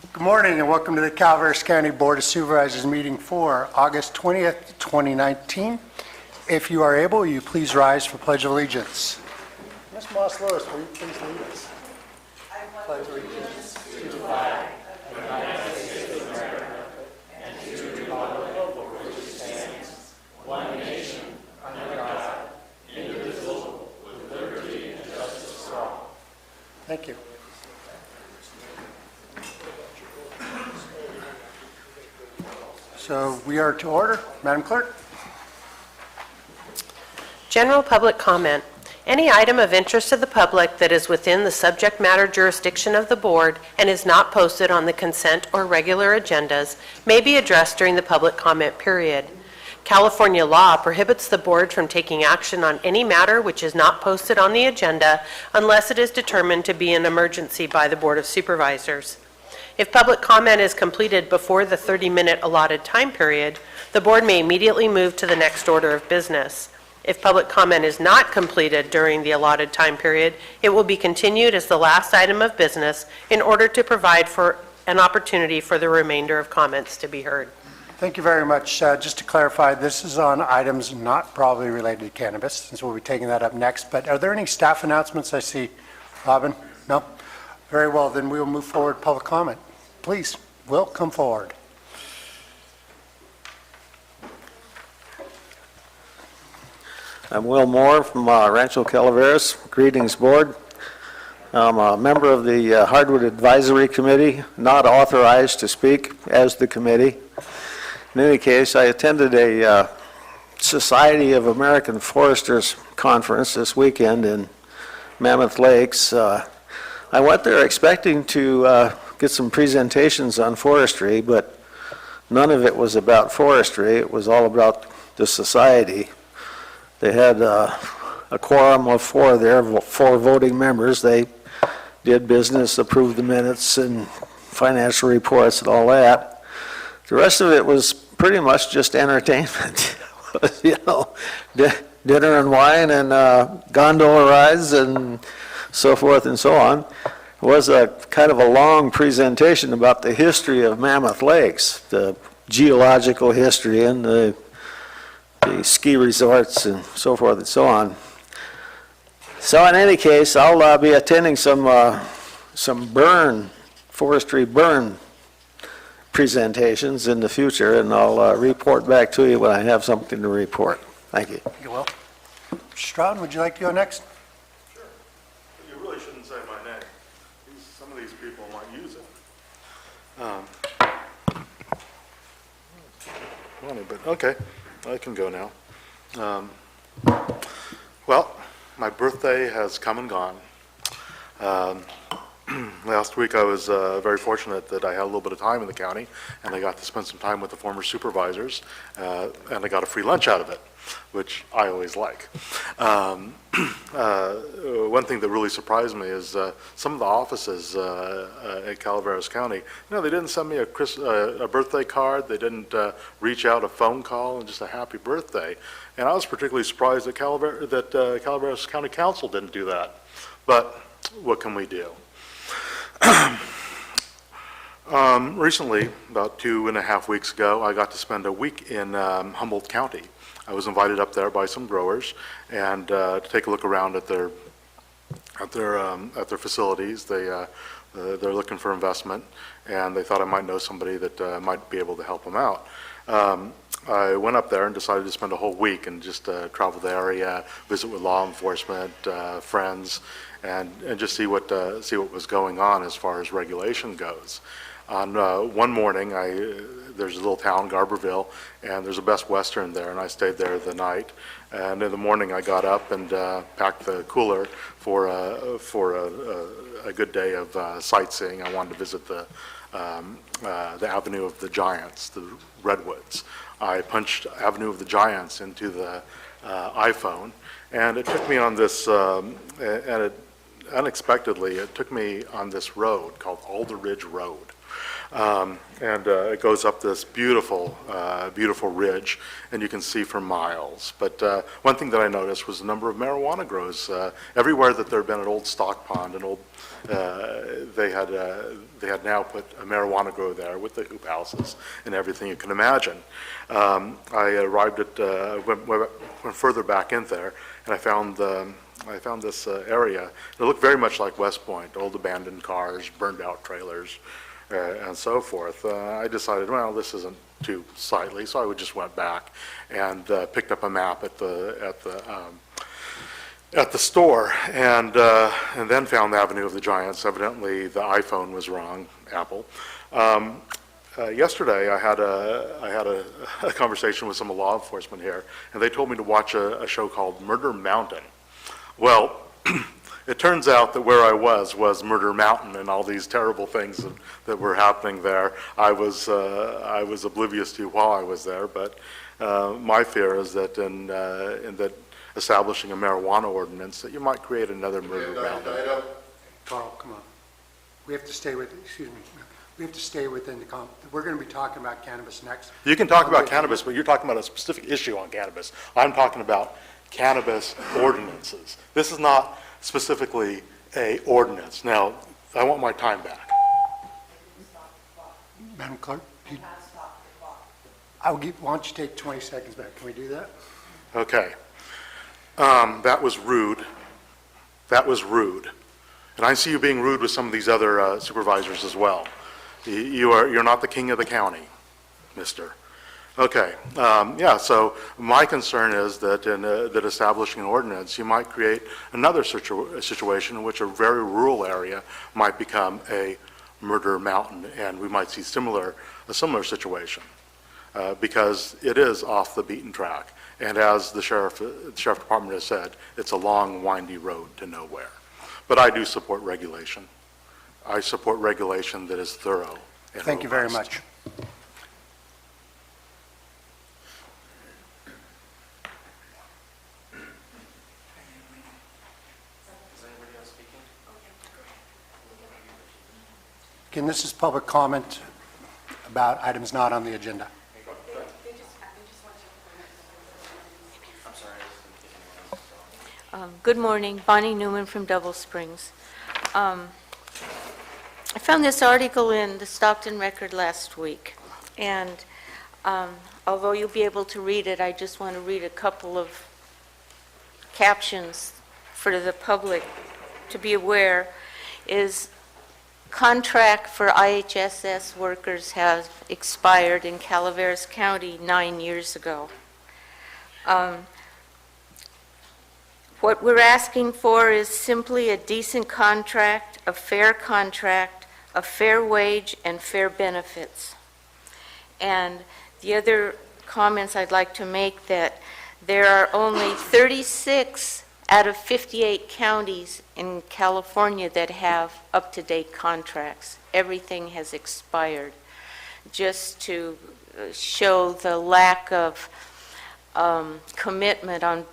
Good morning and welcome to the Calaveras County Board of Supervisors meeting for August 20th, 2019. If you are able, will you please rise for Pledge of Allegiance. Ms. Moss-Lewis, will you please lead us? I pledge allegiance to the flag of the United States of America and to the republic for which it stands, one nation, under God, indivisible, with liberty and justice for all. Thank you. So we are to order. Madam Clerk. General public comment. Any item of interest to the public that is within the subject matter jurisdiction of the board and is not posted on the consent or regular agendas may be addressed during the public comment period. California law prohibits the board from taking action on any matter which is not posted on the agenda unless it is determined to be an emergency by the Board of Supervisors. If public comment is completed before the 30-minute allotted time period, the board may immediately move to the next order of business. If public comment is not completed during the allotted time period, it will be continued as the last item of business in order to provide for an opportunity for the remainder of comments to be heard. Thank you very much. Just to clarify, this is on items not probably related to cannabis, since we'll be taking that up next. But are there any staff announcements? I see Robin. No? Very well, then we will move forward public comment. Please, Will, come forward. I'm Will Moore from Rancho Calaveras. Greetings, Board. I'm a member of the Hardwood Advisory Committee, not authorized to speak as the committee. In any case, I attended a Society of American Foresters conference this weekend in Mammoth Lakes. I went there expecting to get some presentations on forestry, but none of it was about forestry. It was all about the society. They had a quorum of four there, 4 voting members. They did business, approved the minutes and financial reports and all that. The rest of it was pretty much just entertainment. You know, dinner and wine and gondola rides and so forth and so on. It was a kind of a long presentation about the history of Mammoth Lakes, the geological history and the ski resorts and so forth and so on. So in any case, I'll be attending some forestry burn presentations in the future, and I'll report back to you when I have something to report. Thank you. You will. Mr. Stroud, would you like to go next? Sure. You really shouldn't say my name. Some of these people might use it. Funny, but okay, I can go now. Well, my birthday has come and gone. Last week I was very fortunate that I had a little bit of time in the county, and I got to spend some time with the former supervisors, and I got a free lunch out of it, which I always like. One thing that really surprised me is some of the offices at Calaveras County, you know, they didn't send me a birthday card, they didn't reach out a phone call and just a happy birthday. And I was particularly surprised that Calaveras County Council didn't do that. But what can we do? Recently, about 2.5 weeks ago, I got to spend a week in Humboldt County. I was invited up there by some growers and to take a look around at their facilities. They're looking for investment, and they thought I might know somebody that might be able to help them out. I went up there and decided to spend a whole week and just travel the area, visit with law enforcement, friends, and just see what was going on as far as regulation goes. On one morning, there's a little town, Garberville, and there's a Best Western there, and I stayed there the night. And in the morning, I got up and packed the cooler for a good day of sightseeing. I wanted to visit the Avenue of the Giants, the Redwoods. I punched Avenue of the Giants into the iPhone, and it took me on this, unexpectedly, it took me on this road called Alder Ridge Road. And it goes up this beautiful, beautiful ridge, and you can see for miles. But one thing that I noticed was the number of marijuana grows. Everywhere that there had been an old stock pond, they had now put a marijuana grow there with the hoop houses and everything you can imagine. I arrived at, went further back in there, and I found this area. It looked very much like West Point, old abandoned cars, burned out trailers, and so forth. I decided, well, this isn't too sightly, so I just went back and picked up a map at the store, and then found the Avenue of the Giants. Evidently, the iPhone was wrong, Apple. Yesterday, I had a conversation with some law enforcement here, and they told me to watch a show called Murder Mountain. Well, it turns out that where I was Murder Mountain, and all these terrible things that were happening there, I was oblivious to while I was there. But my fear is that in that establishing a marijuana ordinance, that you might create another Murder Mountain. Carl, come on. We have to stay with, excuse me, we have to stay within the, we're going to be talking about cannabis next. You can talk about cannabis, but you're talking about a specific issue on cannabis. I'm talking about cannabis ordinances. This is not specifically a ordinance. Now, I want my time back. Madam Clerk, why don't you take 20 seconds back? Can we do that? Okay. That was rude. That was rude. And I see you being rude with some of these other supervisors as well. You're not the king of the county, mister. Okay. Yeah, so my concern is that that establishing an ordinance, you might create another situation in which a very rural area might become a murder mountain, and we might see a similar situation because it is off the beaten track. And as the sheriff department has said, it's a long, windy road to nowhere. But I do support regulation. I support regulation that is thorough and Thank you very robust. much. Again, this is public comment about items not on the agenda. Good morning, Bonnie Newman from Double Springs. I found this article in the Stockton Record last week, and although you'll be able to read it, I just want to read a couple of captions for the public to be aware. Is contract for IHSS workers has expired in Calaveras County 9 years ago. What we're asking for is simply a decent contract, a fair wage, and fair benefits. And the other comments I'd like to make that there are only 36 out of 58 counties in California that have up-to-date contracts. Everything has expired, just to show the lack of commitment on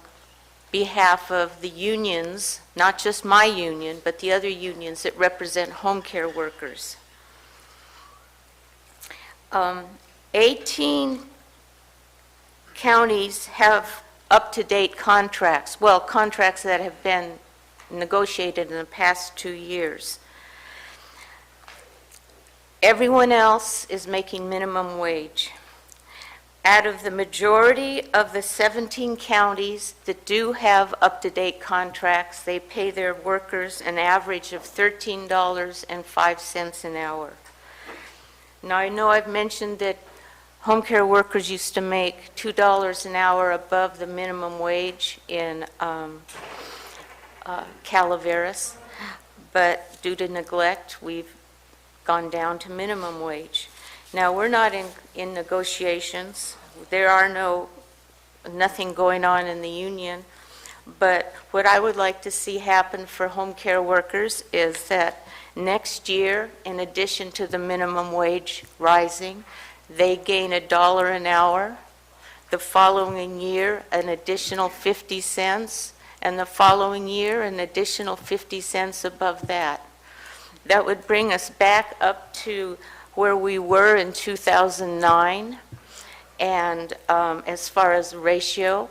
behalf of the unions, not just my union, but the other unions that represent home care workers. 18 counties have up-to-date contracts, well, contracts that have been negotiated in the past 2 years. Everyone else is making minimum wage. Out of the majority of the 17 counties that do have up-to-date contracts, they pay their workers an average of $13.05 an hour. Now, I know I've mentioned that home care workers used to make $2 an hour above the minimum wage in Calaveras, but due to neglect, we've gone down to minimum wage. Now, we're not in negotiations. There are nothing going on in the union. But what I would like to see happen for home care workers is that next year, in addition to the minimum wage rising, they gain $1 an hour. The following year, an additional 50 cents. And the following year, an additional 50 cents above that. That would bring us back up to where we were in 2009, and as far as ratio,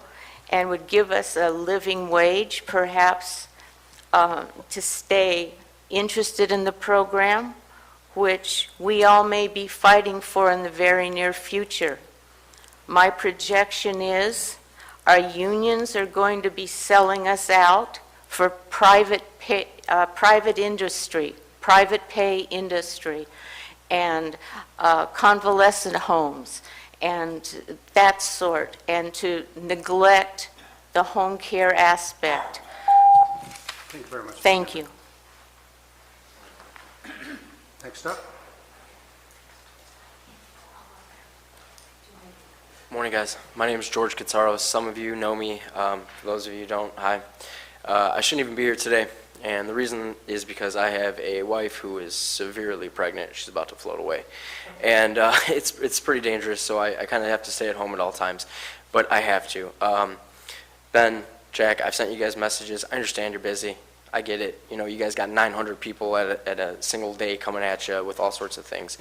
and would give us a living wage, perhaps, to stay interested in the program, which we all may be fighting for in the very near future. My projection is our unions are going to be selling us out for private industry, private pay industry, and convalescent homes, and that sort, and to neglect the home care aspect. Thank you very much. Thank you. Next up. Morning, guys. My name is George Katsaros. Some of you know me. For those of you who don't, hi. I shouldn't even be here today, and the reason is because I have a wife who is severely pregnant. She's about to float away, and it's pretty dangerous, so I kind of have to stay at home at all times, but I have to. Ben, Jack, I've sent you guys messages. I understand you're busy. I get it. You know, you guys got 900 people at a single day coming at you with all sorts of things.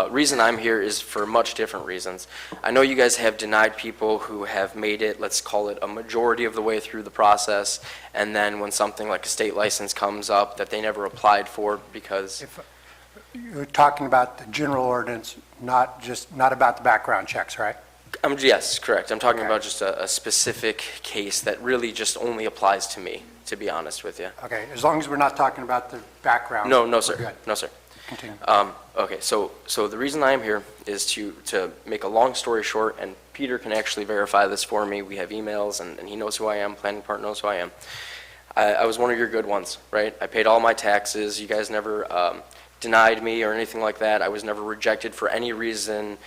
Reason I'm here is for much different reasons. I know you guys have denied people who have made it, let's call it a majority of the way through the process, and then when something like a state license comes up that they never applied for because... You're talking about the general ordinance, not about the background checks, right? Yes, correct. I'm talking Okay. about just a specific case that really just only applies to me, to be honest with you. Okay, as long as we're not talking about the background. No, we're sir. good. No, sir. Continue. Okay, so the reason I am here is to make a long story short, and Peter can actually verify this for me. We have emails, and he knows who I am. Planning part knows who I am. I was one of your good ones, right? I paid all my taxes. You guys never denied me or anything like that. I was never rejected for any reason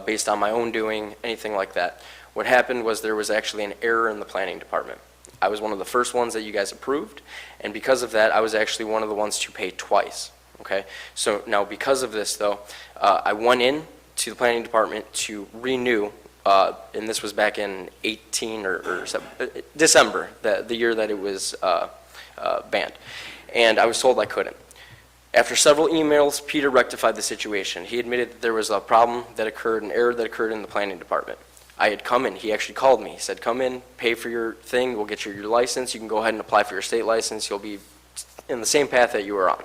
based on my own doing, anything like that. What happened was there was actually an error in the planning department. I was one of the first ones that you guys approved, and because of that, I was actually one of the ones to pay twice, okay? So now because of this, though, I went in to the planning department to renew, and this was back in 18 or December, the year that it was banned, and I was told I couldn't. After several emails, Peter rectified the situation. He admitted that there was a problem that occurred, an error that occurred in the planning department. I had come in, he actually called me. He said, come in, pay for your thing, we'll get you your license, you can go ahead and apply for your state license, you'll be in the same path that you were on.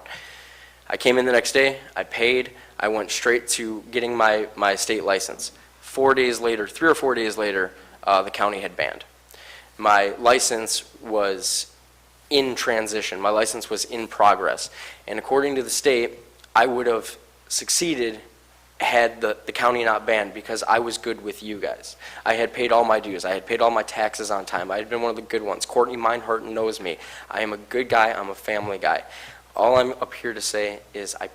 I came in the next day, I paid, I went straight to getting my state license. 4 days later, 3 or 4 days later, the county had banned. My license was in transition, my license was in progress, and according to the state, I would have succeeded had the county not banned because I was good with you guys. I had paid all my dues. I had paid all my taxes on time. I had been one of the good ones. Courtney Meinhardt knows me. I am a good guy. I'm a family guy. All I'm up here to say is I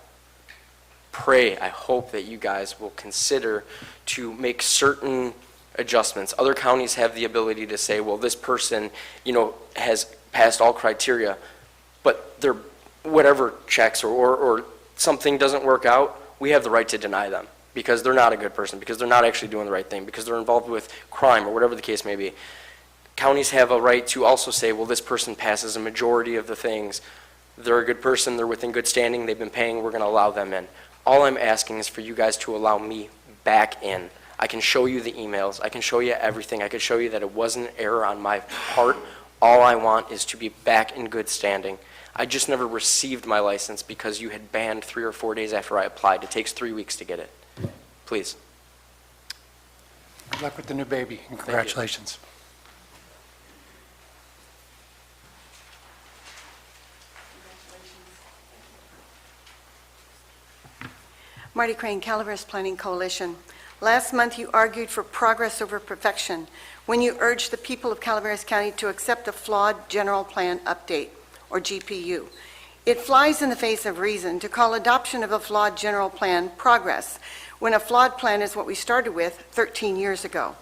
pray, I hope that you guys will consider to make certain adjustments. Other counties have the ability to say, well, this person, you know, has passed all criteria, but their whatever checks or something doesn't work out, we have the right to deny them because they're not a good person, because they're not actually doing the right thing, because they're involved with crime or whatever the case may be. Counties have a right to also say, well, this person passes a majority of the things. They're a good person, they're within good standing, they've been paying, we're going to allow them in. All I'm asking is for you guys to allow me back in. I can show you the emails, I can show you everything, I can show you that it wasn't an error on my part. All I want is to be back in good standing. I just never received my license because you had banned 3 or 4 days after I applied. It takes 3 weeks to get it. Please. Good luck with the new baby, and congratulations. Marty Crane, Calaveras Planning Coalition. Last month, you argued for progress over perfection when you urged the people of Calaveras County to accept a flawed general plan update, or GPU. It flies in the face of reason to call adoption of a flawed general plan progress when a flawed plan is what we started with 13 years ago.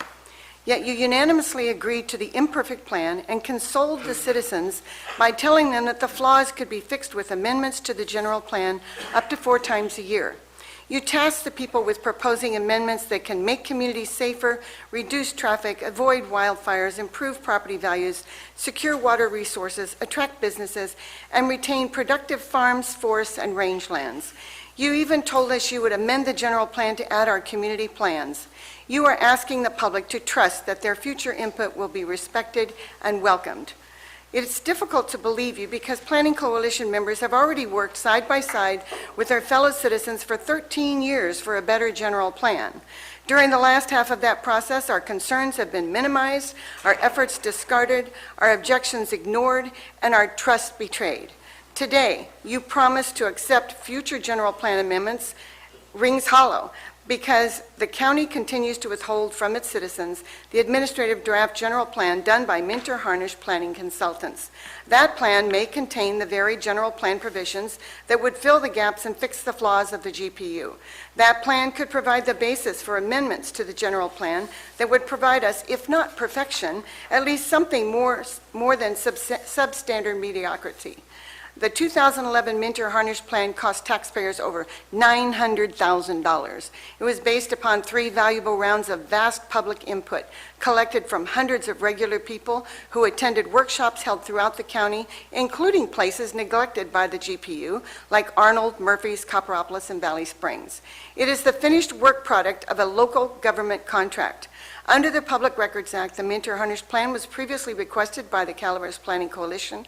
Yet you unanimously agreed to the imperfect plan and consoled the citizens by telling them that the flaws could be fixed with amendments to the general plan up to 4 times a year. You tasked the people with proposing amendments that can make communities safer, reduce traffic, avoid wildfires, improve property values, secure water resources, attract businesses, and retain productive farms, forests, and rangelands. You even told us you would amend the general plan to add our community plans. You are asking the public to trust that their future input will be respected and welcomed. It's difficult to believe you because Planning Coalition members have already worked side by side with their fellow citizens for 13 years for a better general plan. During the last half of that process, our concerns have been minimized, our efforts discarded, our objections ignored, and our trust betrayed. Today, you promise to accept future general plan amendments rings hollow because the county continues to withhold from its citizens the administrative draft general plan done by Minter Harnish Planning Consultants. That plan may contain the very general plan provisions that would fill the gaps and fix the flaws of the GPU. That plan could provide the basis for amendments to the general plan that would provide us, if not perfection, at least something more than substandard mediocrity. The 2011 Minter Harnish plan cost taxpayers over $900,000. It was based upon 3 valuable rounds of vast public input collected from hundreds of regular people who attended workshops held throughout the county, including places neglected by the GPU, like Arnold, Murphy's, Copperopolis, and Valley Springs. It is the finished work product of a local government contract. Under the Public Records Act, the Minter Harnish plan was previously requested by the Calaveras Planning Coalition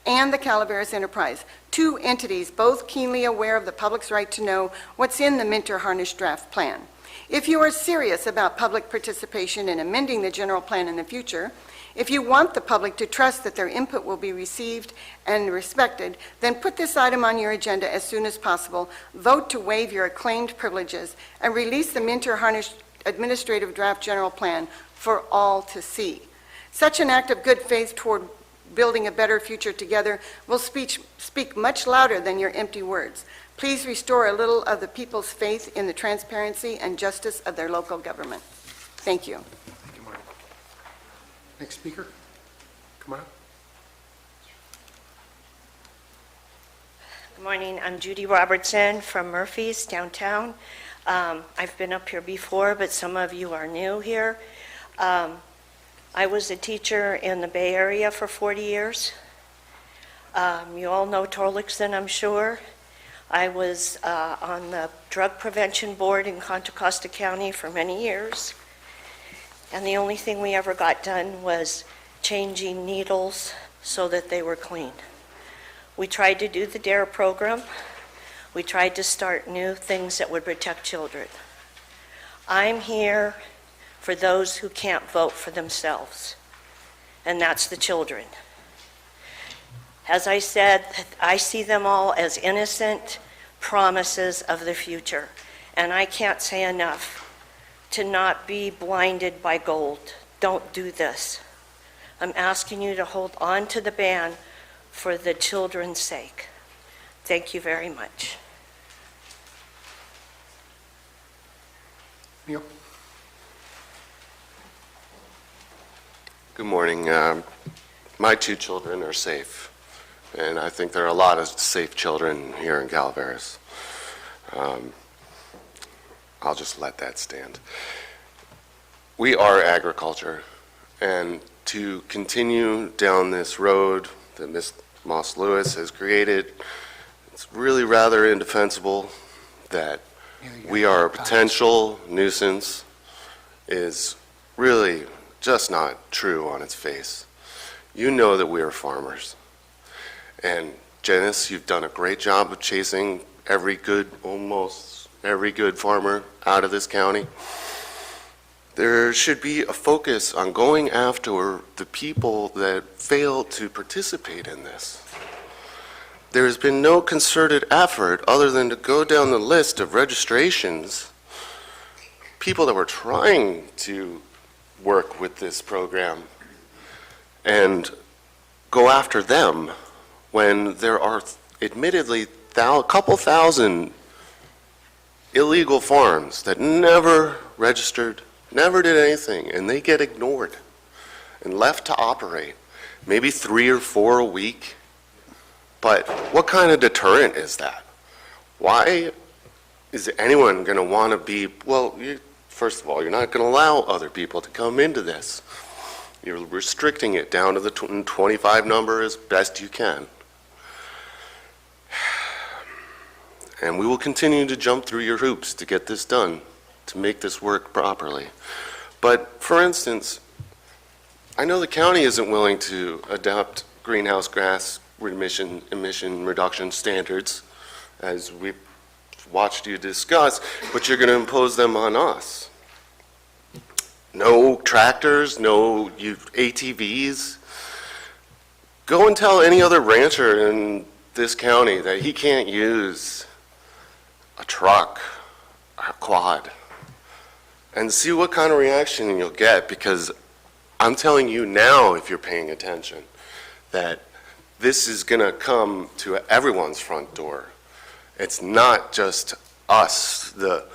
and the Calaveras Enterprise, 2 entities both keenly aware of the public's right to know what's in the Minter Harnish draft plan. If you are serious about public participation in amending the general plan in the future, if you want the public to trust that their input will be received and respected, then put this item on your agenda as soon as possible, vote to waive your acclaimed privileges, and release the Minter Harnish administrative draft general plan for all to see. Such an act of good faith toward building a better future together will speak much louder than your empty words. Please restore a little of the people's faith in the transparency and justice of their local government. Thank you. Thank you, Marty. Next speaker, come on up. Good morning. I'm Judy Robertson from Murphy's downtown. I've been up here before, but some of you are new here. I was a teacher in the Bay Area for 40 years. You all know Torlixon, I'm sure. I was on the Drug Prevention Board in Contra Costa County for many years. And the only thing we ever got done was changing needles so that they were clean. We tried to do the DARE program. We tried to start new things that would protect children. I'm here for those who can't vote for themselves, and that's the children. As I said, I see them all as innocent promises of the future, and I can't say enough to not be blinded by gold. Don't do this. I'm asking you to hold on to the ban for the children's sake. Thank you very much. Neil. Good morning. My 2 children are safe, and I think there are a lot of safe children here in Calaveras. I'll just let that stand. We are agriculture, and to continue down this road that Ms. Moss Lewis has created, it's really rather indefensible that we are a potential nuisance is really just not true on its face. You know that we are farmers. And Janice, you've done a great job of chasing almost every good farmer out of this county. There should be a focus on going after the people that fail to participate in this. There has been no concerted effort other than to go down the list of registrations, people that were trying to work with this program, and go after them when there are admittedly a couple thousand illegal farms that never registered, never did anything, and they get ignored and left to operate, maybe 3 or 4 a week. But what kind of deterrent is that? Why is anyone going to want to be, well, first of all, you're not going to allow other people to come into this. You're restricting it down to the 25 number as best you can. And we will continue to jump through your hoops to get this done, to make this work properly. But, for instance, I know the county isn't willing to adopt greenhouse gas emission reduction standards, as we've watched you discuss, but you're going to impose them on us. No tractors, no ATVs. Go and tell any other rancher in this county that he can't use a truck or a quad, and see what kind of reaction you'll get, because I'm telling you now, if you're paying attention, that this is going to come to everyone's front door. It's not just us, the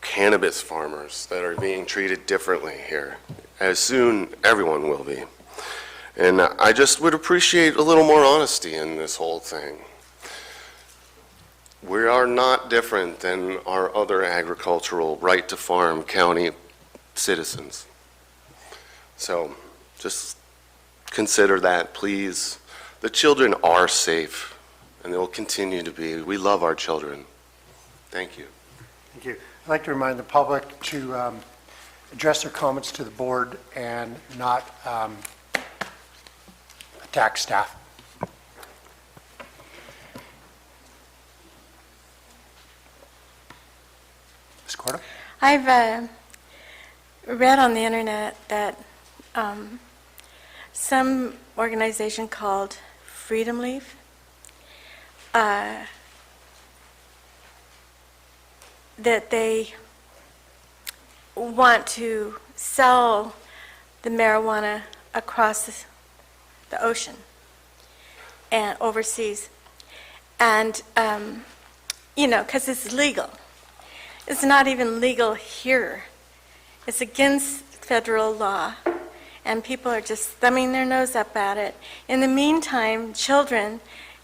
cannabis farmers, that are being treated differently here. As soon, everyone will be. And I just would appreciate a little more honesty in this whole thing. We are not different than our other agricultural right-to-farm county citizens. So just consider that, please. The children are safe, and they will continue to be. We love our children. Thank you. Thank you. I'd like to remind the public to address their comments to the board and not attack staff. Ms. Corda? I've read on the internet that some organization called Freedom Leaf that they want to sell the marijuana across the ocean and overseas. And, because it's legal. It's not even legal here. It's against federal law. And people are just thumbing their nose up at it. In the meantime,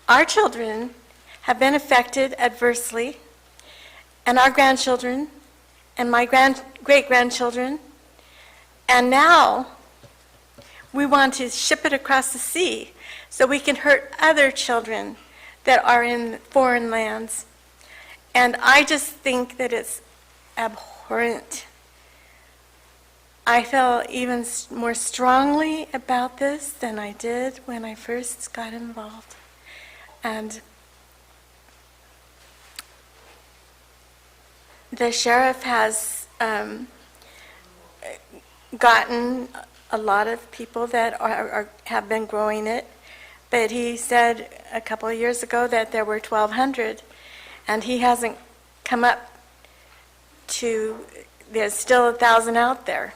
our children have been affected adversely, and our grandchildren, and my great-grandchildren, and now we want to ship it across the sea so we can hurt other children that are in foreign lands. And I just think that it's abhorrent. I feel even more strongly about this than I did when I first got involved. And the sheriff has gotten a lot of people that have been growing it, but he said a couple of years ago that there were 1,200, and he hasn't come up to, there's still 1,000 out there.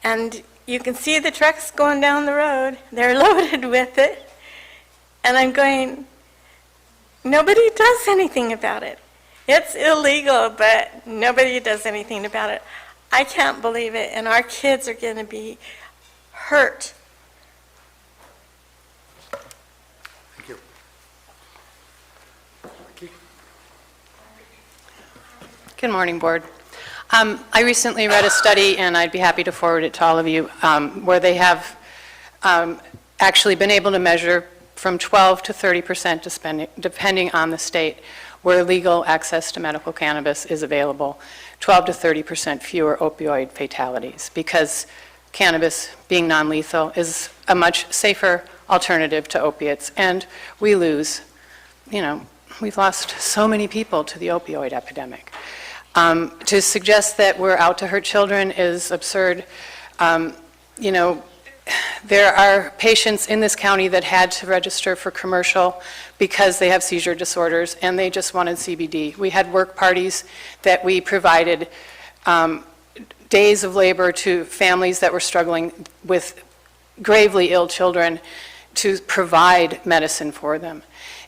And you can see the trucks going down the road. They're loaded with it. And I'm going, nobody does anything about it. It's illegal, but nobody does anything about it. I can't believe it, and our kids are going to be hurt. Thank you. Vicky? Good morning, Board. I recently read a study, and I'd be happy to forward it to all of you, where they have actually been able to measure from 12 to 30%, depending on the state, where legal access to medical cannabis is available, 12 to 30% fewer opioid fatalities, because cannabis, being non-lethal, is a much safer alternative to opiates. And we lose, we've lost so many people to the opioid epidemic. To suggest that we're out to hurt children is absurd. There are patients in this county that had to register for commercial because they have seizure disorders and they just wanted CBD. We had work parties that we provided days of labor to families that were struggling with gravely ill children to provide medicine for them.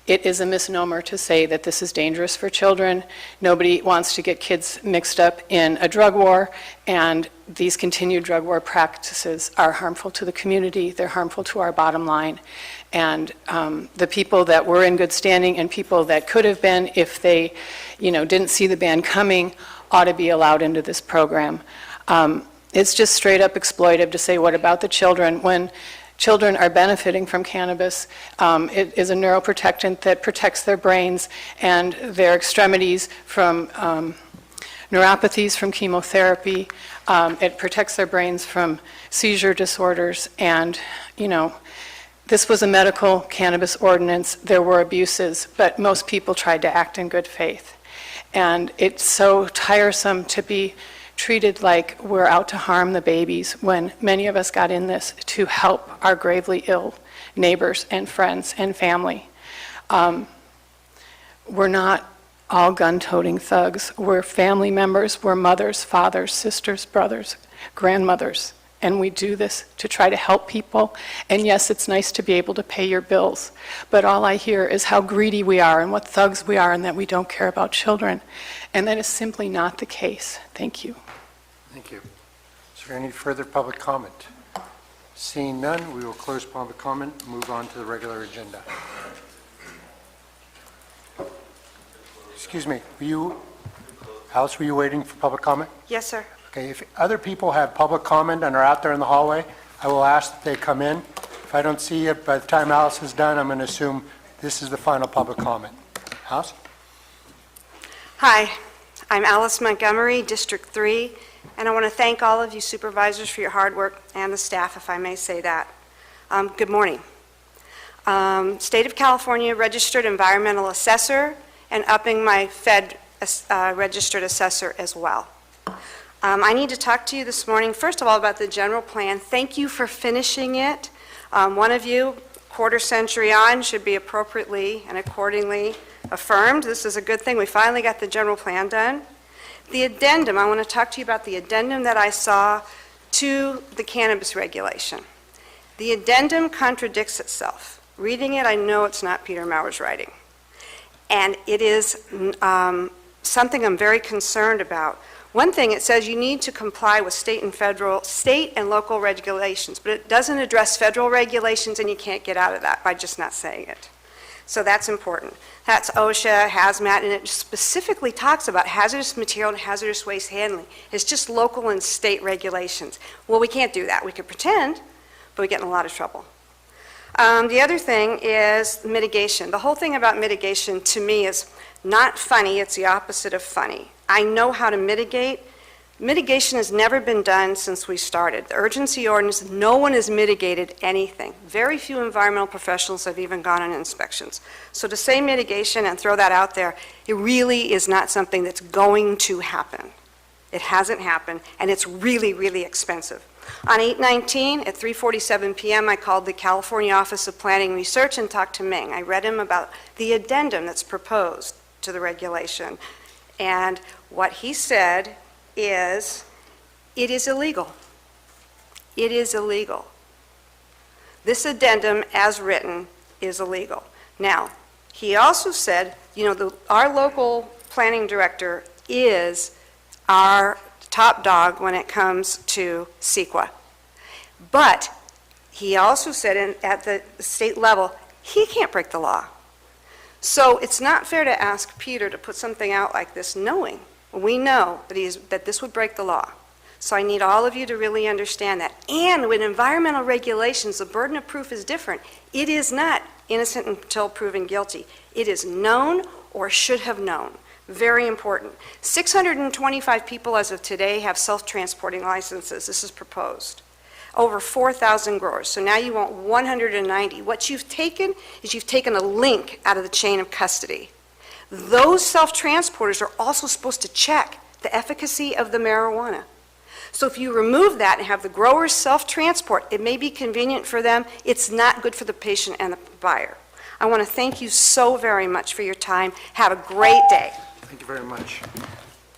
It is a misnomer to say that this is dangerous for children. Nobody wants to get kids mixed up in a drug war, and these continued drug war practices are harmful to the community. They're harmful to our bottom line. And the people that were in good standing and people that could have been, if they, didn't see the ban coming, ought to be allowed into this program. It's just straight up exploitive to say, what about the children? When children are benefiting from cannabis, it is a neuroprotectant that protects their brains and their extremities from neuropathies from chemotherapy. It protects their brains from seizure disorders. And, this was a medical cannabis ordinance. There were abuses, but most people tried to act in good faith. And it's so tiresome to be treated like we're out to harm the babies when many of us got in this to help our gravely ill neighbors and friends and family. We're not all gun-toting thugs. We're family members. We're mothers, fathers, sisters, brothers, grandmothers. And we do this to try to help people. And yes, it's nice to be able to pay your bills. But all I hear is how greedy we are and what thugs we are and that we don't care about children. And that is simply not the case. Thank you. Thank you. Is there any further public comment? Seeing none, we will close public comment and move on to the regular agenda. Excuse me, Alice, were you waiting for public comment? Yes, sir. Okay, if other people have public comment and are out there in the hallway, I will ask that they come in. If I don't see it by the time Alice is done, I'm going to assume this is the final public comment. Alice? Hi, I'm Alice Montgomery, District 3, and I want to thank all of you supervisors for your hard work and the staff, if I may say that. Good morning. State of California registered environmental assessor and upping my Fed registered assessor as well. I need to talk to you this morning, first of all, about the general plan. Thank you for finishing it. One of you, quarter century on, should be appropriately and accordingly affirmed. This is a good thing. We finally got the general plan done. The addendum, I want to talk to you about the addendum that I saw to the cannabis regulation. The addendum contradicts itself. Reading it, I know it's not Peter Mauer's writing. And it is something I'm very concerned about. One thing, it says you need to comply with state and local regulations, but it doesn't address federal regulations, and you can't get out of that by just not saying it. So that's important. That's OSHA, hazmat, and it specifically talks about hazardous material and hazardous waste handling. It's just local and state regulations. Well, we can't do that. We could pretend, but we get in a lot of trouble. The other thing is mitigation. The whole thing about mitigation to me is not funny. It's the opposite of funny. I know how to mitigate. Mitigation has never been done since we started. The urgency ordinance, no one has mitigated anything. Very few environmental professionals have even gone on inspections. So to say mitigation and throw that out there, it really is not something that's going to happen. It hasn't happened, and it's really, really expensive. On 8/19 at 3:47 p.m., I called the California Office of Planning and Research and talked to Ming. I read him about the addendum that's proposed to the regulation. And what he said is, it is illegal. It is illegal. This addendum, as written, is illegal. Now, he also said, our local planning director is our top dog when it comes to CEQA. But he also said at the state level, he can't break the law. So it's not fair to ask Peter to put something out like this knowing, we know that this would break the law. So I need all of you to really understand that. And with environmental regulations, the burden of proof is different. It is not innocent until proven guilty. It is known or should have known. Very important. 625 people as of today have self-transporting licenses. This is proposed. Over 4,000 growers. So now you want 190. What you've taken is you've taken a link out of the chain of custody. Those self-transporters are also supposed to check the efficacy of the marijuana. So if you remove that and have the growers self-transport, it may be convenient for them. It's not good for the patient and the buyer. I want to thank you so very much for your time. Have a great day. Thank you very much.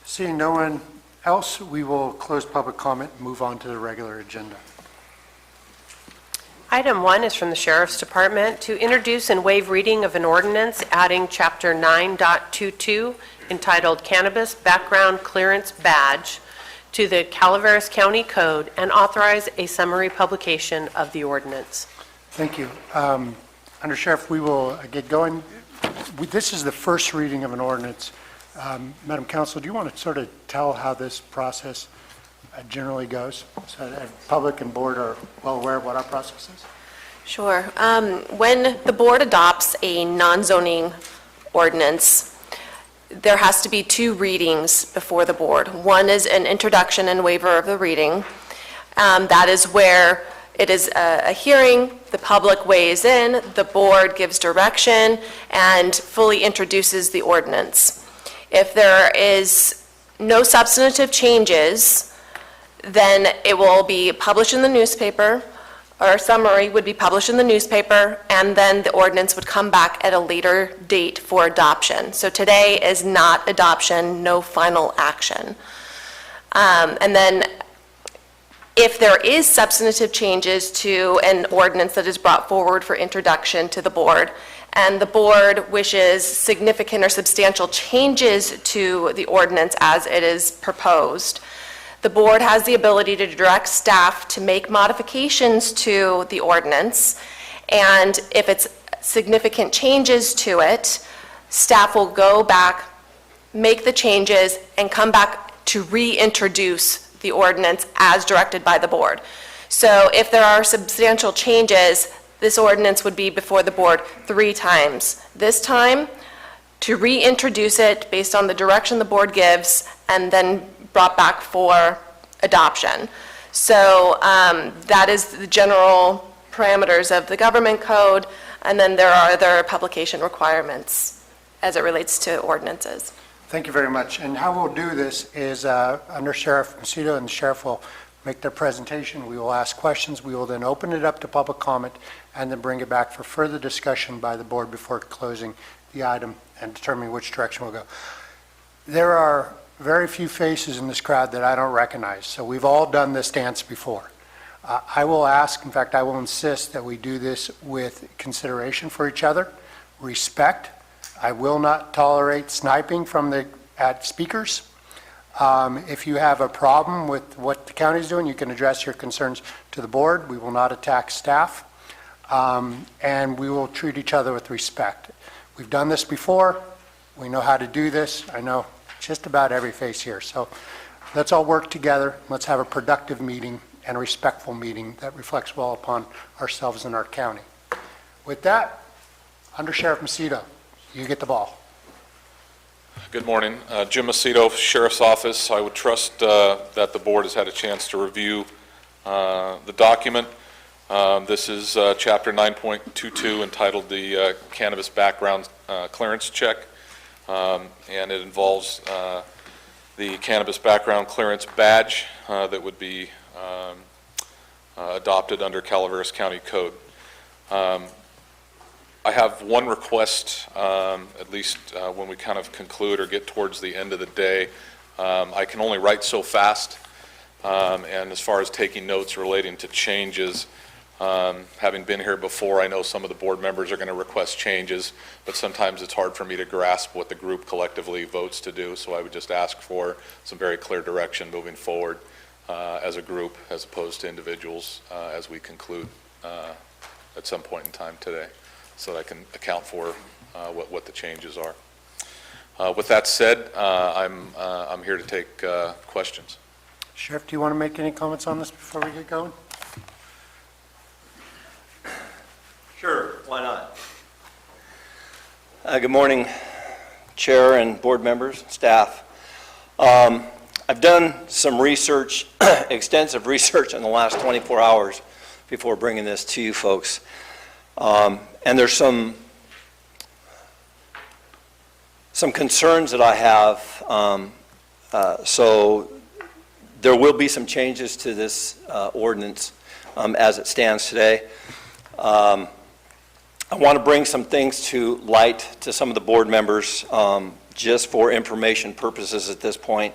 Seeing no one else, we will close public comment and move on to the regular agenda. Item 1 is from the Sheriff's Department to introduce and waive reading of an ordinance adding Chapter 9.22 entitled Cannabis Background Clearance Badge to the Calaveras County Code and authorize a summary publication of the ordinance. Thank you. Under Sheriff, we will get going. This is the first reading of an ordinance. Madam Counsel, do you want to sort of tell how this process generally goes, so that public and board are well aware of what our process is? Sure. When the board adopts a non-zoning ordinance, there has to be 2 readings before the board. One is an introduction and waiver of the reading. That is where it is a hearing, the public weighs in, the board gives direction, and fully introduces the ordinance. If there is no substantive changes, then it will be published in the newspaper, or a summary would be published in the newspaper, and then the ordinance would come back at a later date for adoption. So today is not adoption, no final action. And then if there is substantive changes to an ordinance that is brought forward for introduction to the board, and the board wishes significant or substantial changes to the ordinance as it is proposed, the board has the ability to direct staff to make modifications to the ordinance, and if it's significant changes to it, staff will go back, make the changes, and come back to reintroduce the ordinance as directed by the board. So if there are substantial changes, this ordinance would be before the board 3 times. This time, to reintroduce it based on the direction the board gives, and then brought back for adoption. So that is the general parameters of the government code, and then there are other publication requirements as it relates to ordinances. Thank you very much. And how we'll do this is Under Sheriff Macedo and the Sheriff will make their presentation. We will ask questions. We will then open it up to public comment and then bring it back for further discussion by the board before closing the item and determining which direction we'll go. There are very few faces in this crowd that I don't recognize, so we've all done this dance before. I will ask, in fact, I will insist that we do this with consideration for each other, respect. I will not tolerate sniping at speakers. If you have a problem with what the county is doing, you can address your concerns to the board. We will not attack staff, and we will treat each other with respect. We've done this before. We know how to do this. I know just about every face here. So let's all work together. Let's have a productive meeting and a respectful meeting that reflects well upon ourselves and our county. With that, Under Sheriff Macedo, you get the ball. Good morning. Jim Macedo, Sheriff's Office. I would trust that the board has had a chance to review the document. This is Chapter 9.22 entitled the Cannabis Background Clearance Check. And it involves the Cannabis Background Clearance Badge that would be adopted under Calaveras County Code. I have one request, at least when we kind of conclude or get towards the end of the day. I can only write so fast, and as far as taking notes relating to changes, having been here before, I know some of the board members are going to request changes, but sometimes it's hard for me to grasp what the group collectively votes to do, so I would just ask for some very clear direction moving forward as a group as opposed to individuals as we conclude at some point in time today, so that I can account for what the changes are. With that said, I'm here to take questions. Sheriff, do you want to make any comments on this before we get going? Sure, why not? Good morning, Chair and board members, staff. I've done some research, extensive research in the last 24 hours before bringing this to you folks. And there's some concerns that I have. So there will be some changes to this ordinance as it stands today. I want to bring some things to light to some of the board members just for information purposes at this point.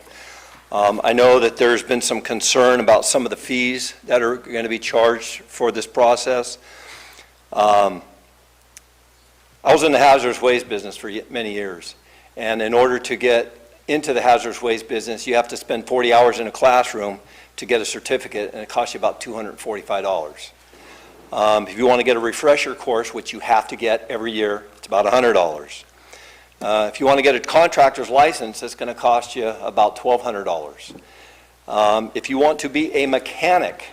I know that there's been some concern about some of the fees that are going to be charged for this process. I was in the hazardous waste business for many years, and in order to get into the hazardous waste business, you have to spend 40 hours in a classroom to get a certificate, and it costs you about $245. If you want to get a refresher course, which you have to get every year, it's about $100. If you want to get a contractor's license, it's going to cost you about $1,200. If you want to be a mechanic,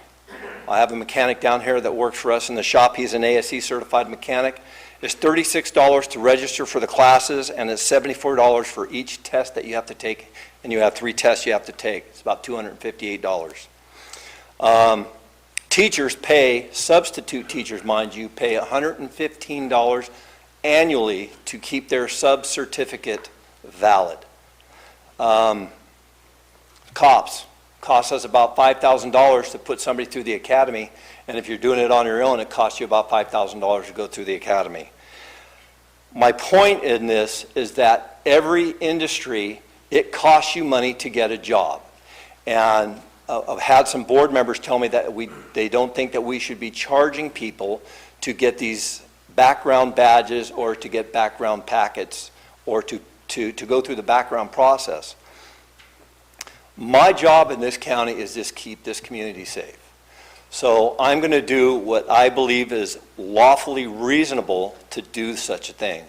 I have a mechanic down here that works for us in the shop. He's an ASE certified mechanic. It's $36 to register for the classes, and it's $74 for each test that you have to take, and you have 3 tests you have to take. It's about $258. Teachers pay, substitute teachers, mind you, pay $115 annually to keep their sub-certificate valid. Cops costs us about $5,000 to put somebody through the academy, and if you're doing it on your own, it costs you about $5,000 to go through the academy. My point in this is that every industry, it costs you money to get a job. And I've had some board members tell me that they don't think that we should be charging people to get these background badges or to get background packets or to go through the background process. My job in this county is just keep this community safe. So I'm going to do what I believe is lawfully reasonable to do such a thing.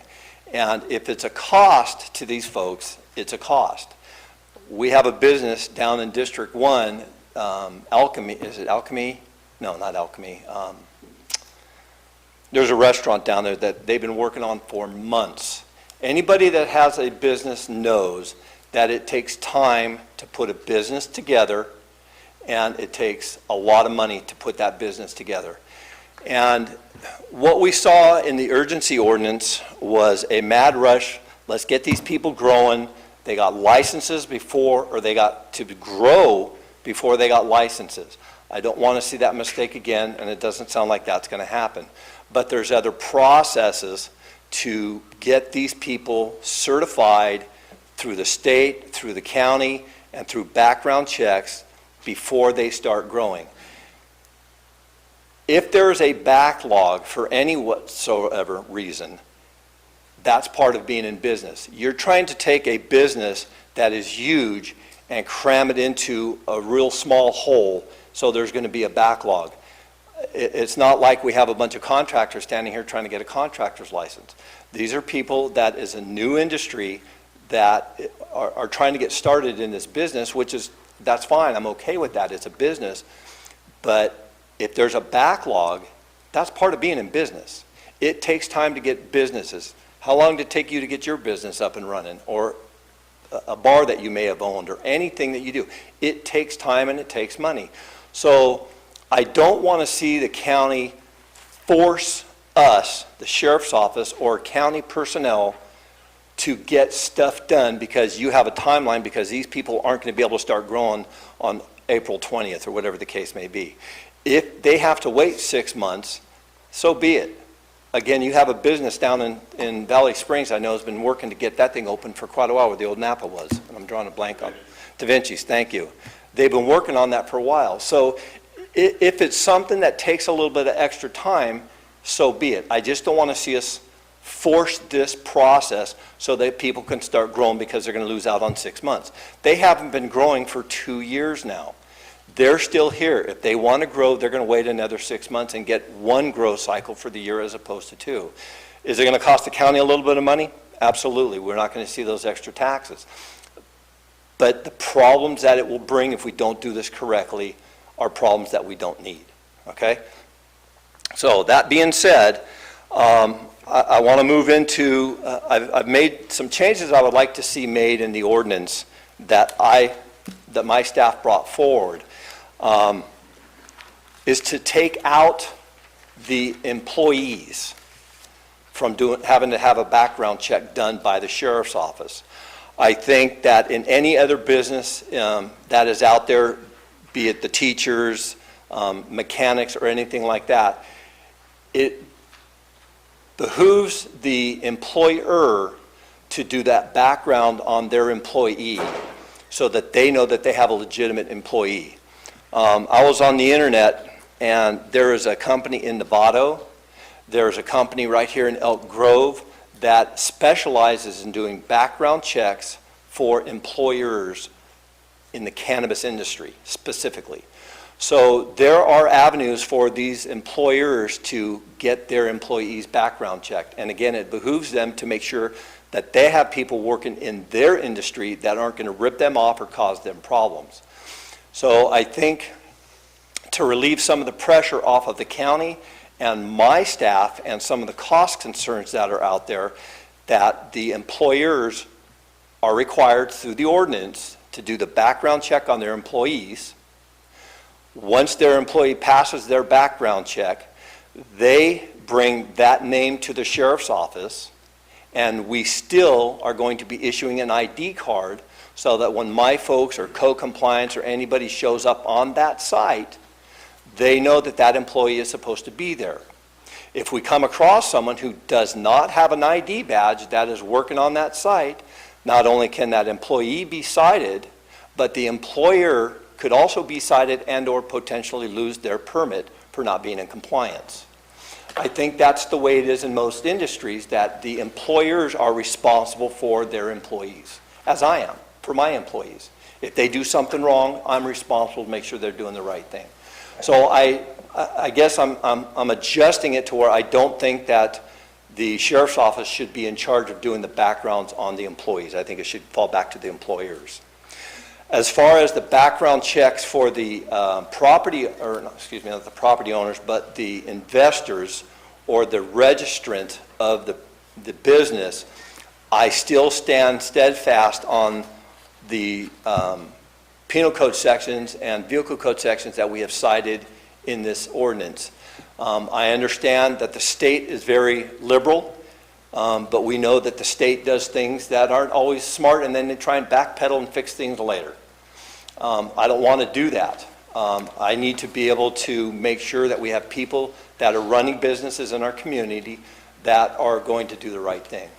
And if it's a cost to these folks, it's a cost. We have a business down in District 1, Alchemy, is it Alchemy? No, not Alchemy. There's a restaurant down there that they've been working on for months. Anybody that has a business knows that it takes time to put a business together, and it takes a lot of money to put that business together. And what we saw in the urgency ordinance was a mad rush. Let's get these people growing. They got licenses before, or they got to grow before they got licenses. I don't want to see that mistake again, and it doesn't sound like that's going to happen. But there's other processes to get these people certified through the state, through the county, and through background checks before they start growing. If there is a backlog for any whatsoever reason, that's part of being in business. You're trying to take a business that is huge and cram it into a real small hole, so there's going to be a backlog. It's not like we have a bunch of contractors standing here trying to get a contractor's license. These are people that is a new industry that are trying to get started in this business, which is, that's fine, I'm okay with that, it's a business. But if there's a backlog, that's part of being in business. It takes time to get businesses. How long did it take you to get your business up and running, or a bar that you may have owned, or anything that you do? It takes time and it takes money. So I don't want to see the county force us, the sheriff's office or county personnel, to get stuff done because you have a timeline, because these people aren't going to be able to start growing on April 20th or whatever the case may be. If they have to wait 6 months, so be it. Again, you have a business down in Valley Springs, I know, has been working to get that thing open for quite a while, where the old Napa was. And I'm drawing a blank on Da Vinci's, thank you. They've been working on that for a while. So if it's something that takes a little bit of extra time, so be it. I just don't want to see us force this process so that people can start growing, because they're going to lose out on 6 months. They haven't been growing for 2 years now. They're still here. If they want to grow, they're going to wait another 6 months and get one growth cycle for the year as opposed to 2. Is it going to cost the county a little bit of money? Absolutely. We're not going to see those extra taxes. But the problems that it will bring if we don't do this correctly are problems that we don't need. Okay? So that being said, I want to move into, I've made some changes I would like to see made in the ordinance that my staff brought forward, is to take out the employees from having to have a background check done by the sheriff's office. I think that in any other business that is out there, be it the teachers, mechanics, or anything like that, it behooves the employer to do that background on their employee, so that they know that they have a legitimate employee. I was on the internet, and there is a company in Novato, there's a company right here in Elk Grove that specializes in doing background checks for employers in the cannabis industry specifically. So there are avenues for these employers to get their employees' background checked. And again, it behooves them to make sure that they have people working in their industry that aren't going to rip them off or cause them problems. So I think to relieve some of the pressure off of the county and my staff and some of the cost concerns that are out there, that the employers are required through the ordinance to do the background check on their employees. Once their employee passes their background check, they bring that name to the sheriff's office, and we still are going to be issuing an ID card so that when my folks or co-compliance or anybody shows up on that site, they know that that employee is supposed to be there. If we come across someone who does not have an ID badge that is working on that site, not only can that employee be cited, but the employer could also be cited and or potentially lose their permit for not being in compliance. I think that's the way it is in most industries, that the employers are responsible for their employees, as I am for my employees. If they do something wrong, I'm responsible to make sure they're doing the right thing. So I guess I'm adjusting it to where I don't think that the sheriff's office should be in charge of doing the backgrounds on the employees. I think it should fall back to the employers. As far as the background checks for the property, or excuse me, not the property owners, but the investors or the registrant of the business, I still stand steadfast on the penal code sections and vehicle code sections that we have cited in this ordinance. I understand that the state is very liberal, but we know that the state does things that aren't always smart, and then they try and backpedal and fix things later. I don't want to do that. I need to be able to make sure that we have people that are running businesses in our community that are going to do the right thing.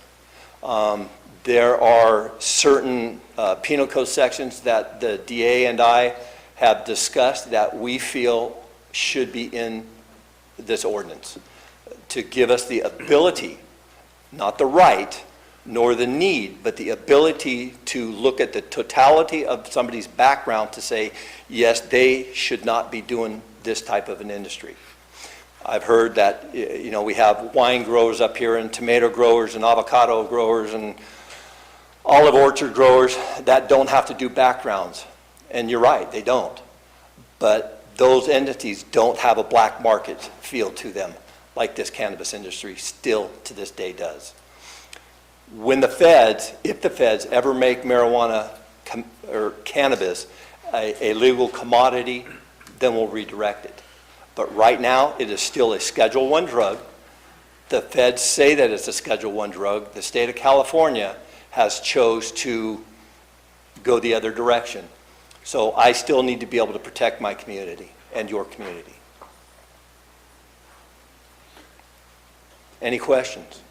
There are certain penal code sections that the DA and I have discussed that we feel should be in this ordinance to give us the ability, not the right, nor the need, but the ability to look at the totality of somebody's background to say, yes, they should not be doing this type of an industry. I've heard that, you know, we have wine growers up here and tomato growers and avocado growers and olive orchard growers that don't have to do backgrounds. And you're right, they don't. But those entities don't have a black market feel to them like this cannabis industry still to this day does. When the feds, if the feds ever make marijuana or cannabis a legal commodity, then we'll redirect it. But right now, it is still a Schedule I drug. The feds say that it's a Schedule I drug. The state of California has chose to go the other direction. So I still need to be able to protect my community and your community. Any questions?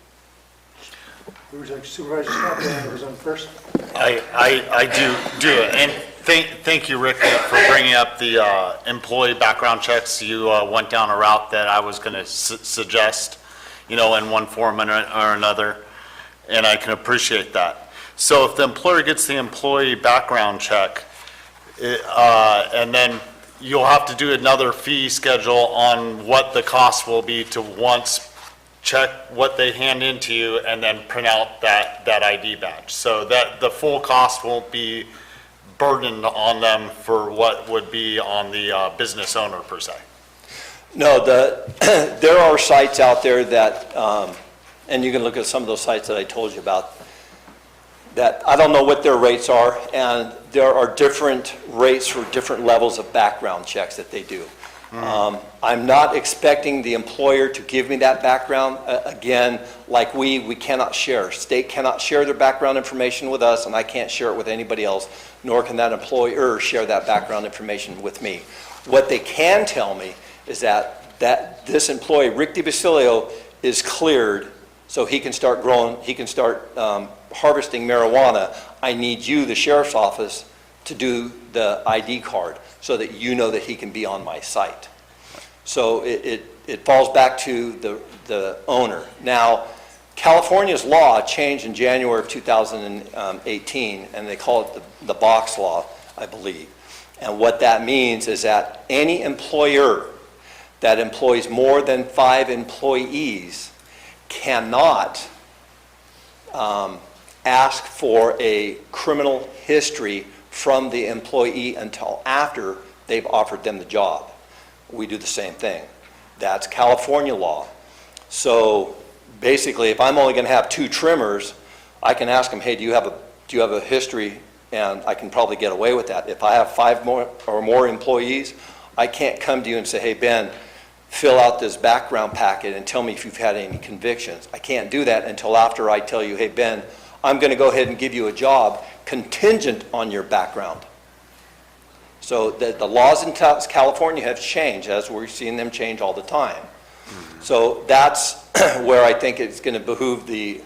Supervisor Scott was on first. I do it. And thank you, Rick, for bringing up the employee background checks. You went down a route that I was going to suggest, you know, in one form or another, and I can appreciate that. So if the employer gets the employee background check, and then you'll have to do another fee schedule on what the cost will be to once check what they hand into you and then print out that ID badge. So that the full cost won't be burdened on them for what would be on the business owner per se. No, there are sites out there that, and you can look at some of those sites that I told you about, that I don't know what their rates are, and there are different rates for different levels of background checks that they do. I'm not expecting the employer to give me that background. Again, like we cannot share. State cannot share their background information with us, and I can't share it with anybody else, nor can that employer share that background information with me. What they can tell me is that this employee, Rick DiBasilio, is cleared so he can start growing, he can start harvesting marijuana. I need you, the sheriff's office, to do the ID card so that you know that he can be on my site. So it falls back to the owner. Now, California's law changed in January of 2018, and they call it the box law, I believe. And what that means is that any employer that employs more than 5 employees cannot ask for a criminal history from the employee until after they've offered them the job. We do the same thing. That's California law. So basically, if I'm only going to have 2 trimmers, I can ask them, hey, do you have a history? And I can probably get away with that. If I have 5 more employees, I can't come to you and say, hey, Ben, fill out this background packet and tell me if you've had any convictions. I can't do that until after I tell you, hey, Ben, I'm going to go ahead and give you a job contingent on your background. So the laws in California have changed, as we're seeing them change all the time. So that's where I think it's going to behoove the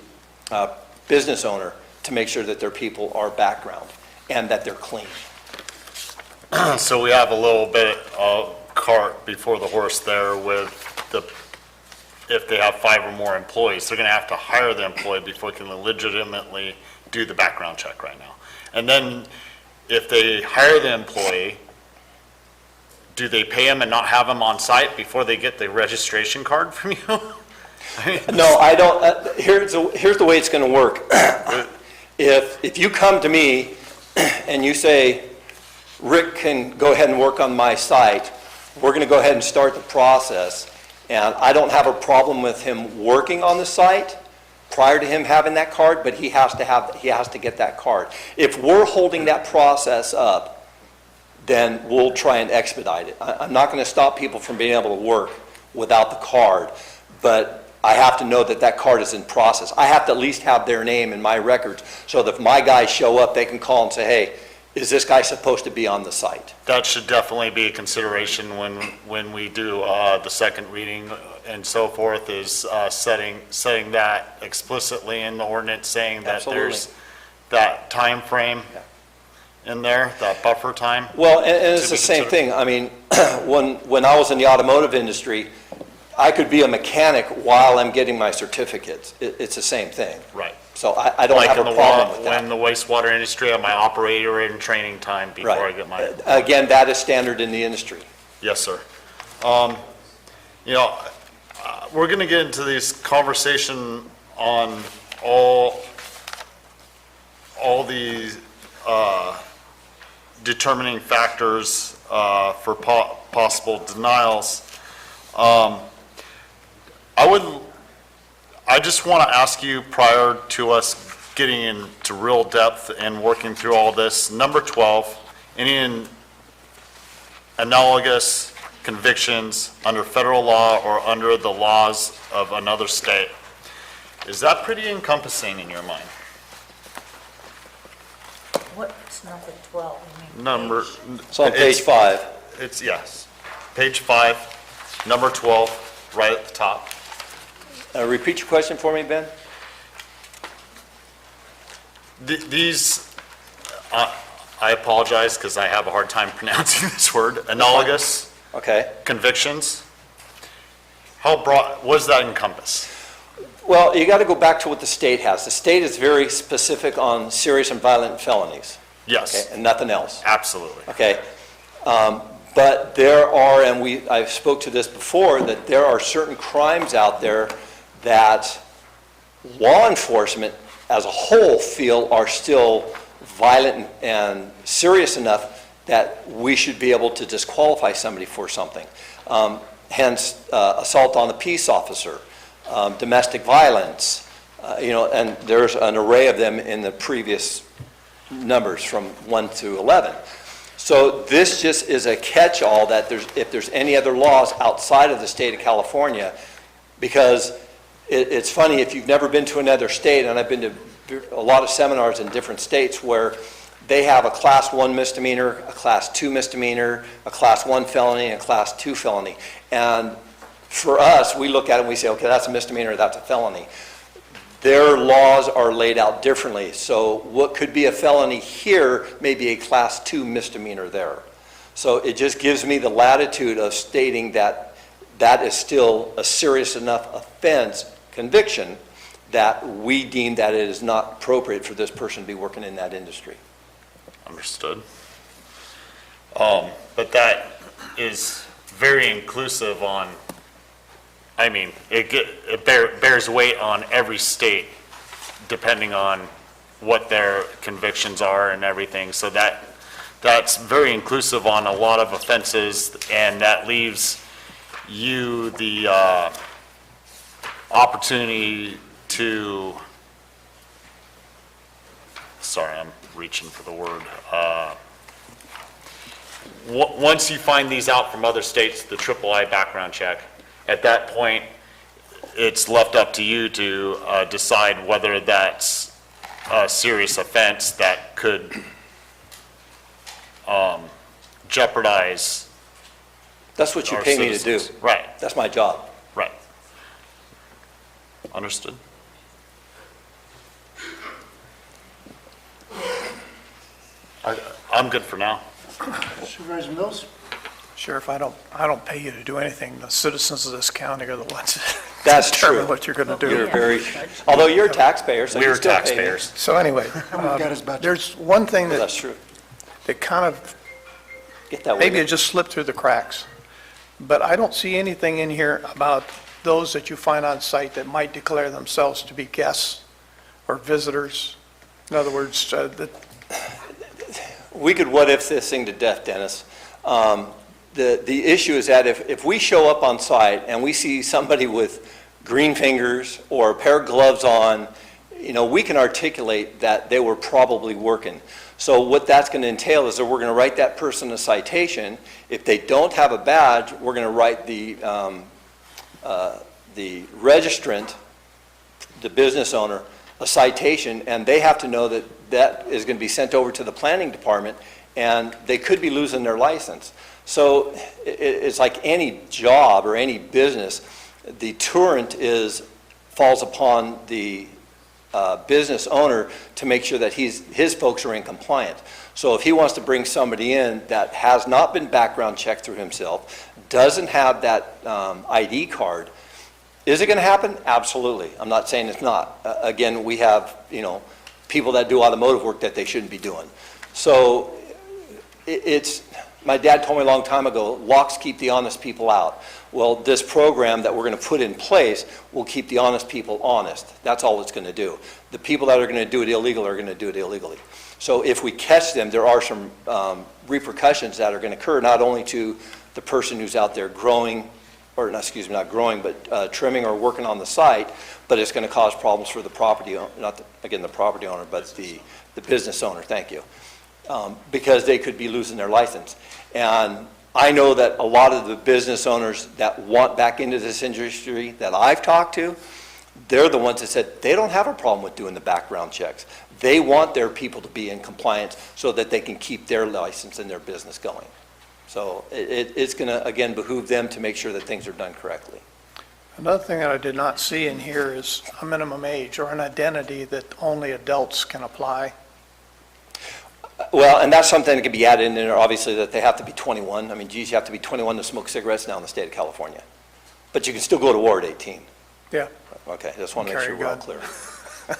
business owner to make sure that their people are background and that they're clean. So we have a little bit of cart before the horse there with if they have 5 or more employees, they're going to have to hire the employee before they can legitimately do the background check right now. And then if they hire the employee, do they pay him and not have him on site before they get the registration card from you? No, I don't. Here's the way it's going to work. If you come to me and you say, Rick can go ahead and work on my site, we're going to go ahead and start the process. And I don't have a problem with him working on the site prior to him having that card, but he has to get that card. If we're holding that process up, then we'll try and expedite it. I'm not going to stop people from being able to work without the card, but I have to know that that card is in process. I have to at least have their name in my records so that if my guys show up, they can call and say, hey, is this guy supposed to be on the site? That should definitely be a consideration when we do the second reading and so forth, is setting that explicitly in the ordinance, saying that Absolutely. there's that time frame in there, that buffer time. Well, and it's the same thing. I mean, when I was in the automotive industry, I could be a mechanic while I'm getting my certificates. It's the same thing. Right. So I don't have a problem with that. When the wastewater industry, I have my operator in training time before I get my. Again, that is standard in the industry. Yes, sir. We're going to get into this conversation on all these determining factors for possible denials. I just want to ask you, prior to us getting into real depth and working through all this, number 12, any analogous convictions under federal law or under the laws of another state, is that pretty encompassing in your mind? What's number 12? Number. It's on page 5. It's, yes, page 5, number 12, right at the top. Repeat your question for me, Ben. These, I apologize because I have a hard time pronouncing this word, analogous convictions. How broad, what does that encompass? Well, you got to go back to what the state has. The state is very specific on serious and violent felonies. Yes. Okay, and nothing else. Absolutely. Okay. But there are, and I've spoke to this before, that there are certain crimes out there that law enforcement as a whole feel are still violent and serious enough that we should be able to disqualify somebody for something. Hence, assault on a peace officer, domestic violence, and there's an array of them in the previous numbers from 1 to 11. So this just is a catch-all that if there's any other laws outside of the state of California, because it's funny, if you've never been to another state, and I've been to a lot of seminars in different states where they have a class 1 misdemeanor, a class 2 misdemeanor, a class 1 felony, and a class 2 felony. And for us, we look at it and we say, okay, that's a misdemeanor, that's a felony. Their laws are laid out differently. So what could be a felony here may be a Class 2 misdemeanor there. So it just gives me the latitude of stating that that is still a serious enough offense, conviction, that we deem that it is not appropriate for this person to be working in that industry. Understood. But that is very inclusive on, I mean, it bears weight on every state, depending on what their convictions are and everything. So that's very inclusive on a lot of offenses, and that leaves you the opportunity to, sorry, I'm reaching for the word. Once you find these out from other states, the III background check, at that point, it's left up to you to decide whether that's a serious offense that could jeopardize. That's what you our pay me to do. citizens. Right. That's my job. Right. Understood. I'm good for now. Supervisor Mills? Sheriff, I don't pay you to do anything. The citizens of this county are the ones that That's determine true. what you're going to do. You're very, although you're a taxpayer, so you We're still pay me. taxpayers. So anyway, got his budget. there's one thing Well, that's that true. kind of, Get that maybe way. it just slipped through the cracks. But I don't see anything in here about those that you find on site that might declare themselves to be guests or visitors. In other words, We could what-if this thing to death, Dennis. The issue is that if we show up on site and we see somebody with green fingers or a pair of gloves on, we can articulate that they were probably working. So what that's going to entail is that we're going to write that person a citation. If they don't have a badge, we're going to write the registrant, the business owner, a citation, and they have to know that that is going to be sent over to the planning department, and they could be losing their license. So it's like any job or any business, the deterrent falls upon the business owner to make sure that his folks are in compliance. So if he wants to bring somebody in that has not been background checked through himself, doesn't have that ID card, is it going to happen? Absolutely. I'm not saying it's not. Again, we have, people that do automotive work that they shouldn't be doing. So my dad told me a long time ago, locks keep the honest people out. Well, this program that we're going to put in place will keep the honest people honest. That's all it's going to do. The people that are going to do it illegal are going to do it illegally. So if we catch them, there are some repercussions that are going to occur, not only to the person who's out there growing, or not growing, but trimming or working on the site, but it's going to cause problems for the property owner, the property owner, but the business owner, thank you, because they could be losing their license. And I know that a lot of the business owners that want back into this industry that I've talked to, they're the ones that said they don't have a problem with doing the background checks. They want their people to be in compliance so that they can keep their license and their business going. So it's going to, again, behoove them to make sure that things are done correctly. another thing that I did not see in here is a minimum age or an identity that only adults can apply. Well, and that's something that can be added in there, obviously, that they have to be 21. I mean, geez, you have to be 21 to smoke cigarettes now in the state of California. But you can still go to war at 18. Yeah. Okay, just want to make Carry sure we're all gun. clear.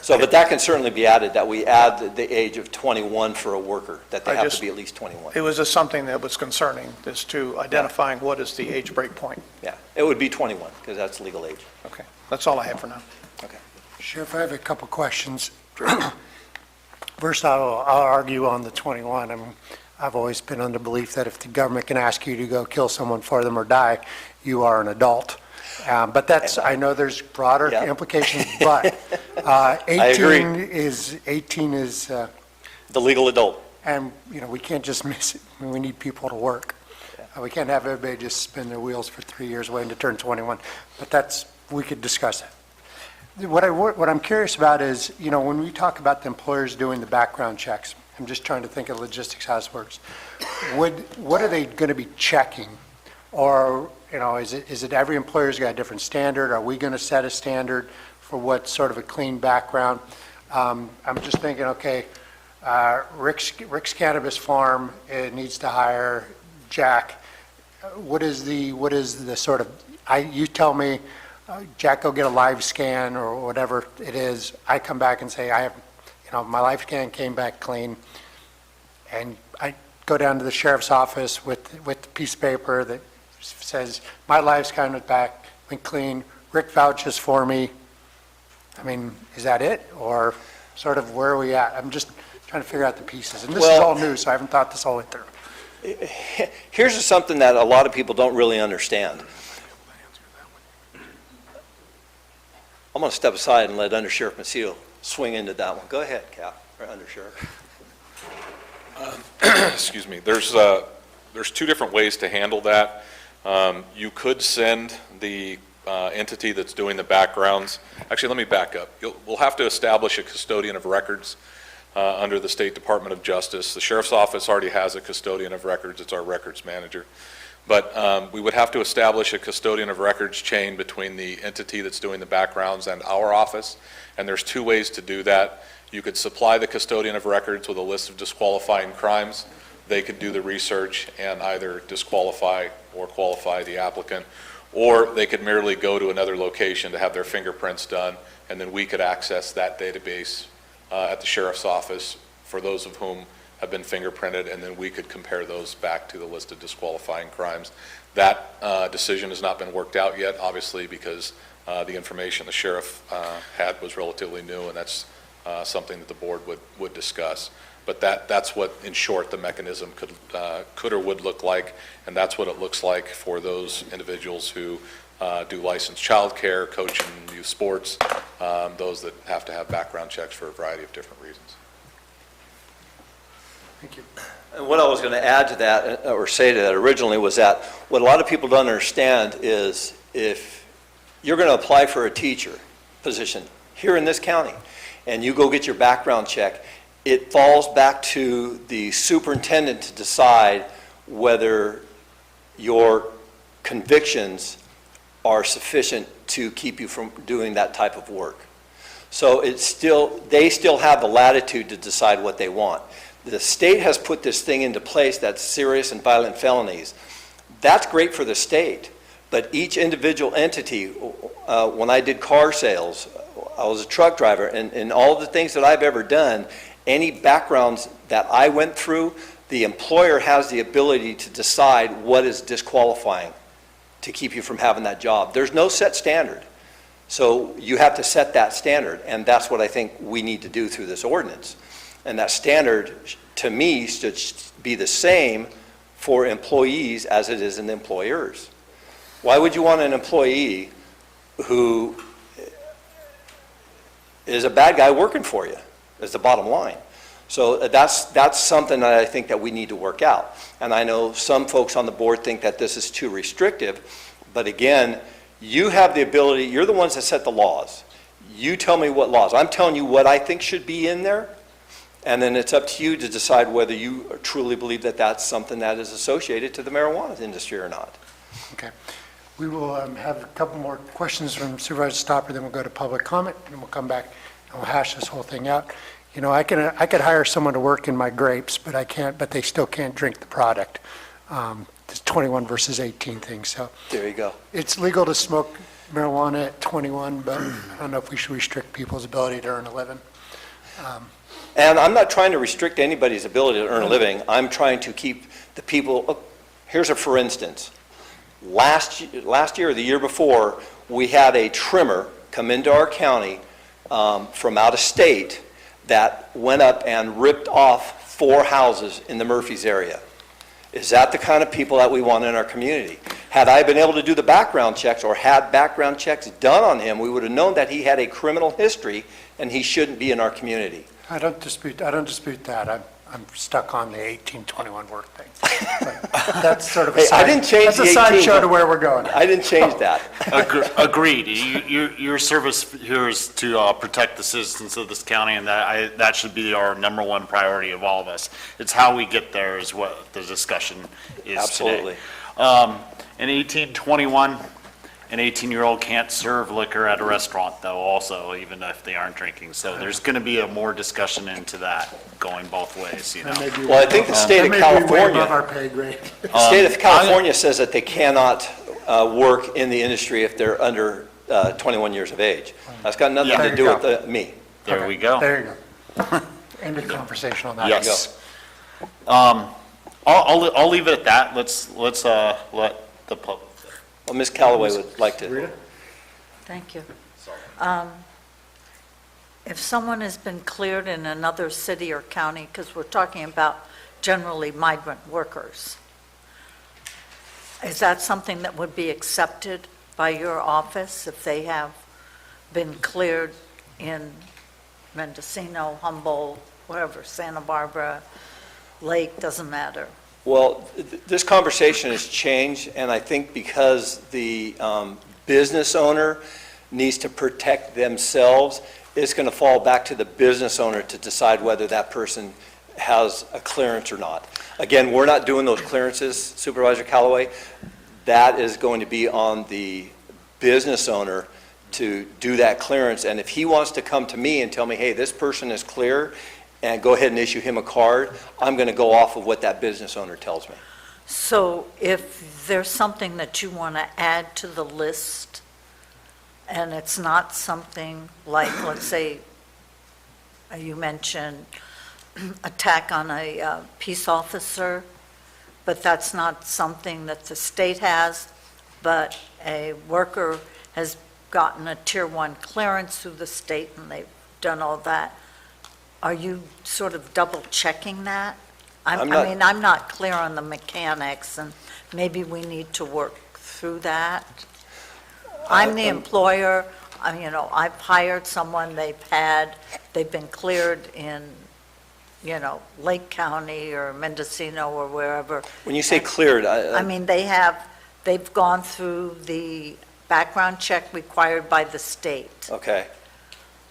So, but that can certainly be added, that we add the age of 21 for a worker, that they I have just- to be at least 21. It was just something that was concerning, as to identifying what is the age break point. Yeah, it would be 21, because that's legal age. Okay, that's all I have for now. Okay. Sheriff, I have a couple questions. First, I'll argue on the 21. I've always been under belief that if the government can ask you to go kill someone for them or die, you are an adult. But that's, I know there's broader Yeah. implications, but 18 is The legal adult. and, we can't just miss it. I mean, we need people to work. We can't have everybody just spin their wheels for 3 years waiting to turn 21. But we could discuss that. What I'm curious about is, when we talk about the employers doing the background checks, I'm just trying to think of logistics, how this works. What are they going to be checking? Or, is it every employer's got a different standard? Are we going to set a standard for what sort of a clean background. I'm just thinking, okay, Rick's Cannabis Farm, it needs to hire Jack. What is the sort of, you tell me, Jack, go get a live scan or whatever it is. I come back and say, I have, my live scan came back clean. And I go down to the sheriff's office with the piece of paper that says, my live scan went back, went clean, Rick vouches for me. I mean, is that it? Or sort of where are we at? I'm just trying to figure out the pieces. And this is all new, so I haven't thought this all the way through. Here's something that a lot of people don't really understand. I'm going to step aside and let Under Sheriff Macedo swing into that one. Go ahead, Cap, or Under Sheriff. Excuse me. There's two different ways to handle that. You could send the entity that's doing the backgrounds. Actually, let me back up. We'll have to establish a custodian of records under the State Department of Justice. The Sheriff's Office already has a custodian of records. It's our records manager. But we would have to establish a custodian of records chain between the entity that's doing the backgrounds and our office. And there's two ways to do that. You could supply the custodian of records with a list of disqualifying crimes. They could do the research and either disqualify or qualify the applicant. Or they could merely go to another location to have their fingerprints done, and then we could access that database at the sheriff's office for those of whom have been fingerprinted, and then we could compare those back to the list of disqualifying crimes. That decision has not been worked out yet, obviously, because the information the sheriff had was relatively new, and that's something that the board would discuss. But that's what, in short, the mechanism could or would look like, and that's what it looks like for those individuals who do licensed childcare, coach in youth sports, those that have to have background checks for a variety of different reasons. Thank you. And what I was going to add to that, or say to that originally, was that what a lot of people don't understand is if you're going to apply for a teacher position here in this county, and you go get your background check, it falls back to the superintendent to decide whether your convictions are sufficient to keep you from doing that type of work. So they still have the latitude to decide what they want. The state has put this thing into place that's serious and violent felonies. That's great for the state, but each individual entity, when I did car sales, I was a truck driver, and all the things that I've ever done, any backgrounds that I went through, the employer has the ability to decide what is disqualifying to keep you from having that job. There's no set standard. So you have to set that standard, and that's what I think we need to do through this ordinance. And that standard, to me, should be the same for employees as it is in employers. Why would you want an employee who is a bad guy working for you, is the bottom line. So that's something that I think that we need to work out. And I know some folks on the board think that this is too restrictive, but again, you have the ability, you're the ones that set the laws. You tell me what laws. I'm telling you what I think should be in there, and then it's up to you to decide whether you truly believe that that's something that is associated to the marijuana industry or not. Okay. We will have a couple more questions from Supervisor Stopper, then we'll go to public comment, and we'll come back and we'll hash this whole thing out. You know, I could hire someone to work in my grapes, but I can't, but they still can't drink the product. It's 21 versus 18 thing, so. There you go. It's legal to smoke marijuana at 21, but I don't know if we should restrict people's ability to earn a living. And I'm not trying to restrict anybody's ability to earn a living. I'm trying to keep the people, here's a for instance. Last year or the year before, we had a trimmer come into our county from out of state that went up and ripped off 4 houses in the Murphys area. Is that the kind of people that we want in our community? Had I been able to do the background checks or had background checks done on him, we would have known that he had a criminal history and he shouldn't be in our community. I don't dispute that. I'm stuck on the 18-21 work thing. But that's sort of a I didn't change that's a sideshow to where we're going. I didn't change that. Agreed. Your service here is to protect the citizens of this county, and that should be our number one priority of all of us. It's how we get there is what the discussion is Absolutely. today. In 1821, An 18-year-old can't serve liquor at a restaurant, though, also, even if they aren't drinking. So there's going to be a more discussion into that, going both ways, you know. Well, I think the state of California, Above our pay grade. the state of California says that they cannot work in the industry if they're under 21 years of age. That's got nothing There to you do go. with me. There we go. There you go. End of conversation on that. Yes. I'll leave it at that. Let's let the public. Well, Ms. Callaway would like to. Rita? Thank you. If someone has been cleared in another city or county, because we're talking about generally migrant workers, is that something that would be accepted by your office if they have been cleared in Mendocino, Humboldt, wherever, Santa Barbara, Lake, doesn't matter? Well, this conversation has changed, and I think because the business owner needs to protect themselves, it's going to fall back to the business owner to decide whether that person has a clearance or not. Again, we're not doing those clearances, Supervisor Callaway. That is going to be on the business owner to do that clearance, and if he wants to come to me and tell me, hey, this person is clear, and go ahead and issue him a card, I'm going to go off of what that business owner tells me. So if there's something that you want to add to the list, and it's not something like, let's say, you mentioned attack on a peace officer, but that's not something that the state has, but a worker has gotten a Tier 1 clearance through the state and they've done all that, are you sort of double checking that? I'm not clear on the mechanics, and maybe we need to work through that. I'm the employer, I've hired someone, they've been cleared in, Lake County or Mendocino or wherever. When you say cleared, They've gone through the background check required by the state. Okay.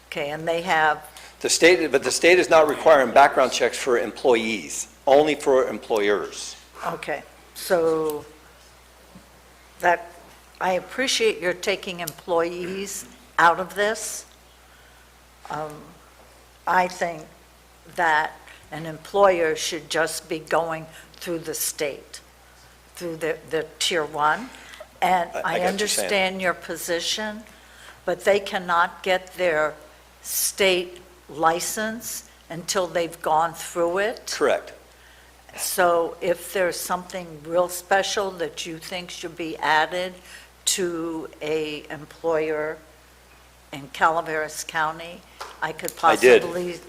Okay, and they have, But the state is not requiring background checks for employees, only for employers. okay, so that, I appreciate you're taking employees out of this. I think that an employer should just be going through the state, through the Tier 1. And I get what I you're saying. understand your position, but they cannot get their state license until they've gone through it. Correct. So if there's something real special that you think should be added to a employer in Calaveras County, I could I did. possibly.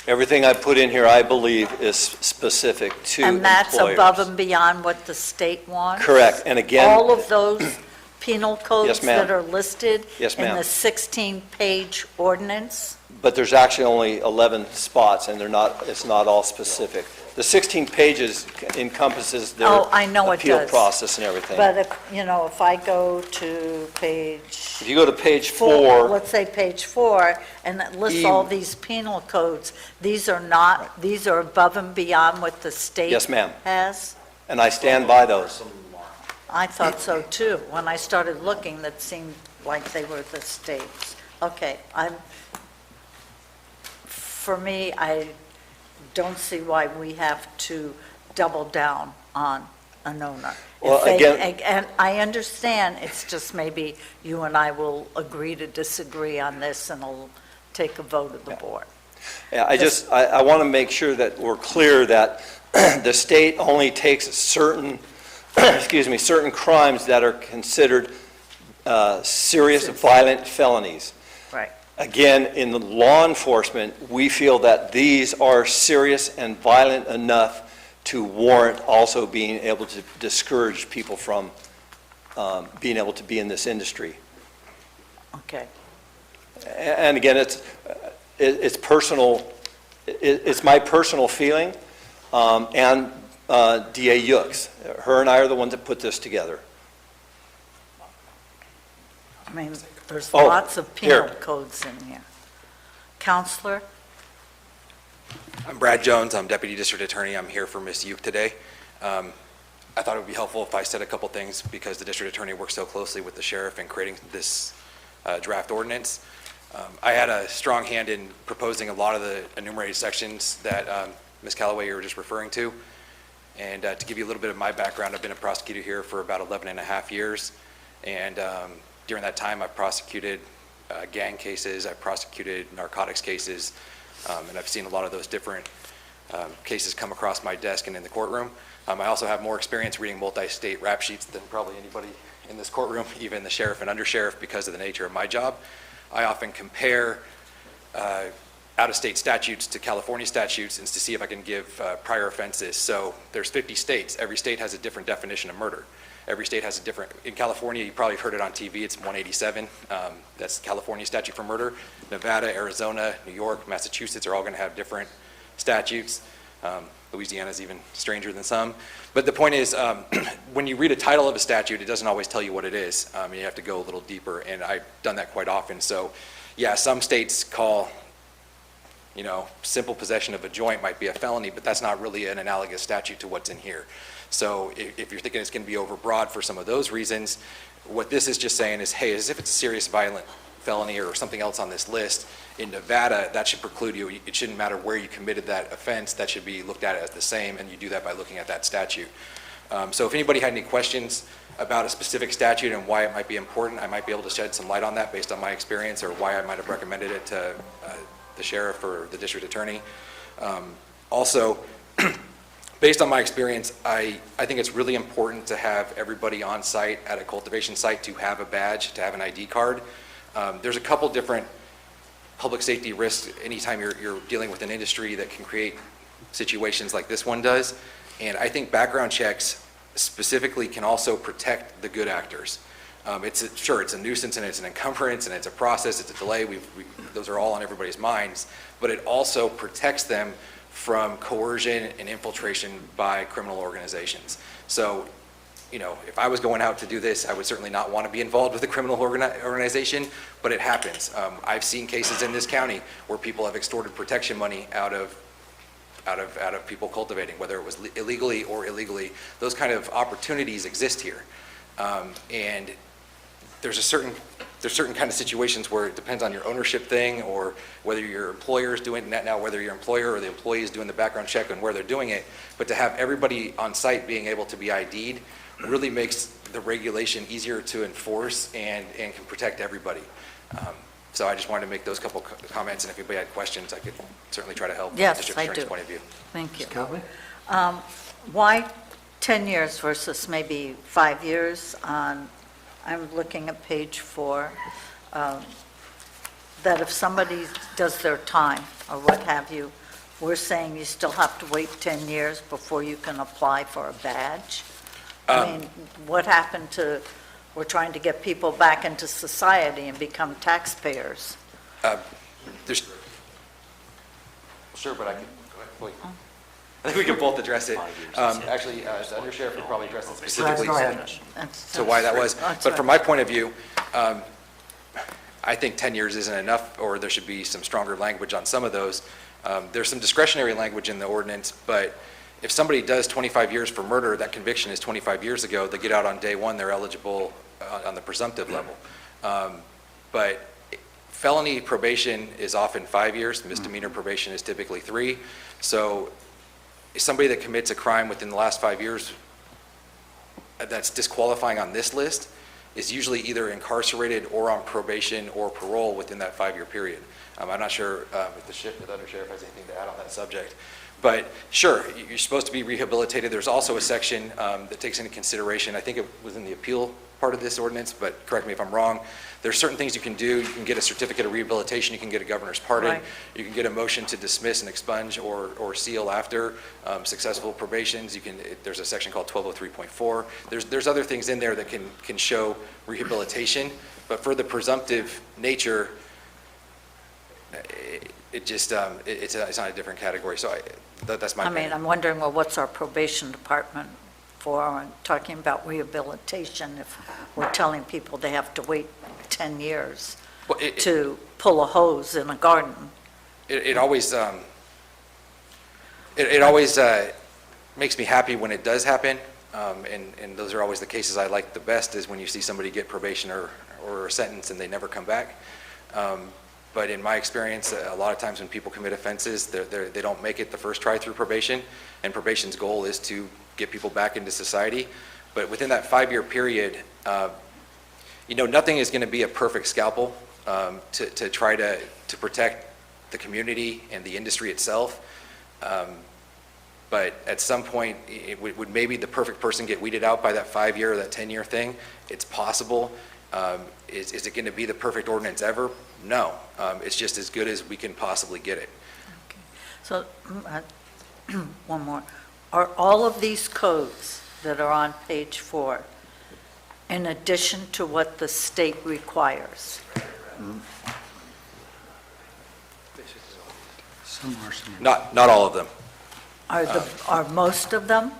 Everything I put in here, I believe, is specific to employers. And that's above and beyond what the state wants? Correct, and again. All of those penal codes Yes, ma'am. that are listed Yes, in ma'am. the 16-page ordinance? But there's actually only 11 spots, and it's not all specific. The 16 pages encompasses their Oh, I know it appeal does. process and everything. But if I go to page. If you go to page 4, Let's say page 4, and it lists all these penal codes, these are above and beyond what the state Yes, ma'am. has? and I stand by those. I thought so too. When I started looking, that seemed like they were the states. Okay, for me, I don't see why we have to double down on an owner. Well, again- And I understand, it's just maybe you and I will agree to disagree on this, and it'll take a vote of the board. Yeah, I want to make sure that we're clear that the state only takes certain, certain crimes that are considered serious violent felonies. Right. Again, in the law enforcement, we feel that these are serious and violent enough to warrant also being able to discourage people from being able to be in this industry. Okay. And again, it's personal, it's my personal feeling, and DA Yooks. Her and I are the ones that put this together. I mean, there's Oh, lots of penal here. codes in here. Counselor? I'm Brad Jones. I'm Deputy District Attorney. I'm here for Ms. Uke today. I thought it would be helpful if I said a couple things because the district attorney works so closely with the sheriff in creating this draft ordinance. I had a strong hand in proposing a lot of the enumerated sections that Ms. Callaway, you were just referring to. And to give you a little bit of my background, I've been a prosecutor here for about 11 and a half years. And during that time, I've prosecuted gang cases, I've prosecuted narcotics cases, and I've seen a lot of those different cases come across my desk and in the courtroom. I also have more experience reading multi-state rap sheets than probably anybody in this courtroom, even the sheriff and undersheriff, because of the nature of my job. I often compare out-of-state statutes to California statutes and to see if I can give prior offenses. So there's 50 states. Every state has a different definition of murder. Every state has a different, in California, you probably heard it on TV, it's 187. That's California statute for murder. Nevada, Arizona, New York, Massachusetts are all gonna have different statutes. Louisiana's even stranger than some. But the point is, when you read a title of a statute, it doesn't always tell you what it is. You have to go a little deeper, and I've done that quite often. So, yeah, some states call, simple possession of a joint might be a felony, but that's not really an analogous statute to what's in here. So if you're thinking it's going to be overbroad for some of those reasons, what this is just saying is, hey, as if it's a serious violent felony or something else on this list, in Nevada, that should preclude you. It shouldn't matter where you committed that offense. That should be looked at as the same, and you do that by looking at that statute. So if anybody had any questions about a specific statute and why it might be important, I might be able to shed some light on that based on my experience or why I might have recommended it to the sheriff or the district attorney. Also, based on my experience, I think it's really important to have everybody on site at a cultivation site to have a badge, to have an ID card. There's a couple different public safety risks anytime you're dealing with an industry that can create situations like this one does. And I think background checks specifically can also protect the good actors. Sure, it's a nuisance and it's an encumbrance and it's a process, it's a delay. Those are all on everybody's minds, but it also protects them from coercion and infiltration by criminal organizations. So, if I was going out to do this, I would certainly not want to be involved with a criminal organization, but it happens. I've seen cases in this county where people have extorted protection money out of people cultivating, whether it was illegally or illegally. Those kind of opportunities exist here. And there's certain kind of situations where it depends on your ownership thing or whether your employer is doing that now, whether your employer or the employee is doing the background check and where they're doing it. But to have everybody on site being able to be ID'd really makes the regulation easier to enforce and can protect everybody. So I just wanted to make those couple comments, and if anybody had questions, I could certainly try to help from the district attorney's point of view. Thank you. Why 10 years versus maybe 5 years? I'm looking at page 4, that if somebody does their time or what have you, we're saying you still have to wait 10 years before you can apply for a badge? I mean, what happened to, we're trying to get people back into society and become taxpayers? Sure, but I think we can both address it. Actually, the undersheriff would probably address it specifically to why that was. But from my point of view, I think 10 years isn't enough, or there should be some stronger language on some of those. There's some discretionary language in the ordinance, but if somebody does 25 years for murder, that conviction is 25 years ago, they get out on day one, they're eligible on the presumptive level. But felony probation is often 5 years, misdemeanor probation is typically 3. So somebody that commits a crime within the last 5 years that's disqualifying on this list is usually either incarcerated or on probation or parole within that 5-year period. I'm not sure if the undersheriff has anything to add on that subject. But sure, you're supposed to be rehabilitated. There's also a section that takes into consideration, I think it was in the appeal part of this ordinance, but correct me if I'm wrong. There's certain things you can do. You can get a certificate of rehabilitation. You can get a governor's pardon. Right. You can get a motion to dismiss and expunge or seal after successful probations. There's a section called 1203.4. There's other things in there that can show rehabilitation, but for the presumptive nature, it's on a different category. So that's my opinion. I'm wondering, well, what's our probation department for talking about rehabilitation if we're telling people they have to wait 10 years to pull a hose in a garden? It always makes me happy when it does happen. And those are always the cases I like the best, is when you see somebody get probation or a sentence and they never come back. But in my experience, a lot of times when people commit offenses, they don't make it the first try through probation, and probation's goal is to get people back into society. But within that 5-year period, nothing is going to be a perfect scalpel to try to protect the community and the industry itself. But at some point, would maybe the perfect person get weeded out by that 5-year or that 10-year thing? It's possible. Is it going to be the perfect ordinance ever? No. It's just as good as we can possibly get it. So, one more. Are all of these codes that are on page 4 in addition to what the state requires? Some are, some Not all of them. Are most of them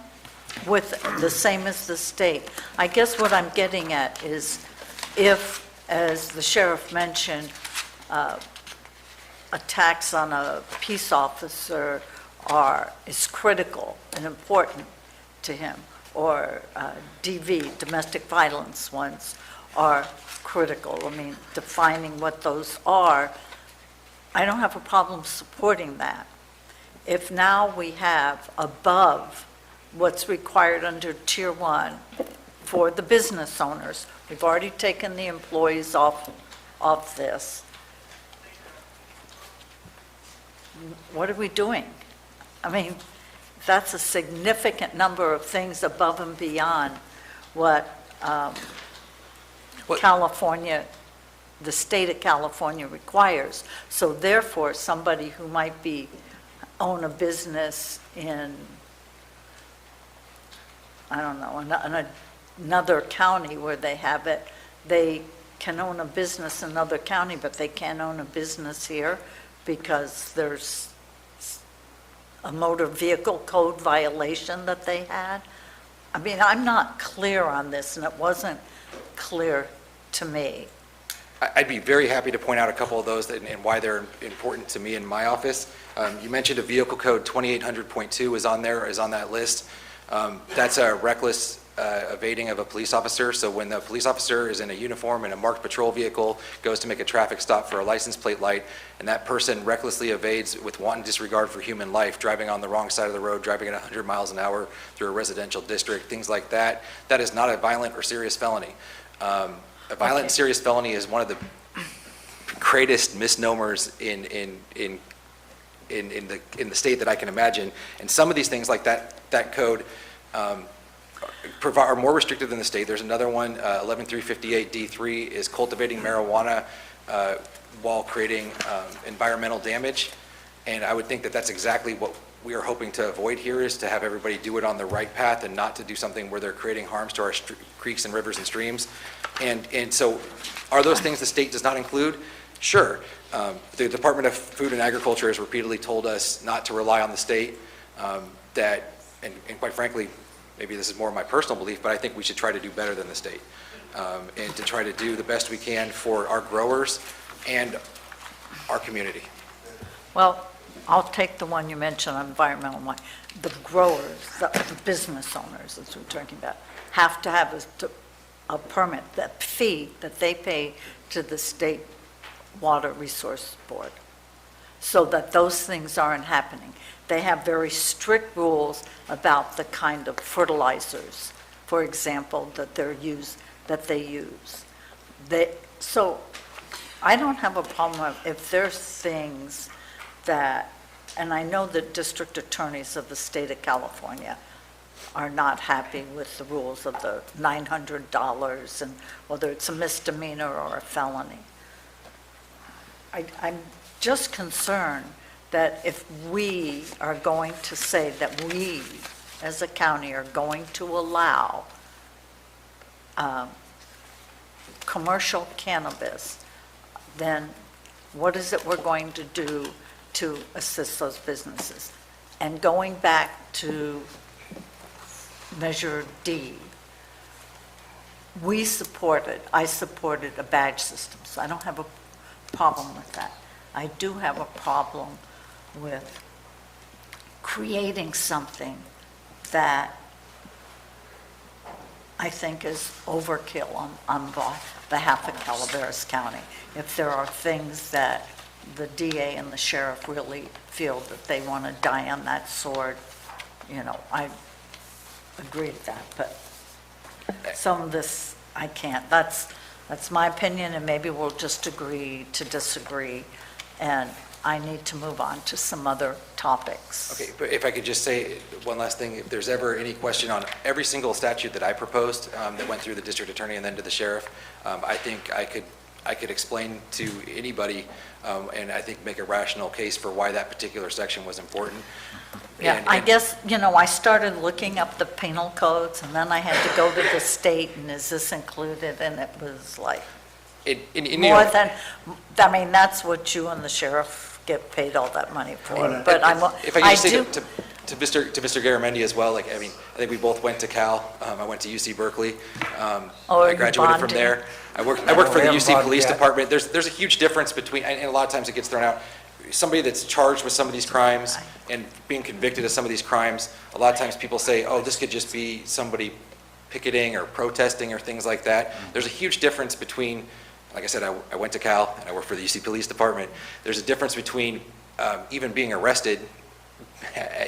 with the same as the state? I guess what I'm getting at is if, as the sheriff mentioned, attacks on a peace officer is critical and important to him, or DV, domestic violence ones, are critical. I mean, defining what those are, I don't have a problem supporting that. If now we have above what's required under Tier 1 for the business owners, we've already taken the employees off this, what are we doing? I mean, that's a significant number of things above and beyond what California, the state of California requires. So therefore, somebody who might own a business in, I don't know, another county where they have it, they can own a business in another county, but they can't own a business here because there's a motor vehicle code violation that they had. I mean, I'm not clear on this, and it wasn't clear to me. I'd be very happy to point out a couple of those and why they're important to me in my office. You mentioned a vehicle code 2800.2 is on that list. That's a reckless evading of a police officer. So when the police officer is in a uniform in a marked patrol vehicle, goes to make a traffic stop for a license plate light, and that person recklessly evades with wanton disregard for human life, driving on the wrong side of the road, driving at 100 miles an hour through a residential district, things like that, that is not a violent or serious felony. A violent and serious felony is one of the greatest misnomers in the state that I can imagine. And some of these things like that code are more restrictive than the state. There's another one, 11358D3, is cultivating marijuana while creating environmental damage. And I would think that that's exactly what we are hoping to avoid here, is to have everybody do it on the right path and not to do something where they're creating harms to our creeks and rivers and streams. And so are those things the state does not include? Sure. The Department of Food and Agriculture has repeatedly told us not to rely on the state, that, and quite frankly, maybe this is more my personal belief, but I think we should try to do better than the state, and to try to do the best we can for our growers and our community. Well, I'll take the one you mentioned on environmental one. The growers, the business owners, as we're talking about, have to have a permit, that fee that they pay to the State Water Resource Board, so that those things aren't happening. They have very strict rules about the kind of fertilizers, for example, that they use. So I don't have a problem if there's things that, and I know that district attorneys of the state of California are not happy with the rules of the $900 and whether it's a misdemeanor or a felony. I'm just concerned that if we are going to say that we, as a county, are going to allow commercial cannabis, then what is it we're going to do to assist those businesses? And going back to Measure D, I supported a badge system, so I don't have a problem with that. I do have a problem with creating something that I think is overkill on behalf of Calaveras County. If there are things that the DA and the sheriff really feel that they want to die on that sword, I agree with that, but some of this, I can't. That's my opinion, and maybe we'll just agree to disagree, and I need to move on to some other topics. Okay, but if I could just say one last thing, if there's ever any question on every single statute that I proposed that went through the district attorney and then to the sheriff, I think I could explain to anybody and I think make a rational case for why that particular section was important. Yeah, I guess, I started looking up the penal codes, and then I had to go to the state, and is this included? And it was like, more than, I mean, that's what you and the sheriff get paid all that money for. But if I could just say to Mr. Garamendi as well, I think we both went to Cal. I went to UC Berkeley. I graduated from there. I worked for the UC Police Department. There's a huge difference between, and a lot of times it gets thrown out, somebody that's charged with some of these crimes and being convicted of some of these crimes. A lot of times people say, oh, this could just be somebody picketing or protesting or things like that. There's a huge difference between, like I said, I went to Cal and I worked for the UC Police Department. There's a difference between even being arrested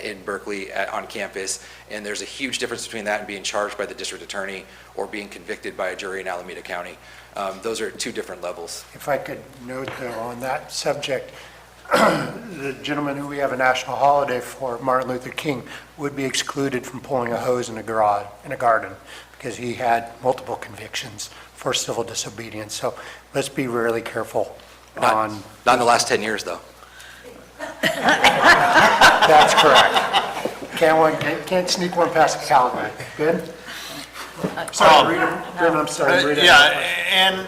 in Berkeley on campus, and there's a huge difference between that and being charged by the district attorney or being convicted by a jury in Alameda County. Those are two different levels. If I could note though on that subject, the gentleman who we have a national holiday for, Martin Luther King, would be excluded from pulling a hose in a garden because he had multiple convictions for civil disobedience. So let's be really careful Not in the last 10 years, though. That's correct. Can't sneak one past the Calaveras. Good? Sorry, I'm sorry. Read it. Yeah, and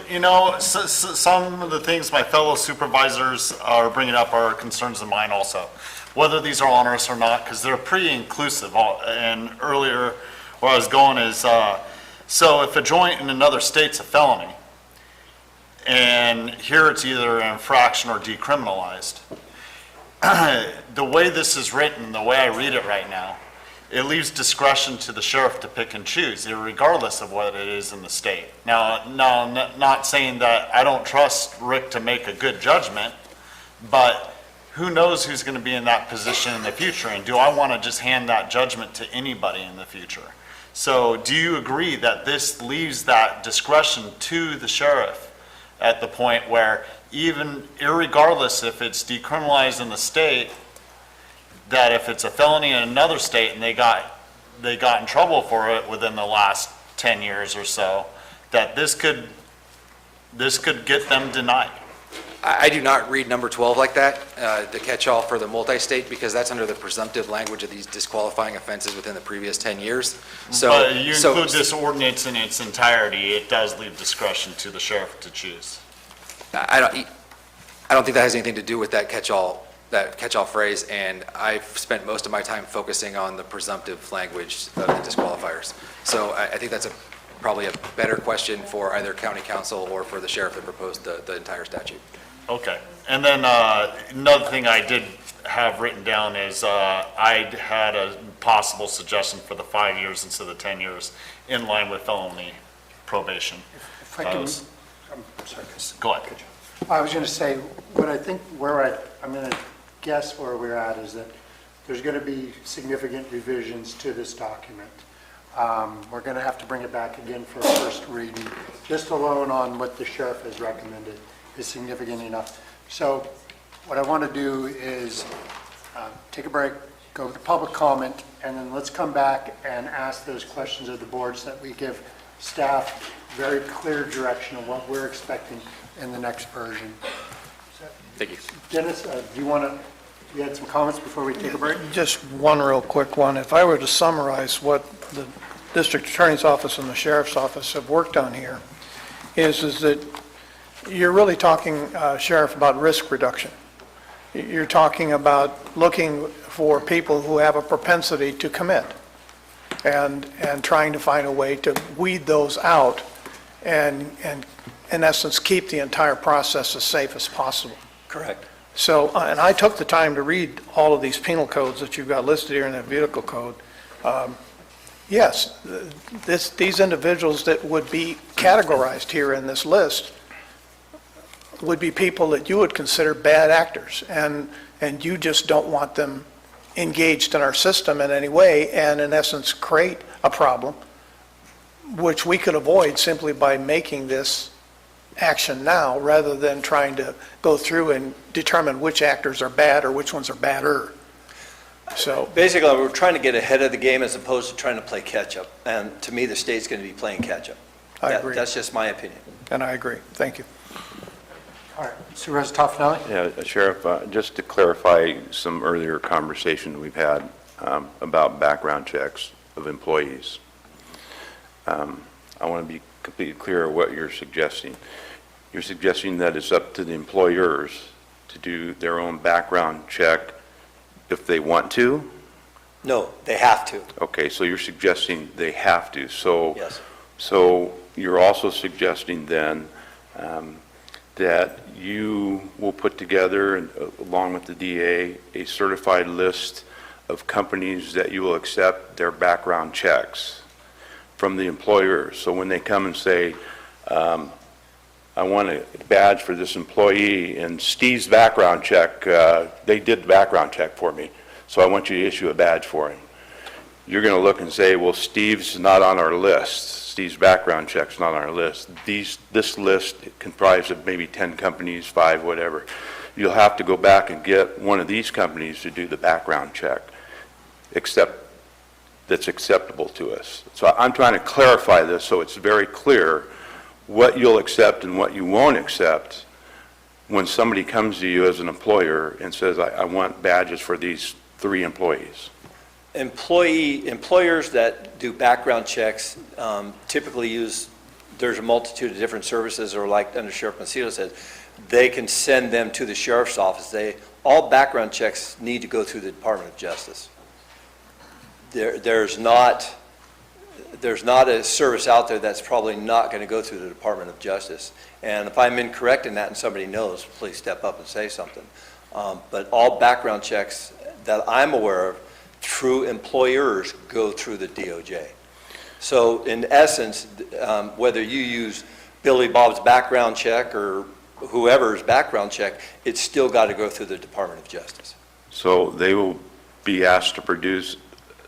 some of the things my fellow supervisors are bringing up are concerns of mine also, whether these are onerous or not, because they're pretty inclusive. And earlier, where I was going is, so if a joint in another state's a felony, and here it's either an infraction or decriminalized, the way this is written, the way I read it right now, it leaves discretion to the sheriff to pick and choose, regardless of what it is in the state. Now, not saying that I don't trust Rick to make a good judgment, but who knows who's going to be in that position in the future, and do I want to just hand that judgment to anybody in the future? So do you agree that this leaves that discretion to the sheriff at the point where even irregardless if it's decriminalized in the state, that if it's a felony in another state and they got in trouble for it within the last 10 years or so, that this could get them denied? I do not read number 12 like that, the catch-all for the multi-state, because that's under the presumptive language of these disqualifying offenses within the previous 10 years. But you include this ordinance in its entirety, it does leave discretion to the sheriff to choose. I don't think that has anything to do with that catch-all phrase, and I've spent most of my time focusing on the presumptive language of the disqualifiers. So I think that's probably a better question for either county council or for the sheriff that proposed the entire statute. Okay. And then another thing I did have written down is I had a possible suggestion for the 5 years instead of the 10 years in line with felony probation. If I can, I'm sorry. Go ahead. I was going to say, what I think I'm going to guess where we're at is that there's going to be significant revisions to this document. We're going to have to bring it back again for a first reading. Just alone on what the sheriff has recommended is significant enough. So what I want to do is take a break, go to public comment, and then let's come back and ask those questions of the board so that we give staff very clear direction of what we're expecting in the next version. Thank you. Dennis, you had some comments before we take a break? Just one real quick one. If I were to summarize what the district attorney's office and the sheriff's office have worked on here, is that you're really talking, Sheriff, about risk reduction. You're talking about looking for people who have a propensity to commit and trying to find a way to weed those out and in essence, keep the entire process as safe as possible. Correct. So, and I took the time to read all of these penal codes that you've got listed here in that vehicle code. yes, these individuals that would be categorized here in this list would be people that you would consider bad actors, and you just don't want them engaged in our system in any way, and in essence create a problem, which we could avoid simply by making this action now, rather than trying to go through and determine which actors are bad or which ones are badder. So basically, we're trying to get ahead of the game as opposed to trying to play catch-up. And to me, the state's going to be playing catch-up. I agree. That's just my opinion. And I agree. Thank you. All right, Supervisor Toffenelli? Yeah, Sheriff, just to clarify some earlier conversation we've had about background checks of employees. I want to be completely clear what you're suggesting. You're suggesting that it's up to the employers to do their own background check if they want to? No, they have to. Okay, so you're suggesting they have to. So, yes. So you're also suggesting then that you will put together, along with the DA, a certified list of companies that you will accept their background checks from the employer. So when they come and say, I want a badge for this employee, and Steve's background check, they did the background check for me, so I want you to issue a badge for him. You're going to look and say, well, Steve's not on our list. Steve's background check's not on our list. This list comprised of maybe 10 companies, 5, whatever. You'll have to go back and get one of these companies to do the background check, except that's acceptable to us. So I'm trying to clarify this so it's very clear what you'll accept and what you won't accept when somebody comes to you as an employer and says, I want badges for these 3 employees. Employers that do background checks typically use, there's a multitude of different services, or like Under Sheriff Macedo said, they can send them to the sheriff's office. All background checks need to go through the Department of Justice. There's not a service out there that's probably not going to go through the Department of Justice. And if I'm incorrect in that and somebody knows, please step up and say something. But all background checks that I'm aware of, true employers go through the DOJ. So in essence, whether you use Billy Bob's background check or whoever's background check, it's still got to go through the Department of Justice. So they will be asked to produce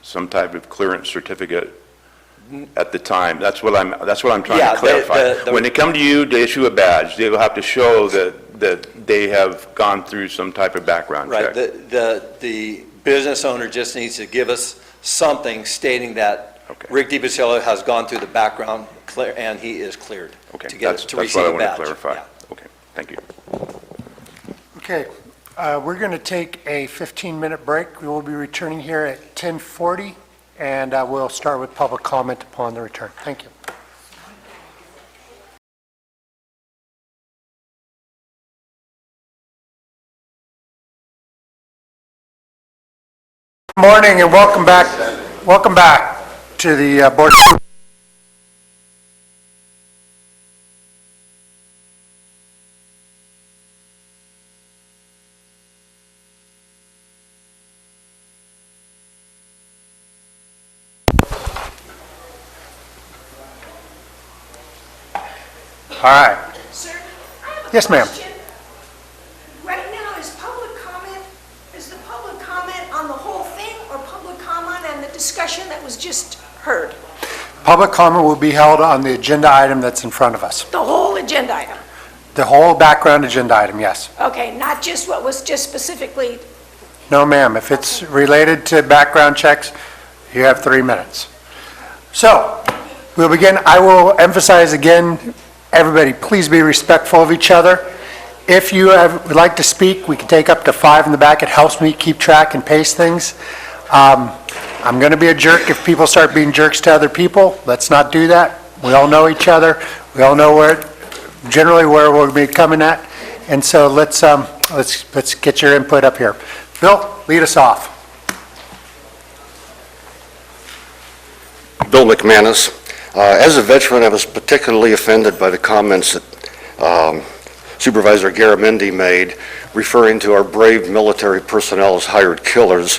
some type of clearance certificate at the time. That's what I'm trying to clarify. When they come to you to issue a badge, they will have to show that they have gone through some type of background check. Right. The business owner just needs to give us something stating that Rick DiBasilio has gone through the background and he is cleared to get to receive a badge. That's what I want to clarify. Yeah. Okay, thank you. Okay, we're going to take a 15-minute break. We will be returning here at 10:40, and we'll start with public comment upon the return. Thank you. Good morning and welcome back. Welcome back to the Board of Supervisors. All right. Sir, I have a Yes, ma'am. question. Right now, is the public comment on the whole thing, or public comment on the discussion that was just heard? Public comment will be held on the agenda item that's in front of us. The whole agenda item? The whole background agenda item, yes. Okay, not just what was just specifically, No, ma'am. If it's related to background checks, you have 3 minutes. So, we'll begin. I will emphasize again, everybody, please be respectful of each other. If you would like to speak, we can take up to 5 in the back. It helps me keep track and pace things. I'm going to be a jerk if people start being jerks to other people. Let's not do that. We all know each other. We all know generally where we'll be coming at. And so let's get your input up here. Bill, lead us off. Bill McManus. As a veteran, I was particularly offended by the comments that Supervisor Garamendi made, referring to our brave military personnel as hired killers.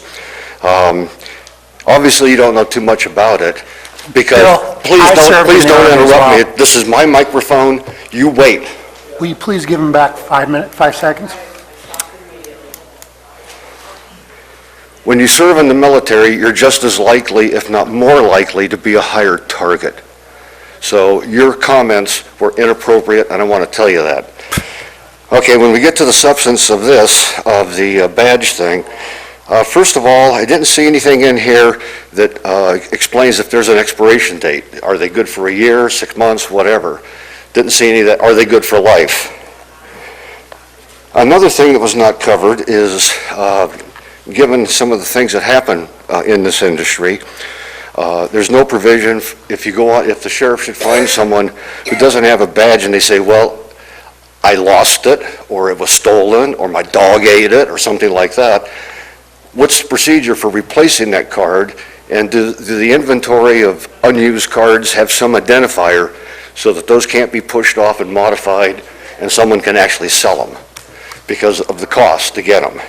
Obviously, you don't know too much about it, Because, Bill, I served in please the don't Army as interrupt well. me. This is my microphone. You wait. Will you please give him back 5 seconds? When you serve in the military, you're just as likely, if not more likely, to be a higher target. So your comments were inappropriate, and I want to tell you that. Okay, when we get to the substance of this, of the badge thing, first of all, I didn't see anything in here that explains if there's an expiration date. Are they good for a year, 6 months, whatever? Didn't see any of that. Are they good for life? Another thing that was not covered is, given some of the things that happen in this industry, there's no provision if the sheriff should find someone who doesn't have a badge and they say, well, I lost it, or it was stolen, or my dog ate it, or something like that. What's the procedure for replacing that card? And do the inventory of unused cards have some identifier so that those can't be pushed off and modified and someone can actually sell them because of the cost to get them?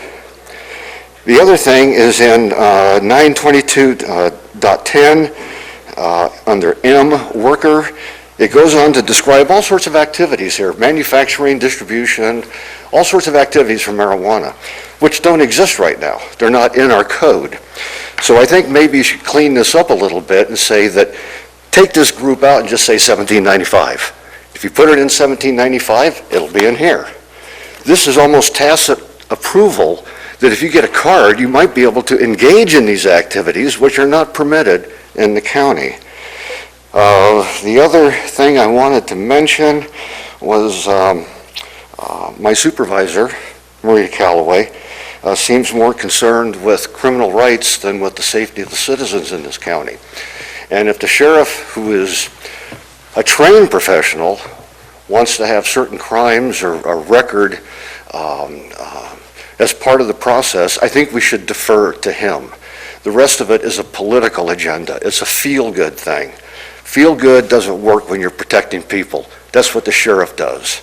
The other thing is in 922.10, under M, worker, it goes on to describe all sorts of activities here, manufacturing, distribution, all sorts of activities for marijuana, which don't exist right now. They're not in our code. So I think maybe you should clean this up a little bit and say that, take this group out and just say 1795. If you put it in 1795, it'll be in here. This is almost tacit approval that if you get a card, you might be able to engage in these activities which are not permitted in the county. The other thing I wanted to mention was my supervisor, Maria Calloway, seems more concerned with criminal rights than with the safety of the citizens in this county. And if the sheriff, who is a trained professional, wants to have certain crimes or a record as part of the process, I think we should defer to him. The rest of it is a political agenda. It's a feel-good thing. Feel-good doesn't work when you're protecting people. That's what the sheriff does.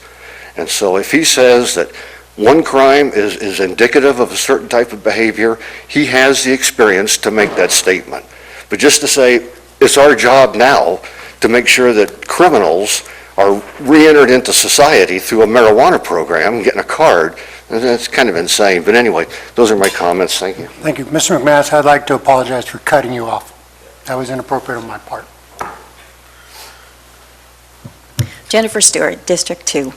And so if he says that one crime is indicative of a certain type of behavior, he has the experience to make that statement. But just to say, it's our job now to make sure that criminals are re-entered into society through a marijuana program, getting a card, that's kind of insane. But anyway, those are my comments. Thank you. Thank you. Mr. McManus, I'd like to apologize for cutting you off. That was inappropriate on my part. Jennifer Stewart, District 2.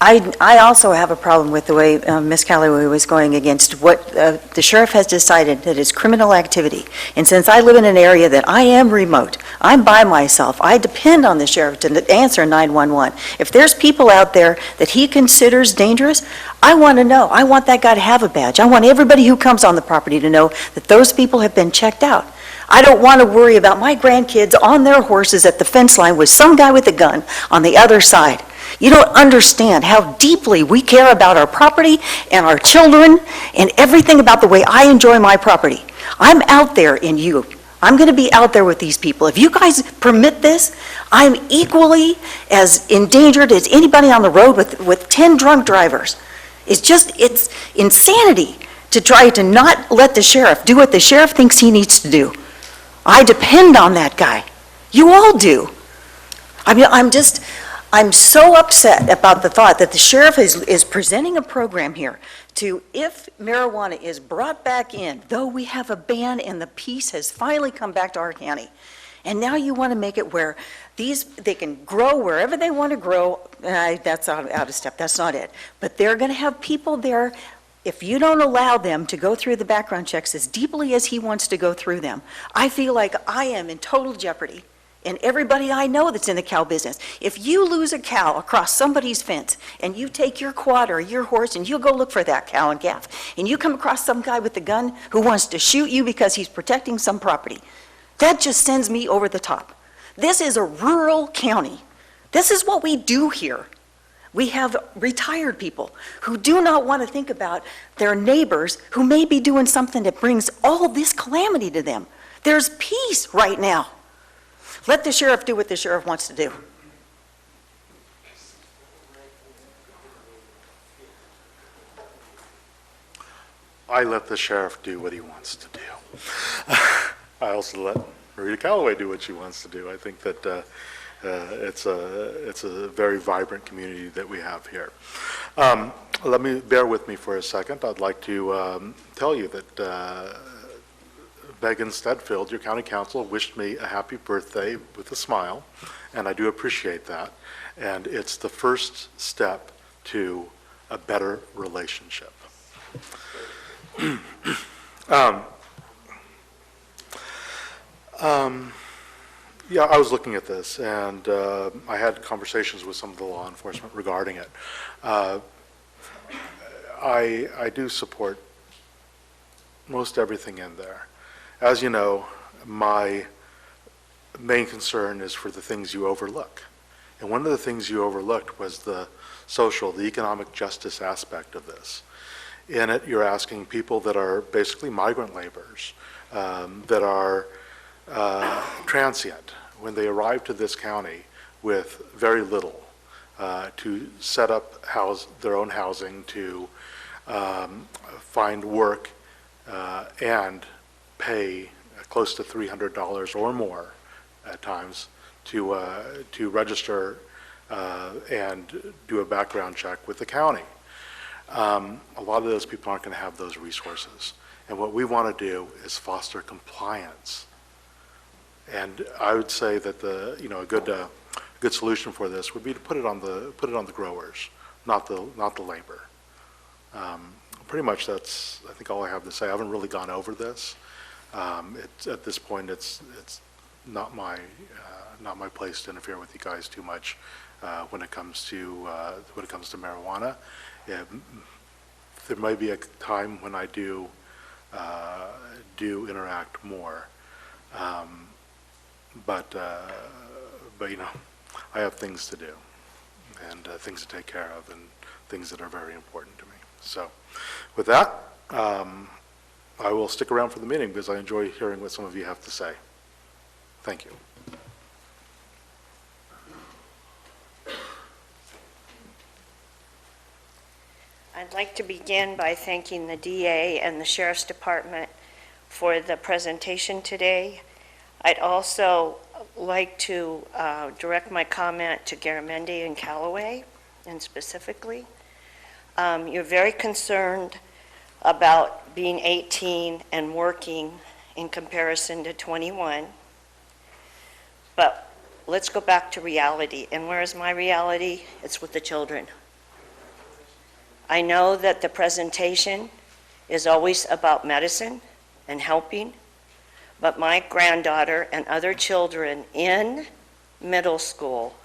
I also have a problem with the way Ms. Calloway was going against what the sheriff has decided that is criminal activity. And since I live in an area that I am remote, I'm by myself, I depend on the sheriff to answer 911. If there's people out there that he considers dangerous, I want to know. I want that guy to have a badge. I want everybody who comes on the property to know that those people have been checked out. I don't want to worry about my grandkids on their horses at the fence line with some guy with a gun on the other side. You don't understand how deeply we care about our property and our children and everything about the way I enjoy my property. I'm out there in you. I'm going to be out there with these people. If you guys permit this, I'm equally as endangered as anybody on the road with 10 drunk drivers. It's insanity to try to not let the sheriff do what the sheriff thinks he needs to do. I depend on that guy. You all do. I mean, I'm so upset about the thought that the sheriff is presenting a program here to, if marijuana is brought back in, though we have a ban and the peace has finally come back to our county, and now you want to make it where they can grow wherever they want to grow. That's out of step. That's not it. But they're going to have people there. If you don't allow them to go through the background checks as deeply as he wants to go through them, I feel like I am in total jeopardy. And everybody I know that's in the cow business. If you lose a cow across somebody's fence and you take your quad or your horse and you go look for that cow and calf, and you come across some guy with a gun who wants to shoot you because he's protecting some property, that just sends me over the top. This is a rural county. This is what we do here. We have retired people who do not want to think about their neighbors who may be doing something that brings all this calamity to them. There's peace right now. Let the sheriff do what the sheriff wants to do. I let the sheriff do what he wants to do. I also let Rita Callaway do what she wants to do. I think that it's a very vibrant community that we have here. Bear with me for a second. I'd like to tell you that Megan Stedfield, your county council, wished me a happy birthday with a smile, and I do appreciate that. And it's the first step to a better relationship. Yeah, I was looking at this, and I had conversations with some of the law enforcement regarding it. I do support most everything in there. As you know, my main concern is for the things you overlook. And one of the things you overlooked was the social, the economic justice aspect of this. In it, you're asking people that are basically migrant laborers, that are transient, when they arrive to this county with very little, to set up their own housing, to find work, and pay close to $300 or more at times to register and do a background check with the county. A lot of those people aren't going to have those resources. And what we want to do is foster compliance. And I would say that a good solution for this would be to put it on the growers, not the labor. Pretty much that's, I think, all I have to say. I haven't really gone over this. At this point, it's not my place to interfere with you guys too much when it comes to marijuana. There may be a time when I do interact more, but I have things to do and things to take care of and things that are very important to me. So, with that, I will stick around for the meeting because I enjoy hearing what some of you have to say. Thank you. I'd like to begin by thanking the DA and the Sheriff's Department for the presentation today. I'd also like to direct my comment to Garamendi and Callaway, and specifically. You're very concerned about being 18 and working in comparison to 21. But let's go back to reality. And where is my reality? It's with the children. I know that the presentation is always about medicine and helping, but my granddaughter and other children in middle school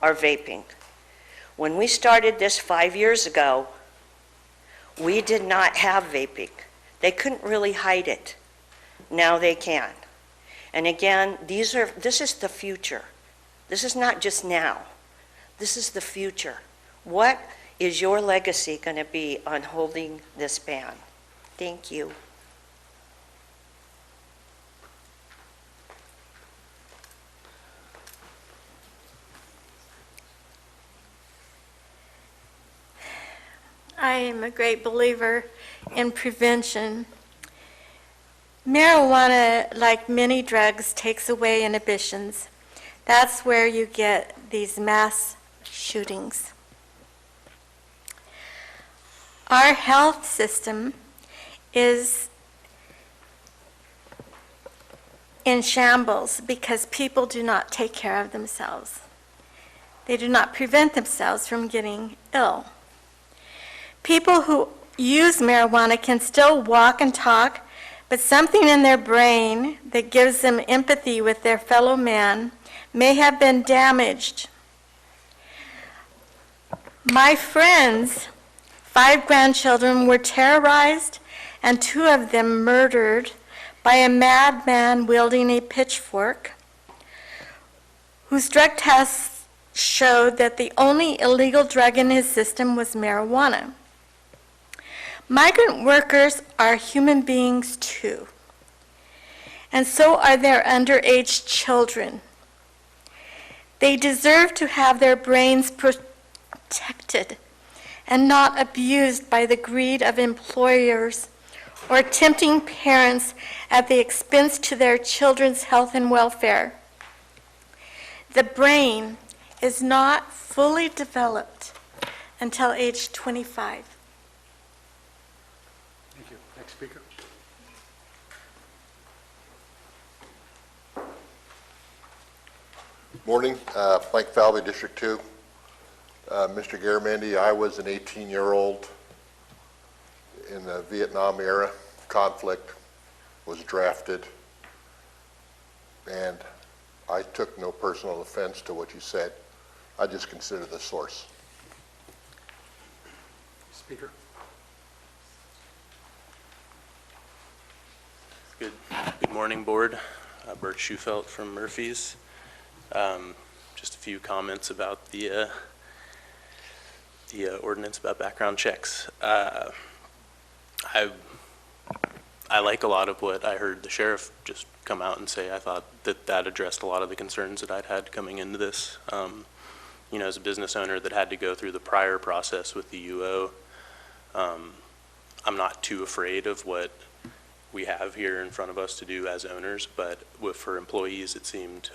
are vaping. When we started this 5 years ago, we did not have vaping. They couldn't really hide it. Now they can. And again, this is the future. This is not just now. This is the future. What is your legacy going to be on holding this ban? Thank you. I am a great believer in prevention. Marijuana, like many drugs, takes away inhibitions. That's where you get these mass shootings. Our health system is in shambles because people do not take care of themselves. They do not prevent themselves from getting ill. People who use marijuana can still walk and talk, but something in their brain that gives them empathy with their fellow man may have been damaged. My friends' 5 grandchildren were terrorized and 2 of them murdered by a madman wielding a pitchfork, whose drug tests showed that the only illegal drug in his system was marijuana. Migrant workers are human beings too, and so are their underage children. They deserve to have their brains protected and not abused by the greed of employers or tempting parents at the expense to their children's health and welfare. The brain is not fully developed until age 25. Thank you. Next speaker. Morning, Mike Falvey, District 2. Mr. Garamendi, I was an 18-year-old in the Vietnam era conflict, was drafted, and I took no personal offense to what you said. I just consider the source. Speaker. Good morning, Board. Bert Schufelt from Murphy's. Just a few comments about the ordinance about background checks. I like a lot of what I heard the sheriff just come out and say. I thought that addressed a lot of the concerns that I'd had coming into this. You know, as a business owner that had to go through the prior process with the UO, I'm not too afraid of what we have here in front of us to do as owners, but for employees it seemed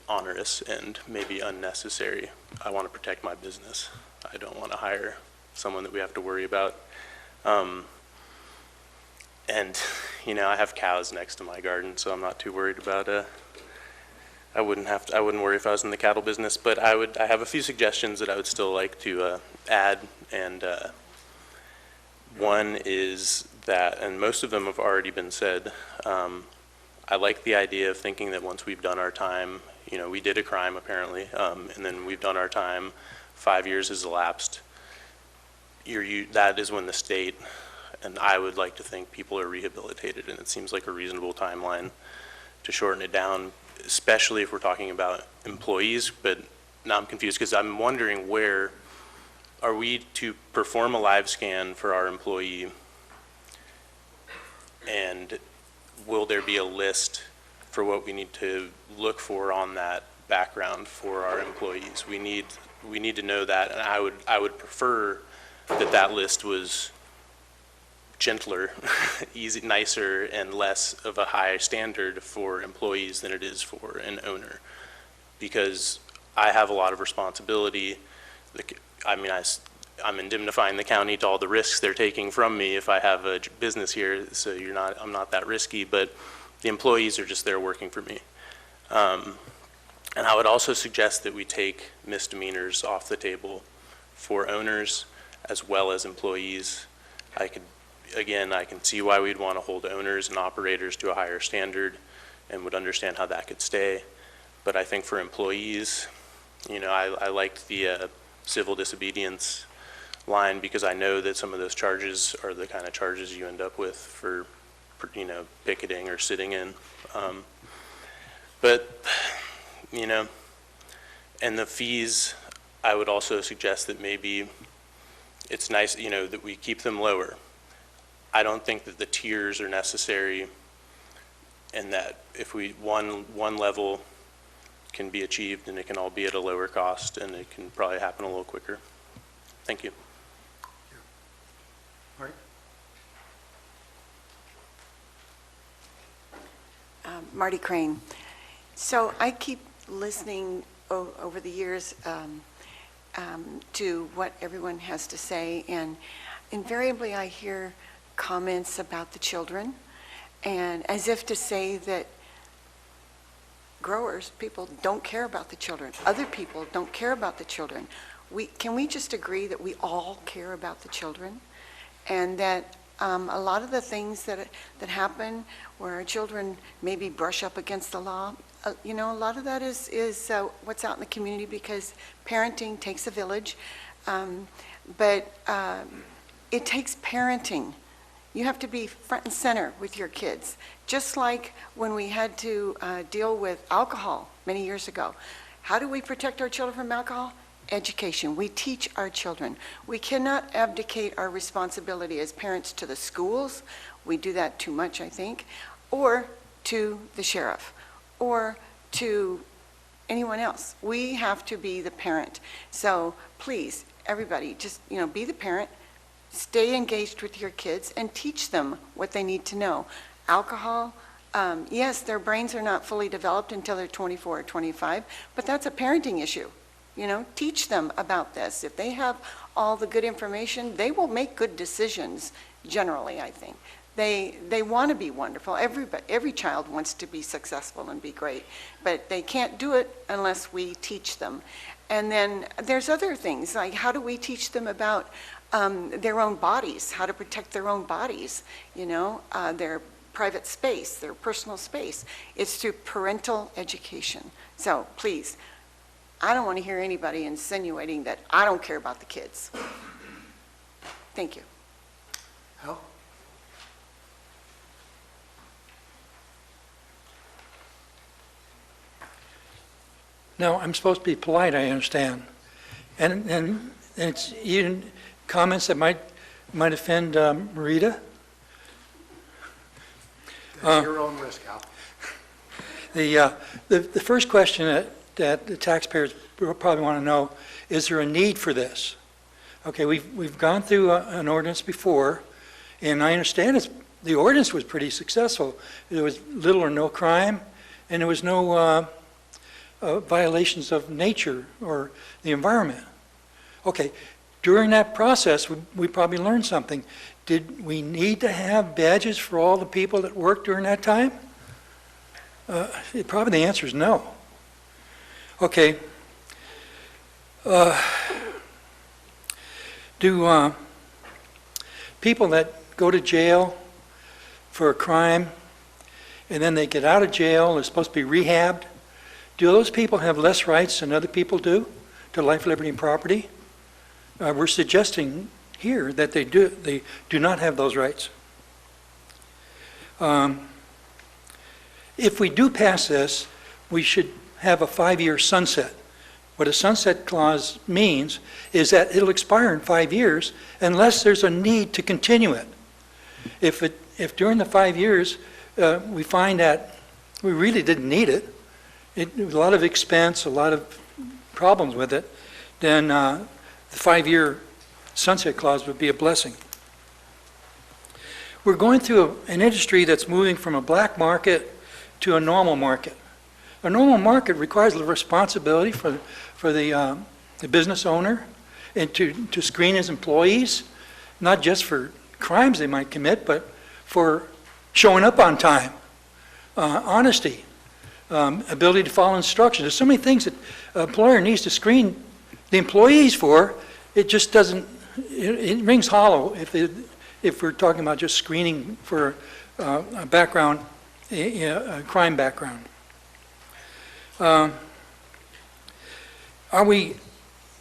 onerous and maybe unnecessary. I want to protect my business. I don't want to hire someone that we have to worry about. And I have cows next to my garden, so I'm not too worried about I wouldn't worry if I was in the cattle business, but I have a few suggestions that I would still like to add, and one is that, and most of them have already been said, I like the idea of thinking that once we've done our time, we did a crime apparently, and then we've done our time, 5 years has elapsed, that is when the state, and I would like to think people are rehabilitated, and it seems like a reasonable timeline to shorten it down, especially if we're talking about employees. But now I'm confused because I'm wondering, where are we to perform a live scan for our employee, and will there be a list for what we need to look for on that background for our employees? We need to know that, and I would prefer that list was gentler, easy, nicer, and less of a high standard for employees than it is for an owner, because I have a lot of responsibility. I'm indemnifying the county to all the risks they're taking from me if I have a business here, so I'm not that risky, but the employees are just there working for me. And I would also suggest that we take misdemeanors off the table for owners as well as employees. I can see why we'd want to hold owners and operators to a higher standard and would understand how that could stay. But I think for employees, I liked the civil disobedience line, because I know that some of those charges are the kind of charges you end up with for picketing or sitting in. And the fees, I would also suggest that maybe it's nice, that we keep them lower. I don't think that the tiers are necessary, and that if one level can be achieved, and it can all be at a lower cost, and it can probably happen a little quicker. Thank you. All right. Marty Crane. So I keep listening over the years to what everyone has to say, and invariably I hear comments about the children, and as if to say that growers, people don't care about the children. Other people don't care about the children. Can we just agree that we all care about the children? And that a lot of the things that happen where our children maybe brush up against the law, a lot of that is what's out in the community, because parenting takes a village. But it takes parenting. You have to be front and center with your kids. Just like when we had to deal with alcohol many years ago. How do we protect our children from alcohol? Education. We teach our children. We cannot abdicate our responsibility as parents to the schools. We do that too much, I think, or to the sheriff, or to anyone else. We have to be the parent. So please, everybody, just be the parent, Stay engaged with your kids and teach them what they need to know. Alcohol, yes, their brains are not fully developed until they're 24 or 25, but that's a parenting issue. You know, teach them about this. If they have all the good information, they will make good decisions, generally, I think. They want to be wonderful. Every child wants to be successful and be great, but they can't do it unless we teach them. And then there's other things, like how do we teach them about their own bodies, how to protect their own bodies, you know, their private space, their personal space. It's through parental education. So please, I don't want to hear anybody insinuating that I don't care about the kids. Thank you. Al? No, I'm supposed to be polite, I understand. And it's even comments that might offend Rita. That's your own risk, Al. The first question that the taxpayers probably want to know, is there a need for this? Okay, we've gone through an ordinance before, and I understand the ordinance was pretty successful. There was little or no crime, and there was no violations of nature or the environment. Okay, during that process, we probably learned something. Did we need to have badges for all the people that worked during that time? Probably the answer is no. Okay. Do people that go to jail for a crime and then they get out of jail, they're supposed to be rehabbed, do those people have less rights than other people do to life, liberty, and property? We're suggesting here that they do not have those rights. If we do pass this, we should have a 5-year sunset. What a sunset clause means is that it'll expire in 5 years unless there's a need to continue it. If during the 5 years we find that we really didn't need it, a lot of expense, a lot of problems with it, then the 5-year sunset clause would be a blessing. We're going through an industry that's moving from a black market to a normal market. A normal market requires the responsibility for the business owner and to screen his employees, not just for crimes they might commit, but for showing up on time, honesty, ability to follow instructions. There's so many things that an employer needs to screen the employees for. It just doesn't, it rings hollow if we're talking about just screening for a background, a crime background. Are we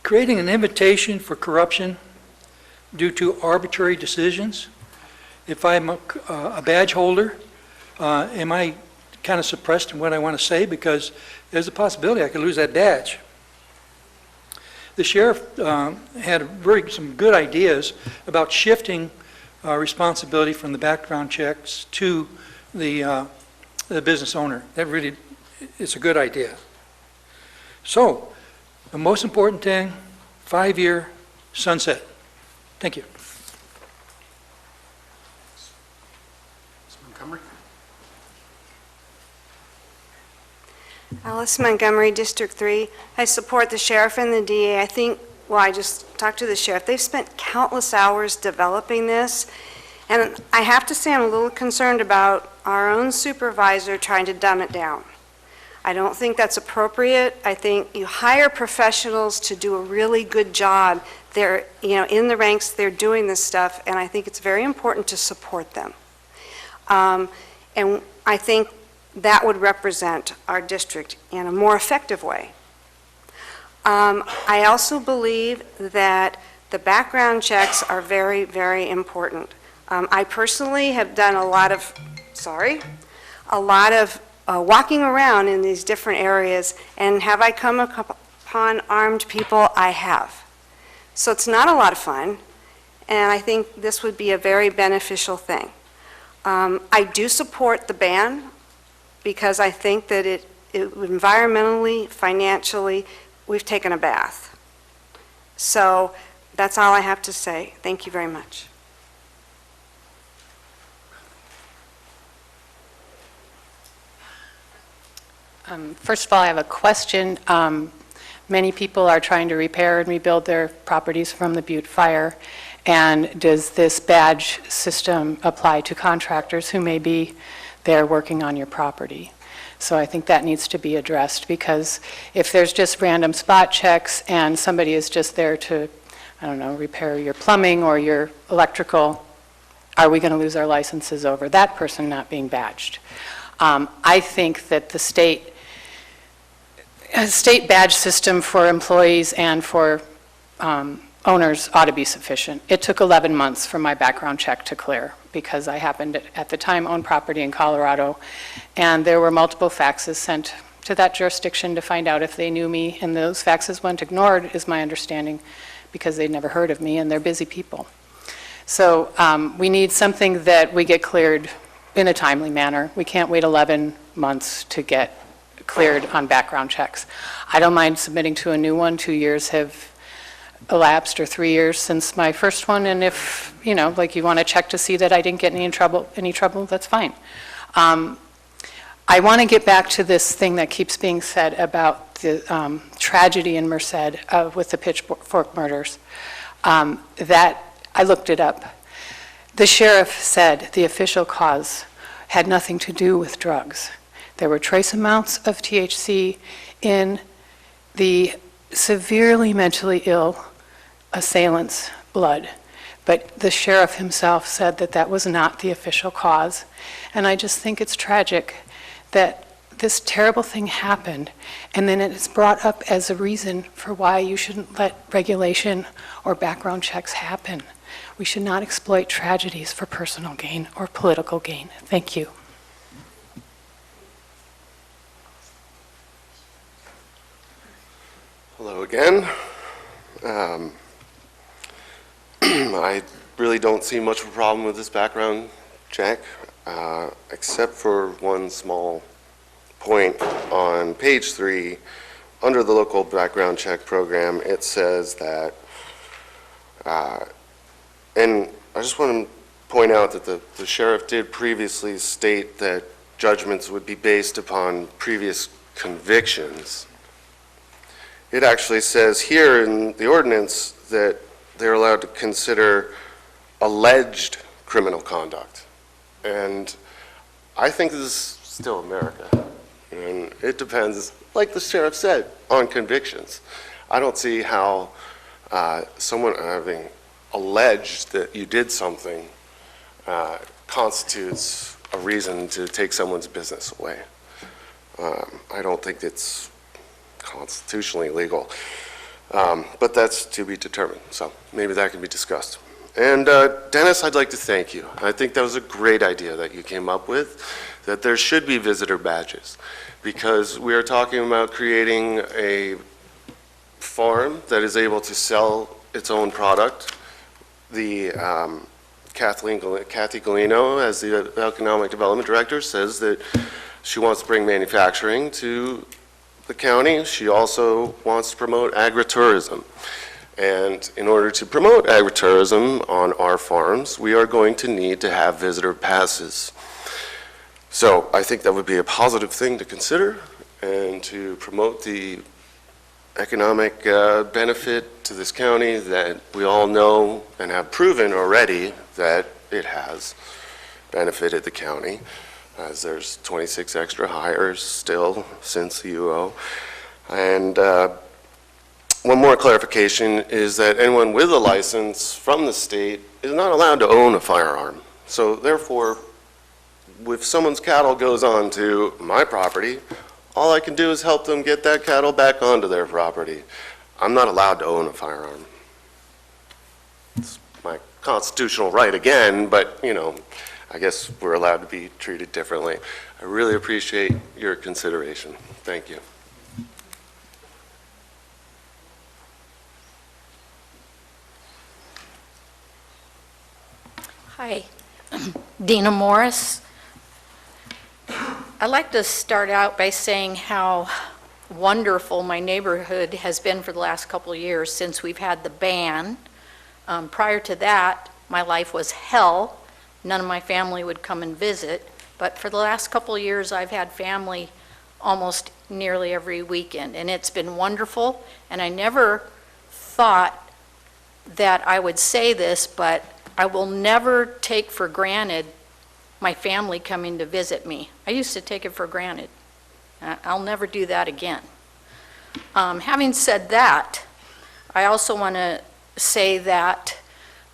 creating an invitation for corruption due to arbitrary decisions? If I'm a badge holder, am I kind of suppressed in what I want to say because there's a possibility I could lose that badge? The sheriff had some good ideas about shifting responsibility from the background checks to the business owner. That really is a good idea. So, the most important thing, 5-year sunset. Thank you. Ms. Montgomery? Alice Montgomery, District 3. I support the sheriff and the DA. I just talked to the sheriff. They've spent countless hours developing this, and I have to say I'm a little concerned about our own supervisor trying to dumb it down. I don't think that's appropriate. I think you hire professionals to do a really good job. They're, in the ranks, they're doing this stuff, and I think it's very important to support them. And I think that would represent our district in a more effective way. I also believe that the background checks are very, very important. I personally have done a lot of walking around in these different areas, and have I come upon armed people? I have. So it's not a lot of fun, and I think this would be a very beneficial thing. I do support the ban because I think that it environmentally, financially, we've taken a bath. So That's all I have to say. Thank you very much. First of all, I have a question. Many people are trying to repair and rebuild their properties from the Butte fire, and does this badge system apply to contractors who may be there working on your property? So I think that needs to be addressed, because if there's just random spot checks and somebody is just there to, I don't know, repair your plumbing or your electrical, are we going to lose our licenses over that person not being badged? I think that the state badge system for employees and for owners ought to be sufficient. It took 11 months for my background check to clear, because I happened at the time own property in Colorado, and there were multiple faxes sent to that jurisdiction to find out if they knew me, and those faxes went ignored, is my understanding, because they'd never heard of me, and they're busy people. So we need something that we get cleared in a timely manner. We can't wait 11 months to get cleared on background checks. I don't mind submitting to a new one. 2 years have elapsed, or 3 years since my first one, and if, you know, like you want to check to see that I didn't get any trouble, that's fine. I want to get back to this thing that keeps being said about the tragedy in Merced with the pitchfork murders. That, I looked it up. The sheriff said the official cause had nothing to do with drugs. There were trace amounts of THC in the severely mentally ill assailant's blood, but the sheriff himself said that that was not the official cause. And I just think it's tragic that this terrible thing happened, and then it's brought up as a reason for why you shouldn't let regulation or background checks happen. We should not exploit tragedies for personal gain or political gain. Thank you. Hello again. I really don't see much of a problem with this background check, except for one small point on page 3. Under the local background check program, it says that, and I just want to point out that the sheriff did previously state that judgments would be based upon previous convictions. It actually says here in the ordinance that they're allowed to consider alleged criminal conduct. And I think this is still America. And it depends, like the sheriff said, on convictions. I don't see how someone having alleged that you did something constitutes a reason to take someone's business away. I don't think it's constitutionally legal, but that's to be determined, so maybe that can be discussed. And Dennis, I'd like to thank you. I think that was a great idea that you came up with, that there should be visitor badges, because we are talking about creating a farm that is able to sell its own product. The Kathy Galino, as the Economic Development Director, says that she wants to bring manufacturing to the county. She also wants to promote agritourism. And in order to promote agritourism on our farms, we are going to need to have visitor passes. So I think that would be a positive thing to consider, and to promote the economic benefit to this county that we all know and have proven already that it has benefited the county, as there's 26 extra hires still since the UO. And one more clarification is that anyone with a license from the state is not allowed to own a firearm. So therefore, if someone's cattle goes on to my property, all I can do is help them get that cattle back onto their property. I'm not allowed to own a firearm. It's my constitutional right again, but, you know, I guess we're allowed to be treated differently. I really appreciate your consideration. Thank you. Hi, Dina Morris. I'd like to start out by saying how wonderful my neighborhood has been for the last couple of years since we've had the ban Prior to that, my life was hell. None of my family would come and visit. But for the last couple of years, I've had family almost nearly every weekend, and it's been wonderful. And I never thought that I would say this, but I will never take for granted my family coming to visit me. I used to take it for granted. I'll never do that again. Having said that, I also want to say that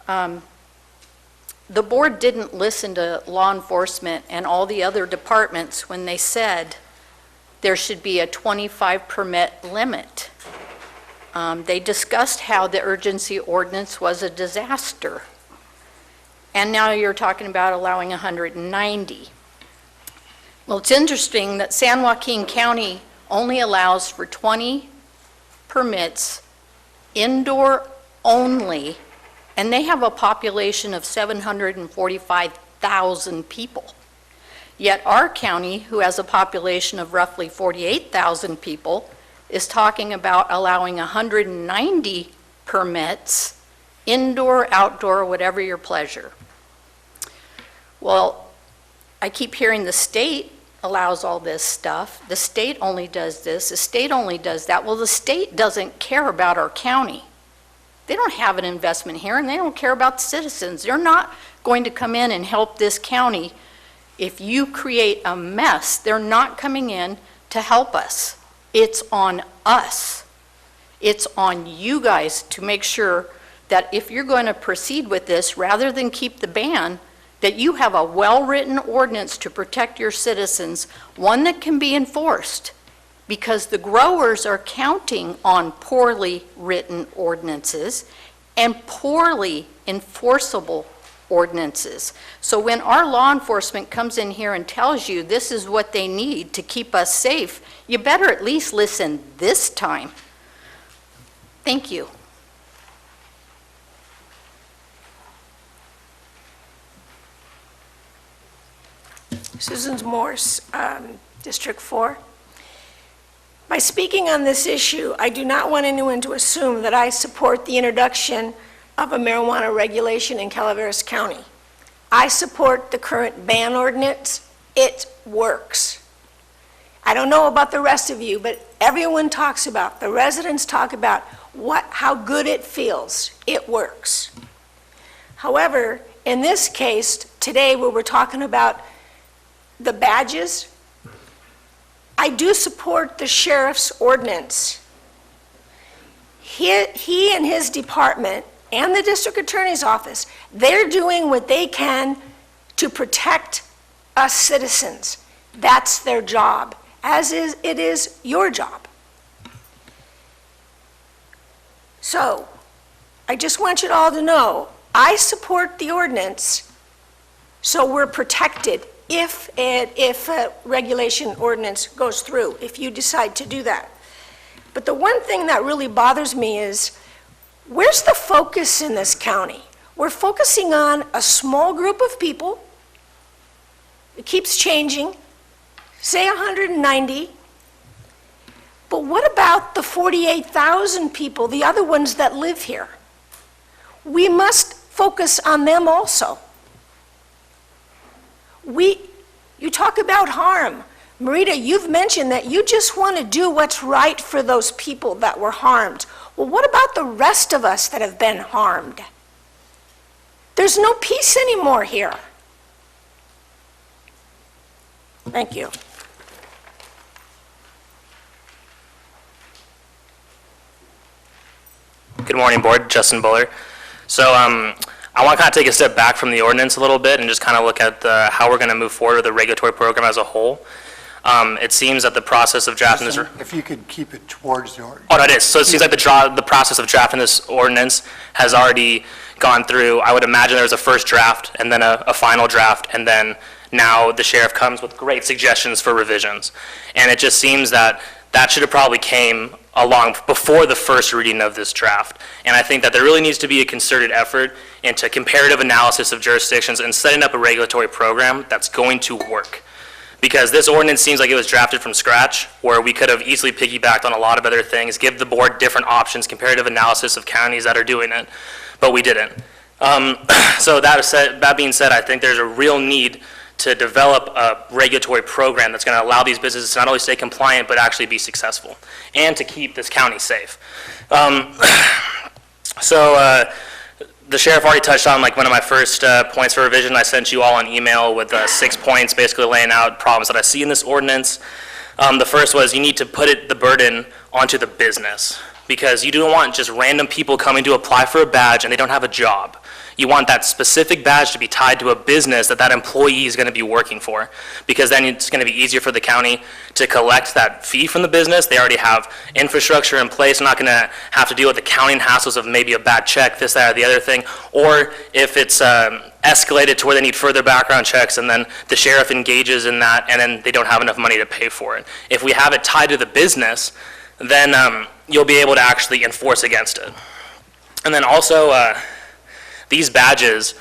the board didn't listen to law enforcement and all the other departments when they said there should be a 25 permit limit. They discussed how the urgency ordinance was a disaster. And now you're talking about allowing 190. Well, it's interesting that San Joaquin County only allows for 20 permits, indoor only, and they have a population of 745,000 people. Yet our county, who has a population of roughly 48,000 people, is talking about allowing 190 permits, indoor, outdoor, whatever your pleasure. Well, I keep hearing the state allows all this stuff. The state only does this. The state only does that. Well, the state doesn't care about our county. They don't have an investment here, and they don't care about the citizens. They're not going to come in and help this county. If you create a mess, they're not coming in to help us. It's on us. It's on you guys to make sure that if you're going to proceed with this, rather than keep the ban, that you have a well-written ordinance to protect your citizens, one that can be enforced, because the growers are counting on poorly written ordinances and poorly enforceable ordinances. So when our law enforcement comes in here and tells you this is what they need to keep us safe, you better at least listen this time. Thank you. Susan Morse, District 4. By speaking on this issue, I do not want anyone to assume that I support the introduction of a marijuana regulation in Calaveras County. I support the current ban ordinance. It works. I don't know about the rest of you, but everyone talks about, the residents talk about how good it feels. It works. However, in this case, today where we're talking about the badges, I do support the sheriff's ordinance. He and his department and the district attorney's office, they're doing what they can to protect us citizens. That's their job, as it is your job. So, I just want you all to know, I support the ordinance so we're protected if a regulation ordinance goes through, if you decide to do that. But the one thing that really bothers me is, where's the focus in this county? We're focusing on a small group of people. It keeps changing, say 190. But what about the 48,000 people, the other ones that live here? We must focus on them also. You talk about harm. Marita, you've mentioned that you just want to do what's right for those people that were harmed. Well, what about the rest of us that have been harmed? There's no peace anymore here. Thank you. Good morning, Board. Justin Buller. So I want to kind of take a step back from the ordinance a little bit and just kind of look at how we're going to move forward with the regulatory program as a whole. It seems that the process of drafting this... If you could keep it towards the ordinance. Oh, no, it is. So it seems like the process of drafting this ordinance has already gone through. I would imagine there's a first draft and then a final draft, and then now the sheriff comes with great suggestions for revisions. And it just seems that that should have probably came along before the first reading of this draft. And I think that there really needs to be a concerted effort into comparative analysis of jurisdictions and setting up a regulatory program that's going to work. Because this ordinance seems like it was drafted from scratch, where we could have easily piggybacked on a lot of other things, give the board different options, comparative analysis of counties that are doing it. but we didn't. So that being said, I think there's a real need to develop a regulatory program that's going to allow these businesses to not only stay compliant, but actually be successful, and to keep this county safe. The sheriff already touched on like one of my first points for revision. I sent you all an email with 6 points basically laying out problems that I see in this ordinance. The first was you need to put the burden onto the business, because you don't want just random people coming to apply for a badge and they don't have a job. You want that specific badge to be tied to a business that employee is going to be working for, because then it's going to be easier for the county to collect that fee from the business. They already have infrastructure in place. They're not going to have to deal with the accounting hassles of maybe a bad check, this, that, or the other thing, or if it's escalated to where they need further background checks and then the sheriff engages in that and then they don't have enough money to pay for it. If we have it tied to the business, then you'll be able to actually enforce against it. And then also, these badges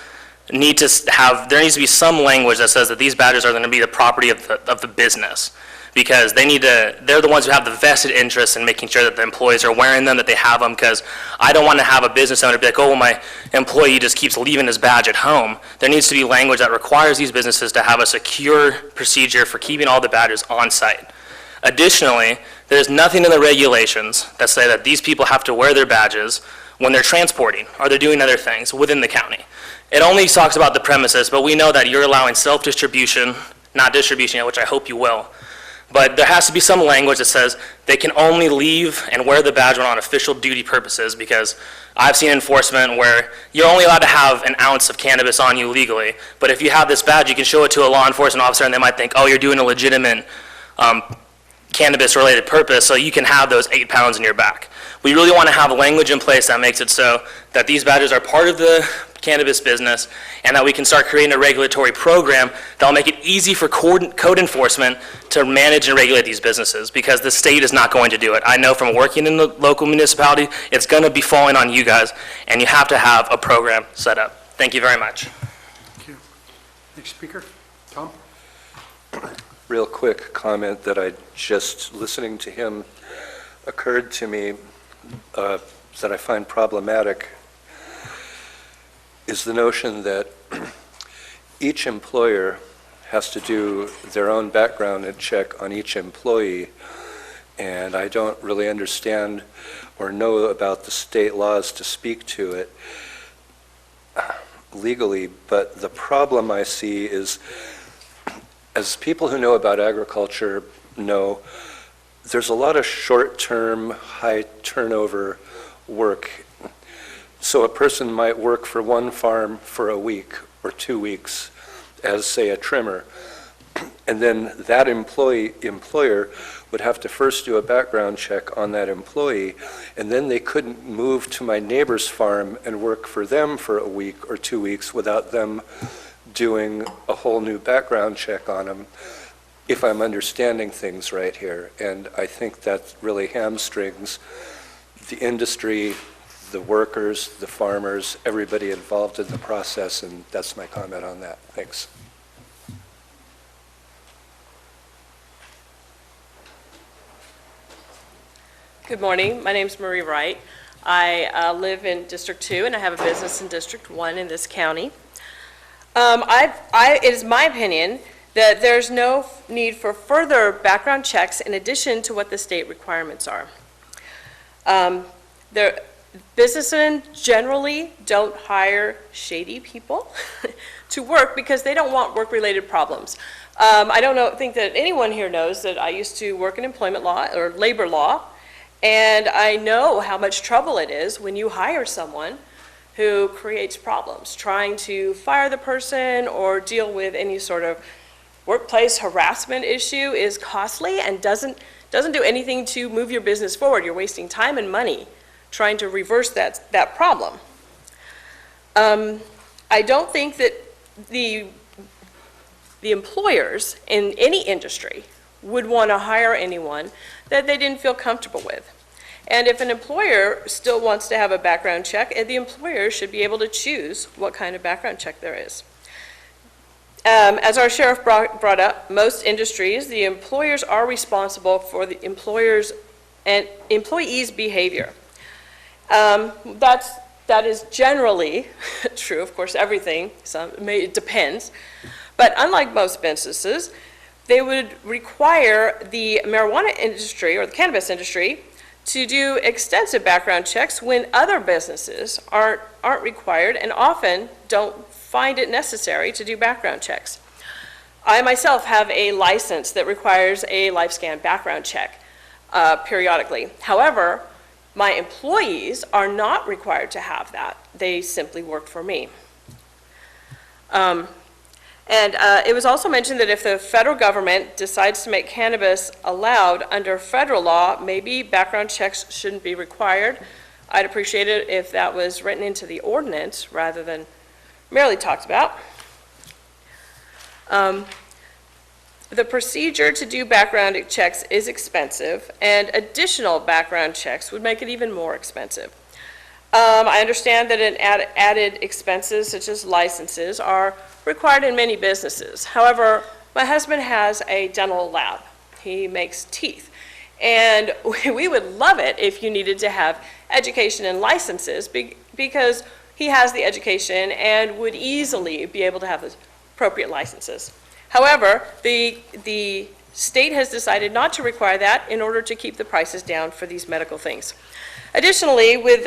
need to have, there needs to be some language that says that these badges are going to be the property of the business, because they're the ones who have the vested interest in making sure that the employees are wearing them, that they have them, because I don't want to have a business owner be like, oh, well, my employee just keeps leaving his badge at home. There needs to be language that requires these businesses to have a secure procedure for keeping all the badges on site. Additionally, there's nothing in the regulations that say that these people have to wear their badges when they're transporting or they're doing other things within the county. It only talks about the premises, but we know that you're allowing self-distribution, not distribution yet, which I hope you will. But there has to be some language that says they can only leave and wear the badge when on official duty purposes, because I've seen enforcement where you're only allowed to have an ounce of cannabis on you legally, but if you have this badge, you can show it to a law enforcement officer and they might think, oh, you're doing a legitimate cannabis-related purpose, so you can have those 8 pounds in your back. We really want to have language in place that makes it so that these badges are part of the cannabis business, and that we can start creating a regulatory program that will make it easy for code enforcement to manage and regulate these businesses, because the state is not going to do it. I know from working in the local municipality, it's going to be falling on you guys, and you have to have a program set up. Thank you very much. Thank you. Next speaker, Tom. Real quick comment that listening to him occurred to me that I find problematic is the notion that each employer has to do their own background check on each employee, and I don't really understand or know about the state laws to speak to it legally, but the problem I see is, as people who know about agriculture know, there's a lot of short-term, high-turnover work. So a person might work for one farm for a week or 2 weeks as, say, a trimmer, and then that employer would have to first do a background check on that employee, and then they couldn't move to my neighbor's farm and work for them for a week or 2 weeks without them doing a whole new background check on them, if I'm understanding things right here. And I think that really hamstrings the industry, the workers, the farmers, everybody involved in the process, and that's my comment on that. Thanks. Good morning. My name's Marie Wright. I live in District 2, and I have a business in District 1 in this county. It is my opinion that there's no need for further background checks in addition to what the state requirements are. Businessmen generally don't hire shady people to work because they don't want work-related problems. I don't think that anyone here knows that I used to work in employment law or labor law, and I know how much trouble it is when you hire someone who creates problems, trying to fire the person or deal with any sort of workplace harassment issue is costly and doesn't do anything to move your business forward. You're wasting time and money trying to reverse that problem. I don't think that the employers in any industry would want to hire anyone that they didn't feel comfortable with. And if an employer still wants to have a background check, the employer should be able to choose what kind of background check there is. As our sheriff brought up, most industries, the employers are responsible for the employers' and employees' behavior. That's That is generally true. Of course, everything, it depends. But unlike most businesses, they would require the marijuana industry or the cannabis industry to do extensive background checks when other businesses aren't required and often don't find it necessary to do background checks. I myself have a license that requires a LifeScan background check periodically. However, my employees are not required to have that. They simply work for me. It was also mentioned that if the federal government decides to make cannabis allowed under federal law, maybe background checks shouldn't be required. I'd appreciate it if that was written into the ordinance rather than merely talked about. The procedure to do background checks is expensive, and additional background checks would make it even more expensive. I understand that added expenses such as licenses are required in many businesses. However, my husband has a dental lab. He makes teeth. And we would love it if you needed to have education and licenses because he has the education and would easily be able to have the appropriate licenses. However, the state has decided not to require that in order to keep the prices down for these medical things. Additionally, with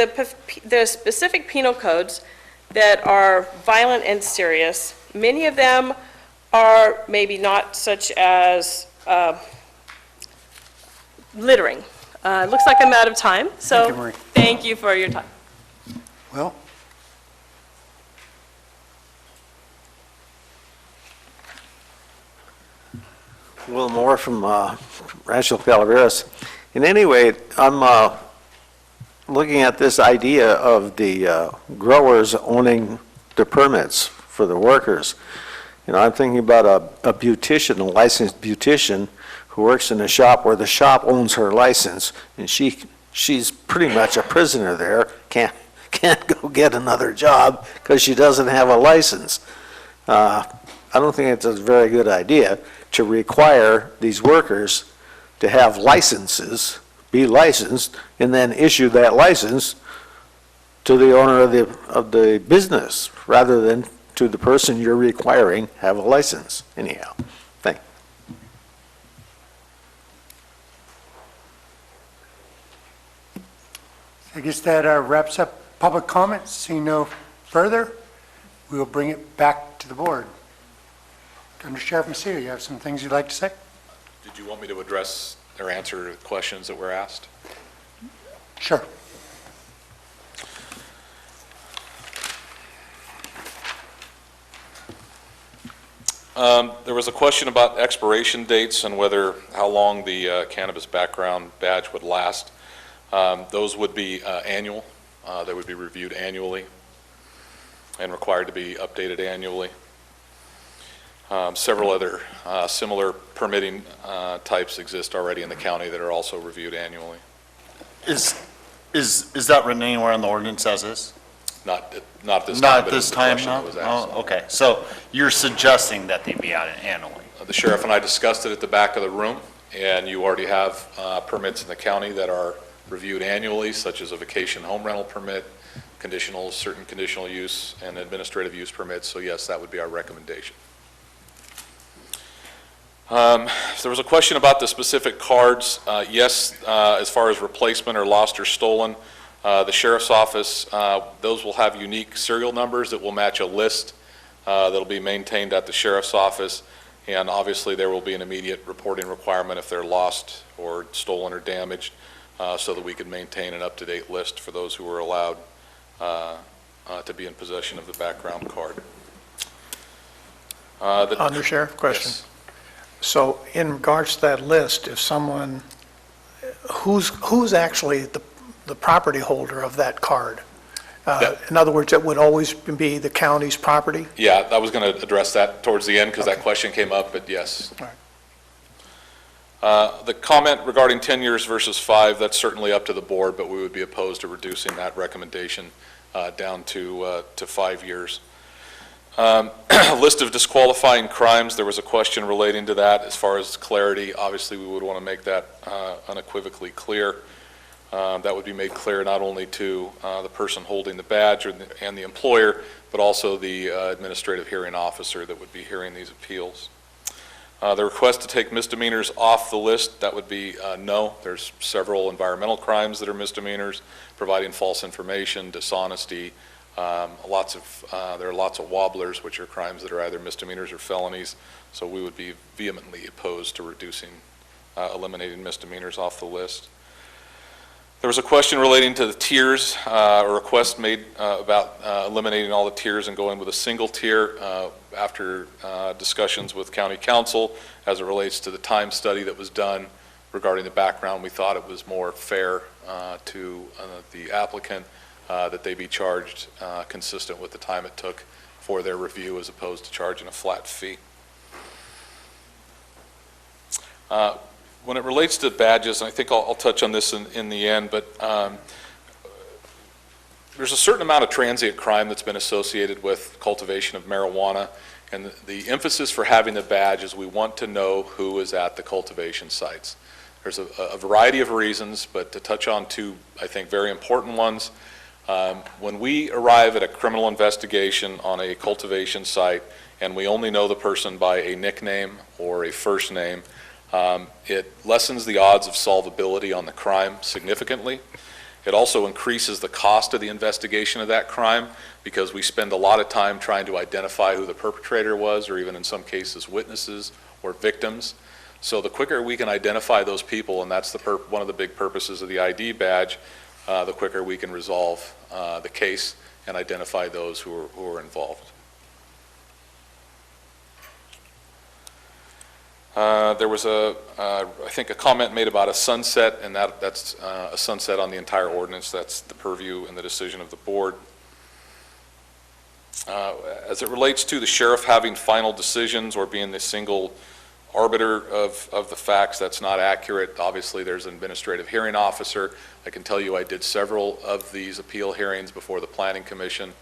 the specific penal codes that are violent and serious, many of them are maybe not such as littering. It looks like I'm out of time, so thank you for your time. Will? Will Moore from Rancho Calaveras. In any way, I'm looking at this idea of the growers owning the permits for the workers. You know, I'm thinking about a beautician, a licensed beautician who works in a shop where the shop owns her license, and she's pretty much a prisoner there, can't go get another job because she doesn't have a license. I don't think it's a very good idea to require these workers to have licenses, be licensed, and then issue that license to the owner of the business, rather than to the person you're requiring have a license. Anyhow, thank you. I guess that wraps up public comments. Seeing no further, we will bring it back to the board. Under Sheriff Macedo, you have some things you'd like to say? Did you want me to address or answer questions that were asked? Sure. There was a question about expiration dates and how long the cannabis background badge would last. Those would be annual. They would be reviewed annually and required to be updated annually. Several other similar permitting types exist already in the county that are also reviewed annually. Is that written anywhere in the ordinance as is? Not at this time. Not but this the time, question no? was asked. Oh, okay. So you're suggesting that they be out annually? The sheriff and I discussed it at the back of the room, and you already have permits in the county that are reviewed annually, such as a vacation home rental permit, certain conditional use, and administrative use permits. So yes, that would be our recommendation. There was a question about the specific cards. Yes, as far as replacement or lost or stolen, the sheriff's office, those will have unique serial numbers that will match a list that'll be maintained at the sheriff's office, and obviously there will be an immediate reporting requirement if they're lost or stolen or damaged, so that we can maintain an up-to-date list for those who are allowed to be in possession of the background card. Under Sheriff, question. Yes. So in regards to that list, if someone, who's actually the property holder of that card? In other words, it would always be the county's property? Yeah, I was going to address that towards the end because that question came up, but yes. All right. The comment regarding 10 years versus 5, that's certainly up to the board, but we would be opposed to reducing that recommendation down to 5 years. List of disqualifying crimes, there was a question relating to that. As far as clarity, obviously we would want to make that unequivocally clear. That would be made clear not only to the person holding the badge and the employer, but also the administrative hearing officer that would be hearing these appeals. The request to take misdemeanors off the list, that would be no. There's several environmental crimes that are misdemeanors, providing false information, dishonesty. There are lots of wobblers, which are crimes that are either misdemeanors or felonies. So we would be vehemently opposed to eliminating misdemeanors off the list. There was a question relating to the tiers, a request made about eliminating all the tiers and going with a single tier after discussions with County Council as it relates to the time study that was done regarding the background. We thought it was more fair to the applicant that they be charged consistent with the time it took for their review as opposed to charging a flat fee. When it relates to badges, and I think I'll touch on this in the end, but there's a certain amount of transient crime that's been associated with cultivation of marijuana, and the emphasis for having the badge is we want to know who is at the cultivation sites. There's a variety of reasons, but to touch on two, I think, very important ones. When we arrive at a criminal investigation on a cultivation site and we only know the person by a nickname or a first name, it lessens the odds of solvability on the crime significantly. It also increases the cost of the investigation of that crime because we spend a lot of time trying to identify who the perpetrator was, or even in some cases witnesses or victims. So the quicker we can identify those people, and that's one of the big purposes of the ID badge, the quicker we can resolve the case and identify those who are involved. There was I think a comment made about a sunset, and that's a sunset on the entire ordinance. That's the purview and the decision of the board. As it relates to the sheriff having final decisions or being the single arbiter of the facts, that's not accurate. Obviously, there's an administrative hearing officer. I can tell you I did several of these appeal hearings before the Planning Commission.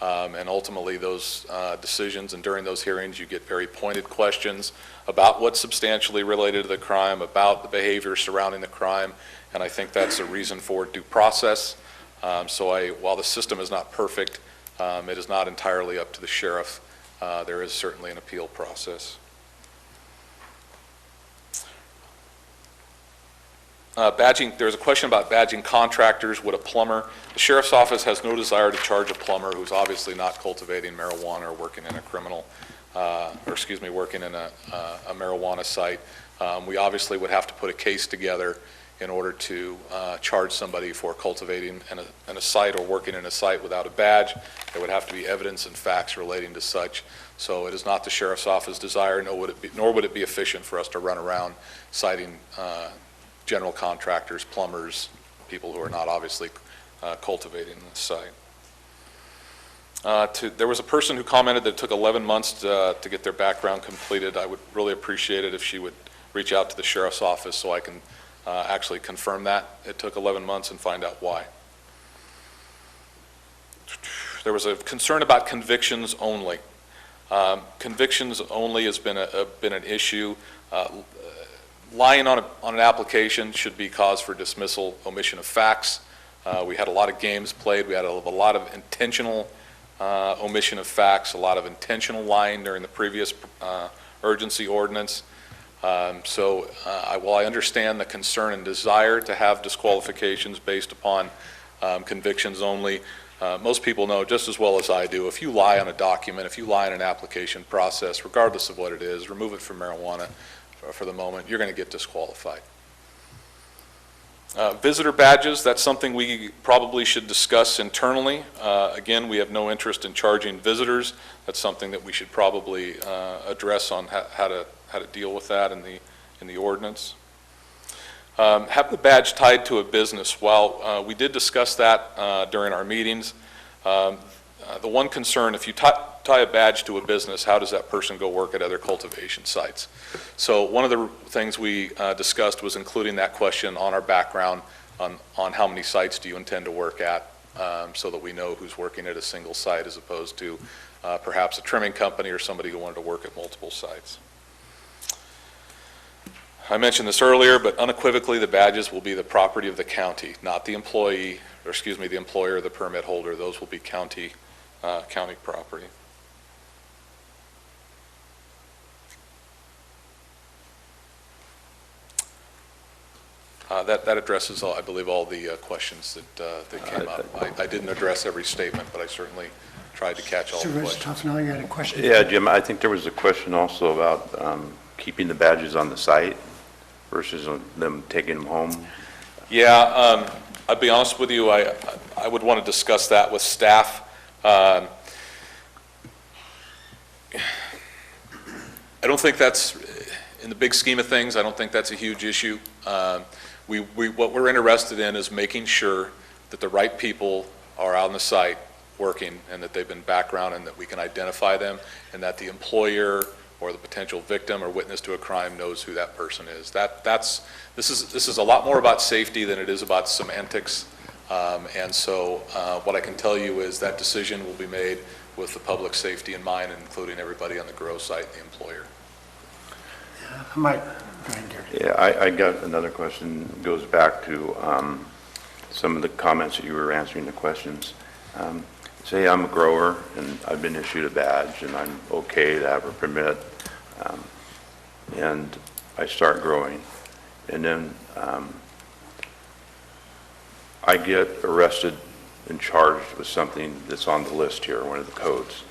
And ultimately those decisions, and during those hearings you get very pointed questions about what's substantially related to the crime, about the behavior surrounding the crime, and I think that's a reason for due process. While the system is not perfect, it is not entirely up to the sheriff. There is certainly an appeal process. Badging, there's a question about badging contractors. Would a plumber, the sheriff's office has no desire to charge a plumber who's obviously not cultivating marijuana or working in a working in a marijuana site. We obviously would have to put a case together in order to charge somebody for cultivating in a site or working in a site without a badge. There would have to be evidence and facts relating to such. So it is not the sheriff's office desire, nor would it be efficient for us to run around citing general contractors, plumbers, people who are not obviously cultivating the site. There was a person who commented that it took 11 months to get their background completed. I would really appreciate it if she would reach out to the sheriff's office so I can actually confirm that it took 11 months and find out why. There was a concern about convictions only. Convictions only has been an issue. Lying on an application should be cause for dismissal, omission of facts. We had a lot of games played. We had a lot of intentional omission of facts, a lot of intentional lying during the previous urgency ordinance. While I understand the concern and desire to have disqualifications based upon convictions only, most people know just as well as I do, if you lie on a document, if you lie on an application process, regardless of what it is, remove it from marijuana for the moment, you're going to get disqualified. Visitor badges, that's something we probably should discuss internally. Again, we have no interest in charging visitors. That's something that we should probably address on how to deal with that in the ordinance. Have the badge tied to a business. While we did discuss that during our meetings, the one concern, if you tie a badge to a business, how does that person go work at other cultivation sites? So one of the things we discussed was including that question on our background on how many sites do you intend to work at, so that we know who's working at a single site as opposed to perhaps a trimming company or somebody who wanted to work at multiple sites. I mentioned this earlier, but unequivocally, the badges will be the property of the county, not the employee, or excuse me, the employer or the permit holder. Those will be county property. That addresses, I believe, all the questions that came up. I didn't address every statement, but I certainly tried to catch all the Supervisor questions. Toffenali, you had a question? Yeah, Jim, I think there was a question also about keeping the badges on the site versus them taking them home. Yeah, I'd be honest with you, I would want to discuss that with staff. I don't think that's, in the big scheme of things, I don't think that's a huge issue. What we're interested in is making sure that the right people are out on the site working and that they've been backgrounded and that we can identify them and that the employer or the potential victim or witness to a crime knows who that person is. This is a lot more about safety than it is about semantics. And so what I can tell you is that decision will be made with the public safety in mind, including everybody on the grow site and the employer. Mike, go ahead, Gary. Yeah, I got another question. It goes back to some of the comments that you were answering the questions. Say I'm a grower and I've been issued a badge and I'm okay to have a permit, and I start growing, and then I get arrested and charged with something that's on the list here, one of the codes.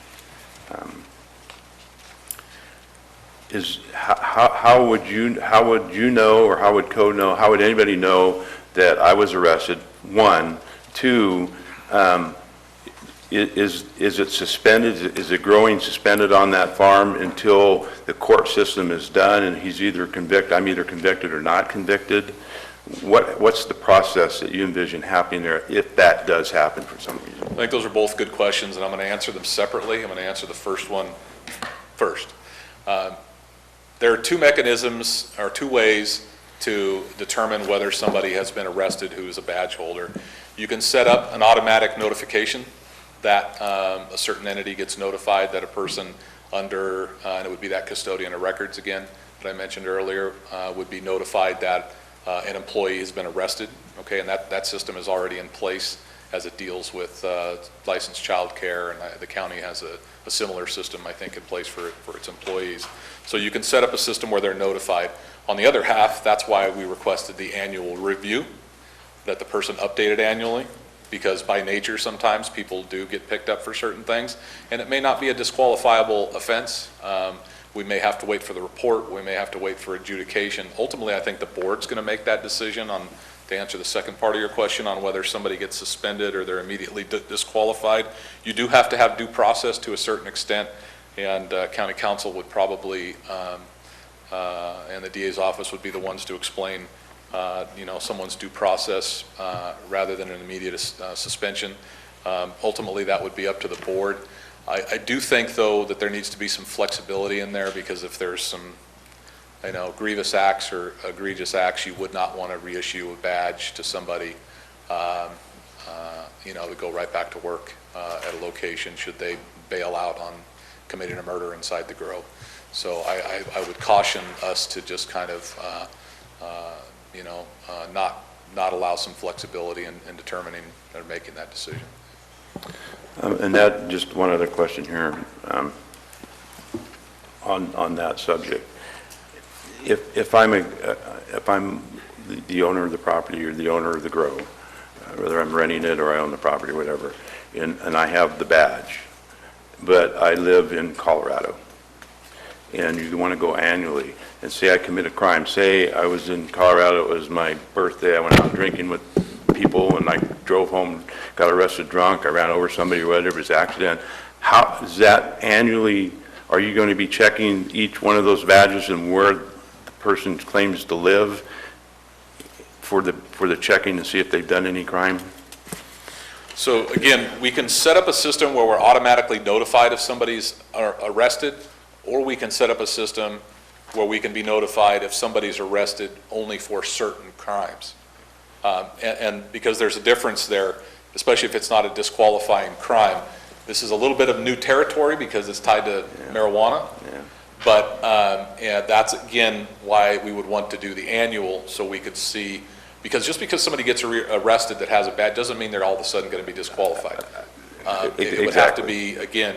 How would you know, or how would code know, how would anybody know that I was arrested? One. Two, is it suspended? Is it growing suspended on that farm until the court system is done and he's either convicted, I'm either convicted or not convicted? What's the process that you envision happening there if that does happen for some reason? I think those are both good questions, and I'm going to answer them separately. I'm going to answer the first one first. There are two mechanisms, or two ways to determine whether somebody has been arrested who is a badge holder. You can set up an automatic notification that a certain entity gets notified that a person under, and it would be that custodian of records again that I mentioned earlier, would be notified that an employee has been arrested, okay, and that system is already in place as it deals with licensed child care, and the county has a similar system, I think, in place for its employees. So you can set up a system where they're notified. On the other half, that's why we requested the annual review, that the person updated annually, because by nature sometimes people do get picked up for certain things, and it may not be a disqualifiable offense. We may have to wait for the report, we may have to wait for adjudication. Ultimately, I think the board's going to make that decision on, to answer the second part of your question, on whether somebody gets suspended or they're immediately disqualified. You do have to have due process to a certain extent, and county council would probably, and the DA's office would be the ones to explain someone's due process rather than an immediate suspension. Ultimately, that would be up to the board. I do think, though, that there needs to be some flexibility in there, because if there's some, grievous acts or egregious acts, you would not want to reissue a badge to somebody, to go right back to work at a location should they bail out on committing a murder inside the grow. So I would caution us to just kind of, not allow some flexibility in determining or making that decision. And that, just one other question here on that subject. If I'm the owner of the property or the owner of the grow, whether I'm renting it or I own the property or whatever, and I have the badge, but I live in Colorado, and you want to go annually, and say I commit a crime, say I was in Colorado, it was my birthday, I went out drinking with people, and I drove home, got arrested drunk, I ran over somebody or whatever, it was an accident. How is that annually, are you going to be checking each one of those badges and where the person claims to live for the checking to see if they've done any crime? So again, we can set up a system where we're automatically notified if somebody's arrested, or we can set up a system where we can be notified if somebody's arrested only for certain crimes. And because there's a difference there, especially if it's not a disqualifying crime. This is a little bit of new territory because it's tied to marijuana. But, yeah, that's again why we would want to do the annual, so we could see, because just because somebody gets arrested that has a badge doesn't mean they're all of a sudden going to be disqualified. It would have to be, again,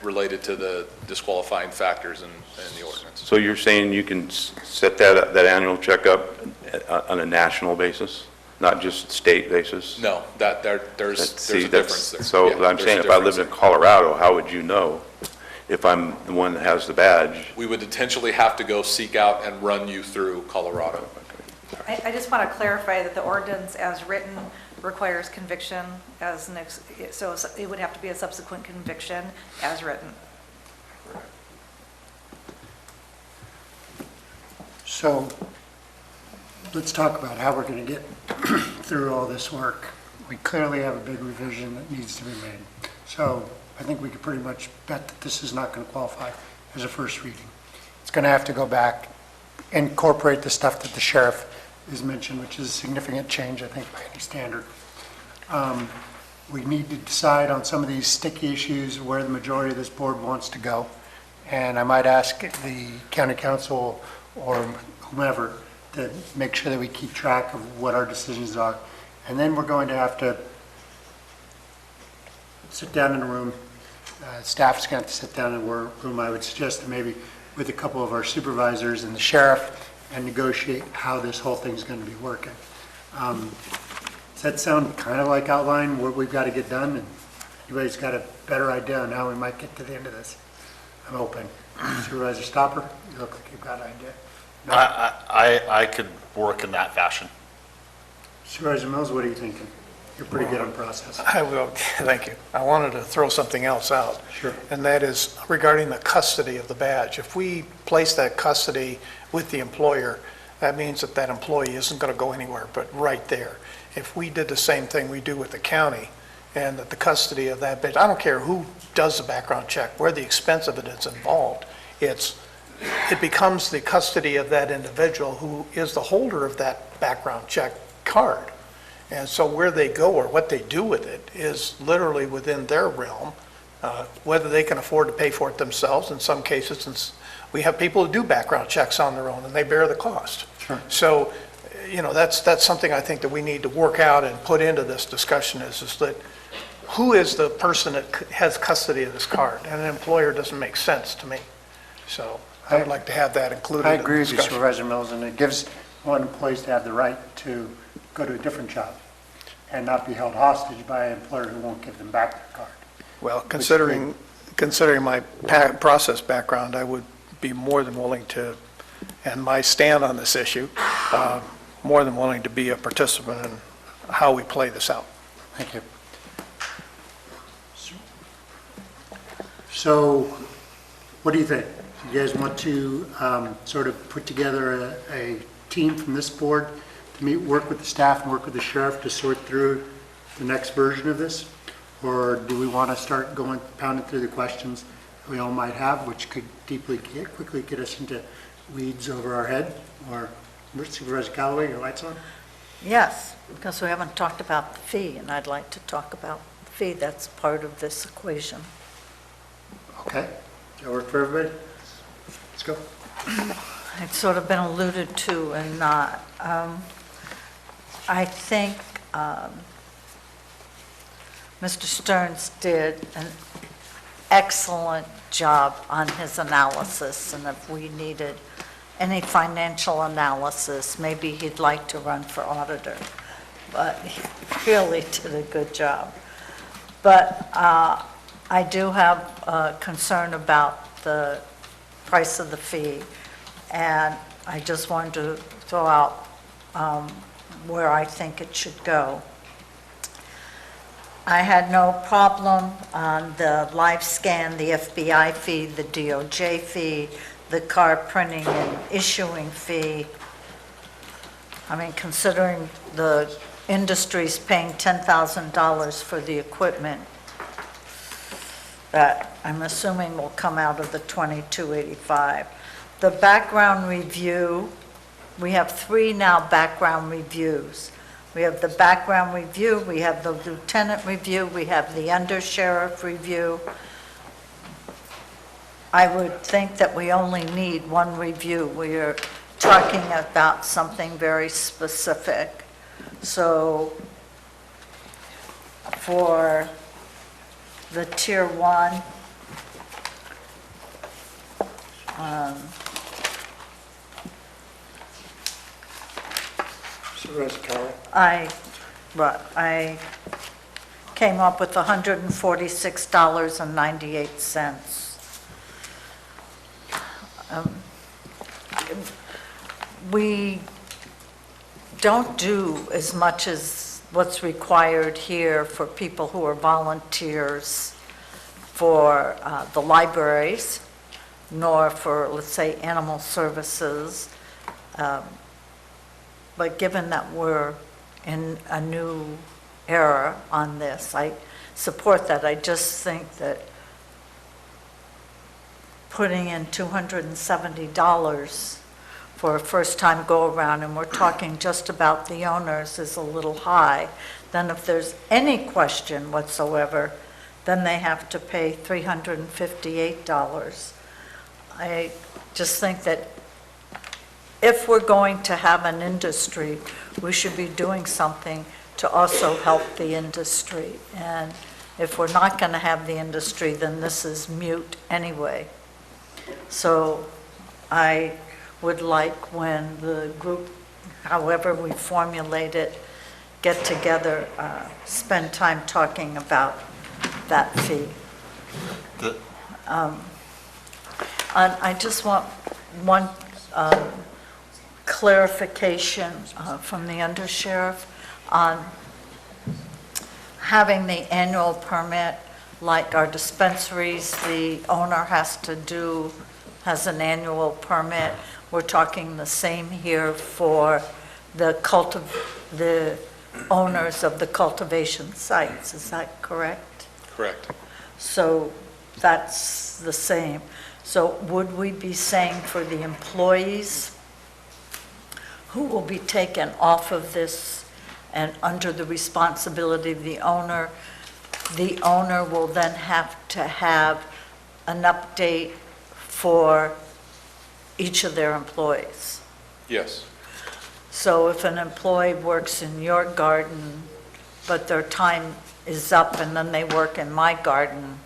related to the disqualifying factors in the ordinance. So you're saying you can set that annual checkup on a national basis, not just state basis? No, there's a difference there. So Yeah, I'm there's saying a if I difference lived in Colorado, how would you know if I'm the one that has the badge? We would potentially have to go seek out and run you through Colorado. I just want to clarify that the ordinance as written requires conviction as so it would have to be a subsequent conviction as written. So let's talk about how we're going to get through all this work. We clearly have a big revision that needs to be made. So I think we could pretty much bet that this is not going to qualify as a first reading. It's going to have to go back, incorporate the stuff that the sheriff has mentioned, which is a significant change, I think, by any standard. We need to decide on some of these sticky issues where the majority of this board wants to go. And I might ask the county council or whomever to make sure that we keep track of what our decisions are. And then we're going to have to sit down in a room. Staff's going to have to sit down in a room, I would suggest, that maybe with a couple of our supervisors and the sheriff, and negotiate how this whole thing's going to be working. Does that sound kind of like outline what we've got to get done? And anybody's got a better idea on how we might get to the end of this? I'm open. Supervisor Stopper, you look like you've got an idea. No? I could work in that fashion. Supervisor Mills, what are you thinking? You're pretty good on process. I will, thank you. I wanted to throw something else out. Sure. And that is regarding the custody of the badge. If we place that custody with the employer, that means that that employee isn't going to go anywhere but right there. If we did the same thing we do with the county, and that the custody of that badge, I don't care who does the background check, where the expense of it is involved, it becomes the custody of that individual who is the holder of that background check card. And so where they go or what they do with it is literally within their realm, whether they can afford to pay for it themselves. In some cases, since we have people who do background checks on their own and they bear the cost. Sure. So, that's something I think that we need to work out and put into this discussion is that who is the person that has custody of this card? And an employer doesn't make sense to me. So I would like to have that included I in the agree with you, discussion. Supervisor Mills, and it gives one employees to have the right to go to a different job and not be held hostage by an employer who won't give them back their card. Well, considering my process background, I would be more than willing to, and my stand on this issue, more than willing to be a participant in how we play this out. Thank you. So, what do you think? You guys want to sort of put together a team from this board to meet, work with the staff and work with the sheriff to sort through the next version of this? Or do we want to start pounding through the questions we all might have, which could quickly get us into weeds over our head? Or Supervisor Callaway, your lights on? Yes, because we haven't talked about the fee, and I'd like to talk about the fee. That's part of this equation. Okay. Does that work for everybody? Let's go. It's sort of been alluded to and not. I think Mr. Stearns did an excellent job on his analysis, and if we needed any financial analysis, maybe he'd like to run for auditor, but he really did a good job. But I do have a concern about the price of the fee, and I just wanted to throw out where I think it should go. I had no problem on the live scan, the FBI fee, the DOJ fee, the card printing and issuing fee. I mean, considering the industry's paying $10,000 for the equipment, that I'm assuming will come out of the $2285. The background review, we have 3 now background reviews. We have the background review, we have the lieutenant review, we have the undersheriff review. I would think that we only need one review. We are talking about something very specific. So for the Tier 1, Supervisor Carroll? I came up with $146.98. We don't do as much as what's required here for people who are volunteers for the libraries, nor for, let's say, animal services. But given that we're in a new era on this, I support that. I just think that putting in $270 for a first-time go-around, and we're talking just about the owners, is a little high. Then if there's any question whatsoever, then they have to pay $358. I just think that if we're going to have an industry, we should be doing something to also help the industry. And if we're not going to have the industry, then this is moot anyway. So I would like when the group, however we formulate it, get together, spend time talking about that fee. And I just want one clarification from the undersheriff on having the annual permit, like our dispensaries, the owner has an annual permit. We're talking the same here for the owners of the cultivation sites. Is that correct? Correct. So that's the same. So would we be saying for the employees who will be taken off of this and under the responsibility of the owner will then have to have an update for each of their employees? Yes. So if an employee works in your garden, but their time is up and then they work in my garden,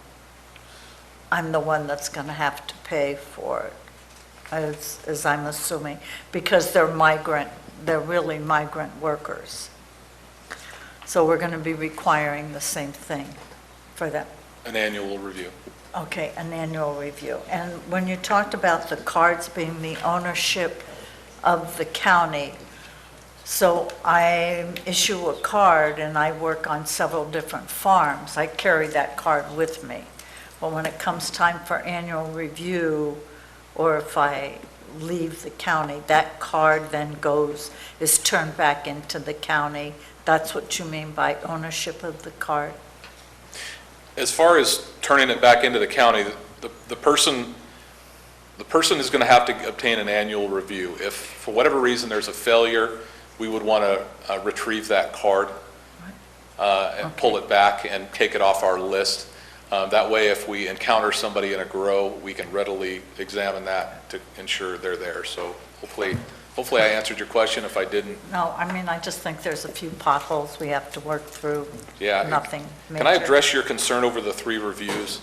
I'm the one that's going to have to pay for it, as I'm assuming, because they're really migrant workers. So we're going to be requiring the same thing for them. An annual review. Okay, an annual review. And when you talked about the cards being the ownership of the county, so I issue a card and I work on several different farms. I carry that card with me. But when it comes time for annual review, or if I leave the county, that card then is turned back into the county. That's what you mean by ownership of the card? As far as turning it back into the county, the person is going to have to obtain an annual review. If for whatever reason there's a failure, we would want to retrieve that card and pull it back and take it off our list. That way, if we encounter somebody in a grow, we can readily examine that to ensure they're there. So hopefully I answered your question. If I didn't. No, I mean, I just think there's a few potholes we have to work through. Yeah. Nothing major. Can I address your concern over the 3 reviews?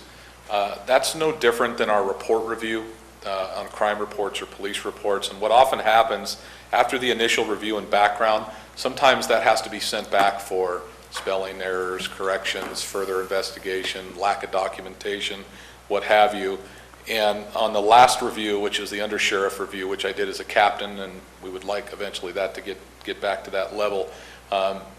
That's no different than our report review on crime reports or police reports. And what often happens after the initial review and background, sometimes that has to be sent back for spelling errors, corrections, further investigation, lack of documentation, what have you. And on the last review, which is the undersheriff review, which I did as a captain, and we would like eventually that to get back to that level,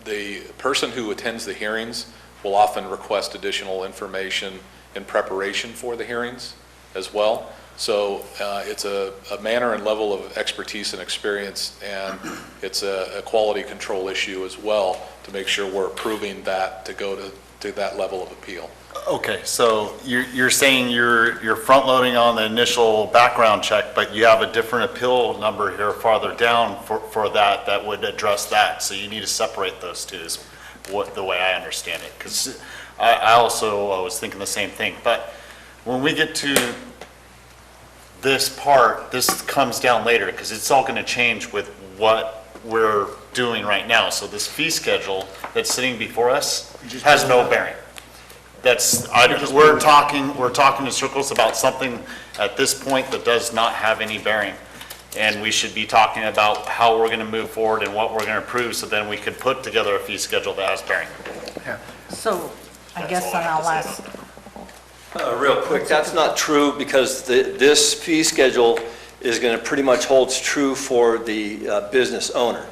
the person who attends the hearings will often request additional information in preparation for the hearings as well. So it's a manner and level of expertise and experience, and it's a quality control issue as well to make sure we're approving that to go to that level of appeal. Okay, so you're saying you're front-loading on the initial background check, but you have a different appeal number here farther down for that would address that. So you need to separate those two is the way I understand it. Because I also was thinking the same thing. But when we get to this part, this comes down later, because it's all going to change with what we're doing right now. So this fee schedule that's sitting before us has no bearing. We're talking in circles about something at this point that does not have any bearing. And we should be talking about how we're going to move forward and what we're going to approve, so then we could put together a fee schedule that has bearing. So I guess then I'll ask, Real quick, that's not true, because this fee schedule is going to pretty much holds true for the business owner.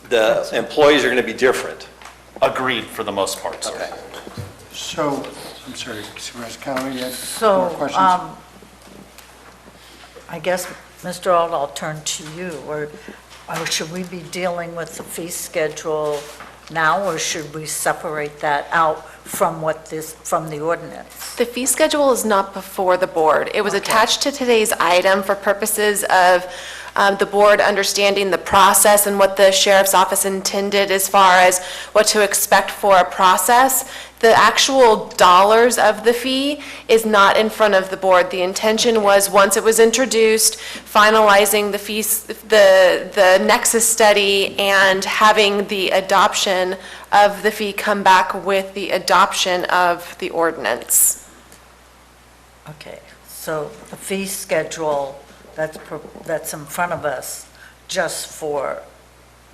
The employees are going to be different. Agreed for the most part, sir. Okay. So, I'm sorry, Supervisor Connolly, you had more so, questions? I guess, Mr. Auld, I'll turn to you, or should we be dealing with the fee schedule now, or should we separate that out from from the ordinance? The fee schedule is not before the board. It was attached to today's item for purposes of the board understanding the process and what the sheriff's office intended as far as what to expect for a process. The actual dollars of the fee is not in front of the board. The intention was, once it was introduced, finalizing the fees, the nexus study, and having the adoption of the fee come back with the adoption of the ordinance. Okay, so the fee schedule that's in front of us just for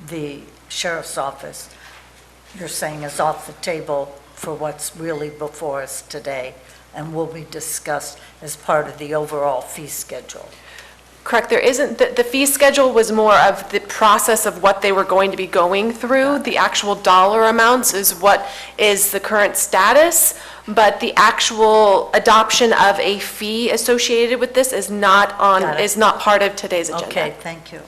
the sheriff's office, you're saying is off the table for what's really before us today and will be discussed as part of the overall fee schedule? Correct, there isn't, the fee schedule was more of the process of what they were going to be going through. The actual dollar amounts is what is the current status, but the actual adoption of a fee associated with this is not part of today's agenda. Okay, thank you.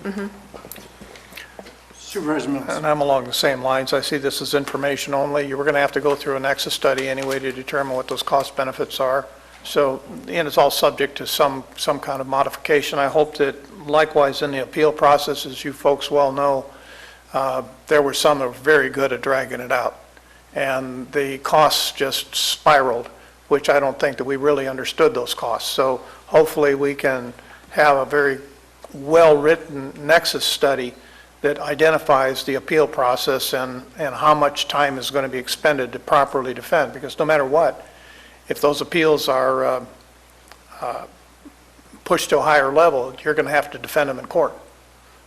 Supervisor Mills. And I'm along the same lines. I see this as information only. You were going to have to go through a nexus study anyway to determine what those cost benefits are. So, and it's all subject to some kind of modification. I hope that likewise in the appeal process, as you folks well know, there were some that were very good at dragging it out. And the costs just spiraled, which I don't think that we really understood those costs. So hopefully we can have a very well-written nexus study that identifies the appeal process and how much time is going to be expended to properly defend. Because no matter what, if those appeals are pushed to a higher level, you're going to have to defend them in court.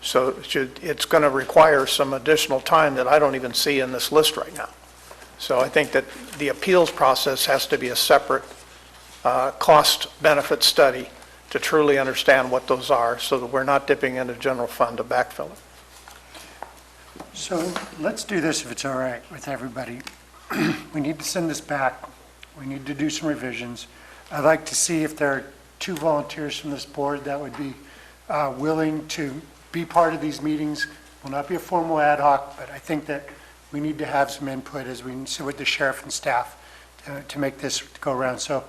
So it's going to require some additional time that I don't even see in this list right now. So I think that the appeals process has to be a separate cost-benefit study to truly understand what those are, so that we're not dipping into general fund to backfill it. So let's do this if it's all right with everybody. We need to send this back. We need to do some revisions. I'd like to see if there are 2 volunteers from this board that would be willing to be part of these meetings. Will not be a formal ad hoc, but I think that we need to have some input as we sit with the sheriff and staff to make this go around. So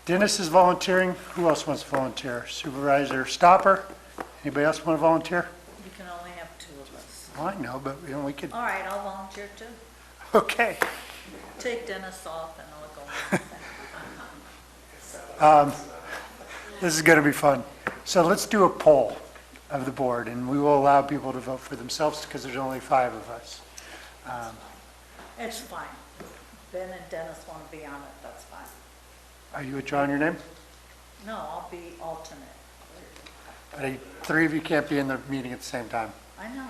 Dennis is volunteering. Who else wants to volunteer? Supervisor Stopper? Anybody else want to volunteer? You can only have 2 of us. Well, I know, but we could. All right, I'll volunteer too. Okay. Take Dennis off and I'll go. This is going to be fun. So let's do a poll of the board, and we will allow people to vote for themselves because there's only 5 of us. It's fine. Ben and Dennis want to be on it, that's fine. Are you withdrawing your name? No, I'll be alternate. But 3 of you can't be in the meeting at the same time. I know.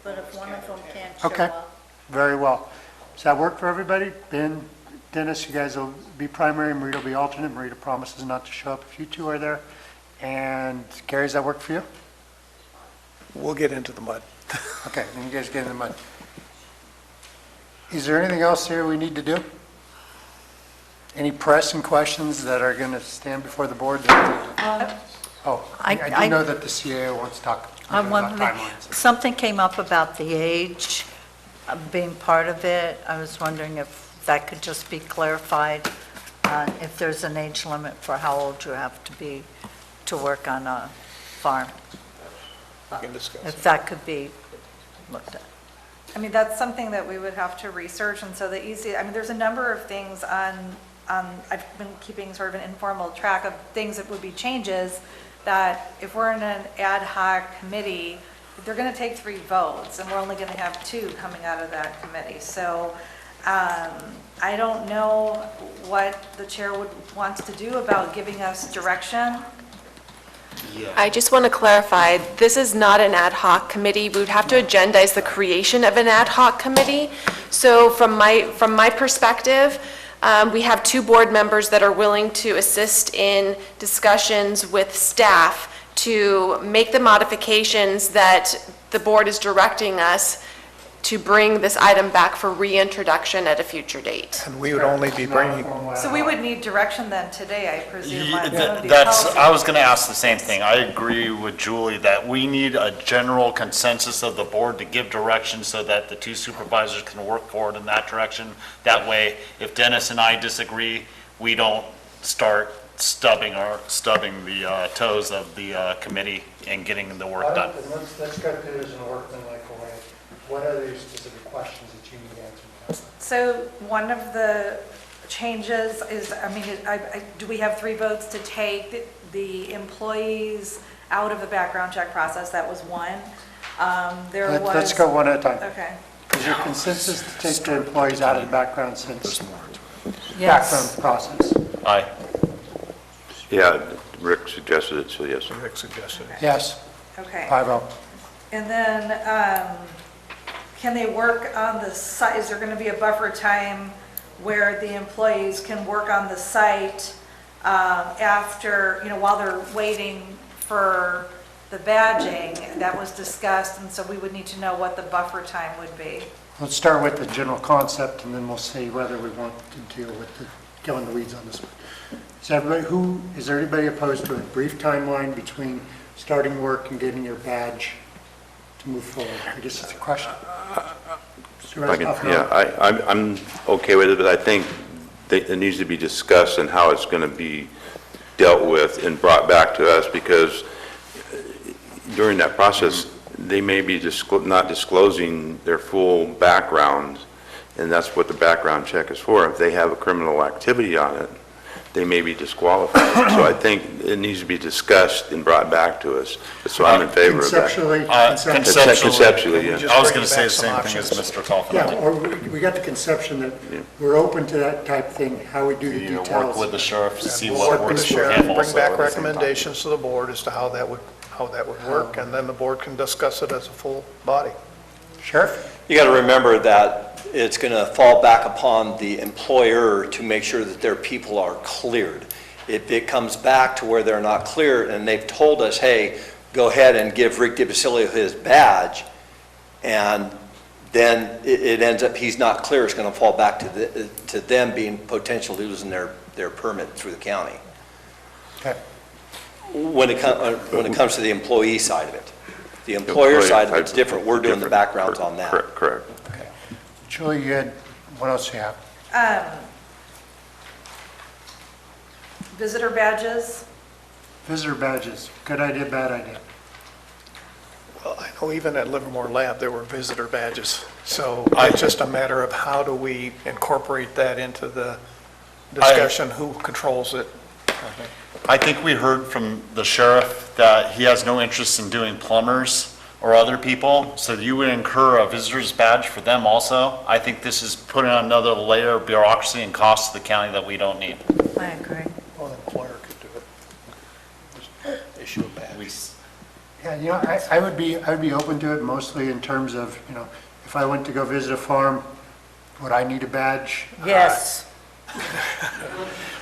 But if one of them can't show Okay, up. very well. Does that work for everybody? Ben, Dennis, you guys will be primary, Marita will be alternate. Marita promises not to show up if you 2 are there. And Gary, does that work for you? We'll get into the mud. Okay, then you guys get in the mud. Is there anything else here we need to do? Any pressing questions that are going to stand before the board? I do know that the CAO wants to talk about timelines. Something came up about the age of being part of it. I was wondering if that could just be clarified, if there's an age limit for how old you have to be to work on a farm. We can discuss If that could be looked at. I mean, that's something that we would have to research, and so there's a number of things on I've been keeping sort of an informal track of things that would be changes, that if we're in an ad hoc committee, they're going to take 3 votes, and we're only going to have 2 coming out of that committee. So I don't know what the chair wants to do about giving us direction. I just want to clarify, this is not an ad hoc committee. We would have to agendize the creation of an ad hoc committee. So from my perspective, we have 2 board members that are willing to assist in discussions with staff to make the modifications that the board is directing us to bring this item back for reintroduction at a future date. And we would only be bringing, So we would need direction then today, I presume. on the That's, policy. I was going to ask the same thing. I agree with Julie that we need a general consensus of the board to give direction so that the 2 supervisors can work forward in that direction. That way, if Dennis and I disagree, we don't start stubbing the toes of the committee and getting the work done. Let's go through this in a workmanlike way. What are the specific questions that you need answered? So one of the changes is, do we have 3 votes to take the employees out of the background check process? That was one. Let's go one at a time. Okay. Is your consensus to take the employees out of the background Yes. process? Aye. Yeah, Rick suggested it, so yes. Rick suggested. Yes. Okay. 5-0. And then, can they work on the site? Is there going to be a buffer time where the employees can work on the site after, while they're waiting for the badging? That was discussed, and so we would need to know what the buffer time would be. Let's start with the general concept, and then we'll see whether we want to deal with go in the weeds on this one. Is there anybody opposed to a brief timeline between starting work and getting your badge to move forward? I guess it's a question. I'm okay with it, but I think it needs to be discussed and how it's going to be dealt with and brought back to us, because during that process, they may be not disclosing their full background, and that's what the background check is for. If they have a criminal activity on it, they may be disqualified. So I think it needs to be discussed and brought back to us. So I'm in favor of that. Conceptually, yeah. I was going to say the same thing as Mr. Kaufman. Yeah, or we got the conception that we're open to that type thing, how we do the details. Work with the sheriff to see We'll what work with works the for sheriff him and bring also back at the same time. recommendations to the board as to how that would work, and then the board can discuss it as a full body. Sheriff? You got to remember that it's going to fall back upon the employer to make sure that their people are cleared. If it comes back to where they're not cleared and they've told us, hey, go ahead and give Rick DiBasilio his badge, and then it ends up he's not clear, it's going to fall back to them being potentially losing their permit through the county. Okay. When it comes to the employee side of it. The employer side of it's different. We're doing the backgrounds on that. Correct. Okay. Julie, what else do you have? Visitor badges? Visitor badges, good idea, bad idea? Well, I know even at Livermore Lab, there were visitor badges. So it's just a matter of how do we incorporate that into the discussion, who controls it? I think we heard from the sheriff that he has no interest in doing plumbers or other people, so you would incur a visitor's badge for them also. I think this is putting on another layer of bureaucracy and cost to the county that we don't need. I agree. Well, the employer could do it. Just issue a badge. Yeah, I would be open to it mostly in terms of, if I went to go visit a farm, would I need a badge? Yes.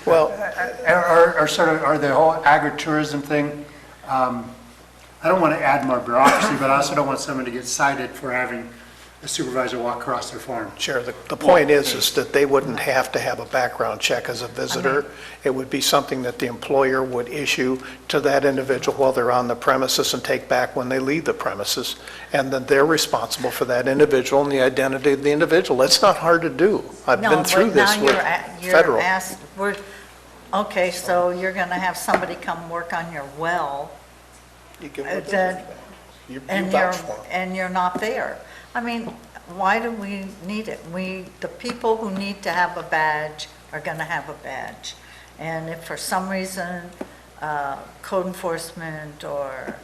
Well, or the whole agritourism thing, I don't want to add more bureaucracy, but I also don't want someone to get cited for having a supervisor walk across their farm. Sure, the point is that they wouldn't have to have a background check as a visitor. It would be something that the employer would issue to that individual while they're on the premises and take back when they leave the premises, and then they're responsible for that individual and the identity of the individual. That's not hard to do. I've been through this with federal. Okay, so you're going to have somebody come work on your well, You give them a badge. You vouch for them. and you're not there. I mean, Why do we need it? The people who need to have a badge are going to have a badge. And if for some reason, code enforcement or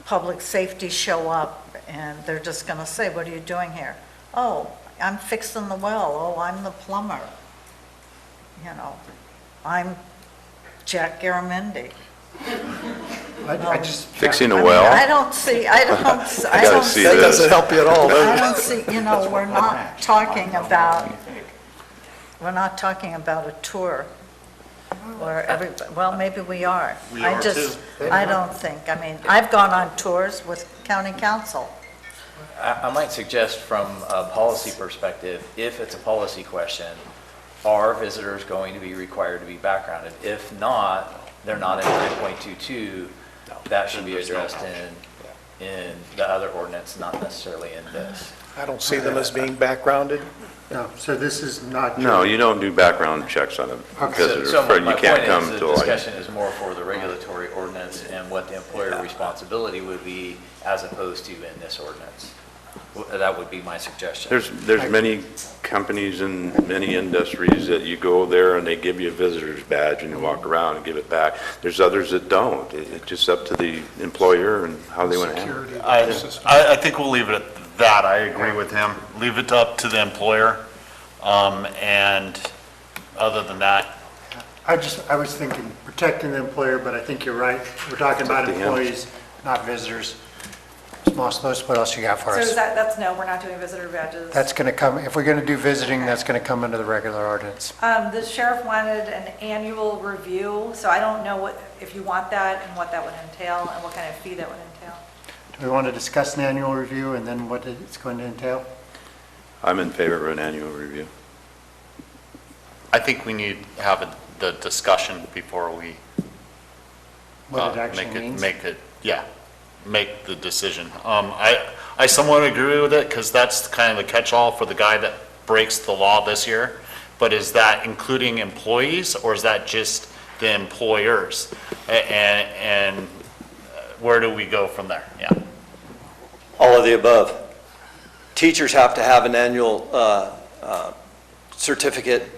public safety show up and they're just going to say, what are you doing here? Oh, I'm fixing the well. Oh, I'm the plumber. You know, I'm Jack Garamendi. I just. Fixing a well? I don't see, I don't gotta see see. this. That doesn't help you at all, does it? I don't see, you know, we're not talking about a tour where everybody, well, maybe we are. We are too. I don't think, I mean, I've gone on tours with county council. I might suggest from a policy perspective, if it's a policy question, are visitors going to be required to be backgrounded? If not, they're not in 9.22, that should be addressed in the other ordinance, not necessarily in this. I don't see them as being backgrounded. No, so this is not. No, you don't do background checks on a visitor. So Fred, my you can't point come is, the till like, discussion is more for the regulatory ordinance and what the employer responsibility would be as opposed to in this ordinance. That would be my suggestion. there's many companies and many industries that you go there and they give you a visitor's badge and you walk around and give it back. There's others that don't. It's just up to the employer and how they want to handle it. I think we'll leave it at that. I agree with him. Leave it up to the employer. And other than that, I was thinking protecting the employer, but I think you're right. We're talking about up to him. employees, not visitors. Ms. Moss-Lewis, what else you got for So us? that's no, we're not doing visitor badges. That's going to come, if we're going to do visiting, that's going to come under the regular ordinance. The sheriff wanted an annual review, so I don't know if you want that and what that would entail and what kind of fee that would entail. Do we want to discuss an annual review and then what it's going to entail? I'm in favor of an annual review. I think we need to have the discussion before we What it actually means? make the decision. I somewhat agree with it because that's kind of the catch-all for the guy that breaks the law this year. But is that including employees or is that just the employers? And where do we go from there? Yeah. All of the above. Teachers have to have an annual certificate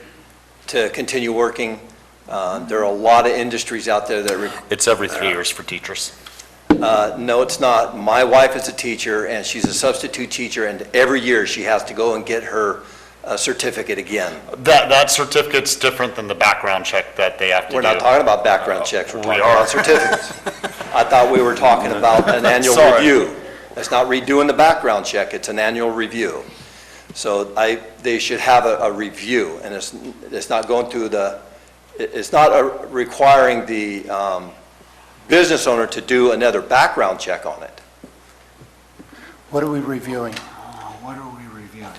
to continue working. There are a lot of industries out there that... It's every 3 years for teachers. No, it's not. My wife is a teacher, and she's a substitute teacher, and every year she has to go and get her certificate again. That certificate's different than the background check that they have to do. We're not talking about background checks, we're We talking are. about certificates. I thought we were talking about an annual Sorry. review. It's not redoing the background check, it's an annual review. So they should have a review, and it's not going through it's not requiring the business owner to do another background check on it. What are we reviewing? What are we reviewing?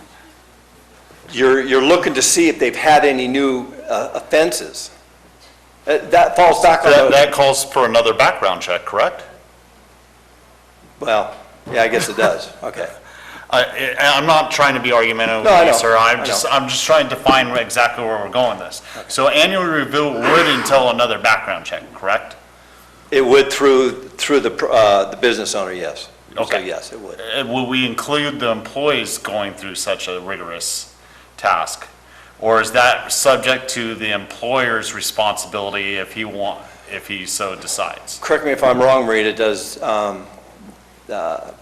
You're looking to see if they've had any new offenses. That falls back on That calls for another background check, correct? Well, yeah, I guess it does. Okay. I'm not trying to be argumentative No, I with you, know. sir. I I'm know. just trying to find exactly where we're going with this. So annual review would entail another background check, correct? It would through the business owner, yes. So Okay. yes, it would. Will we include the employees going through such a rigorous task? Or is that subject to the employer's responsibility if he so decides? Correct me if I'm wrong, Marita, does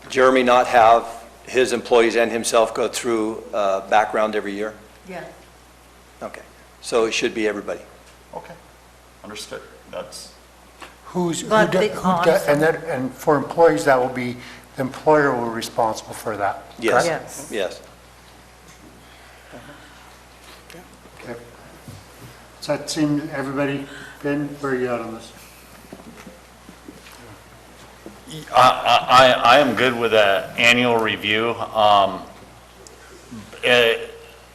Jeremy not have his employees and himself go through background every year? Yeah. Okay, so it should be everybody. Okay, understood. That's... And for employees, that will be, the employer will be responsible for that, Yes. correct? Yes. Okay. Does that seem, everybody, Ben, where are you at on this? I am good with an annual review,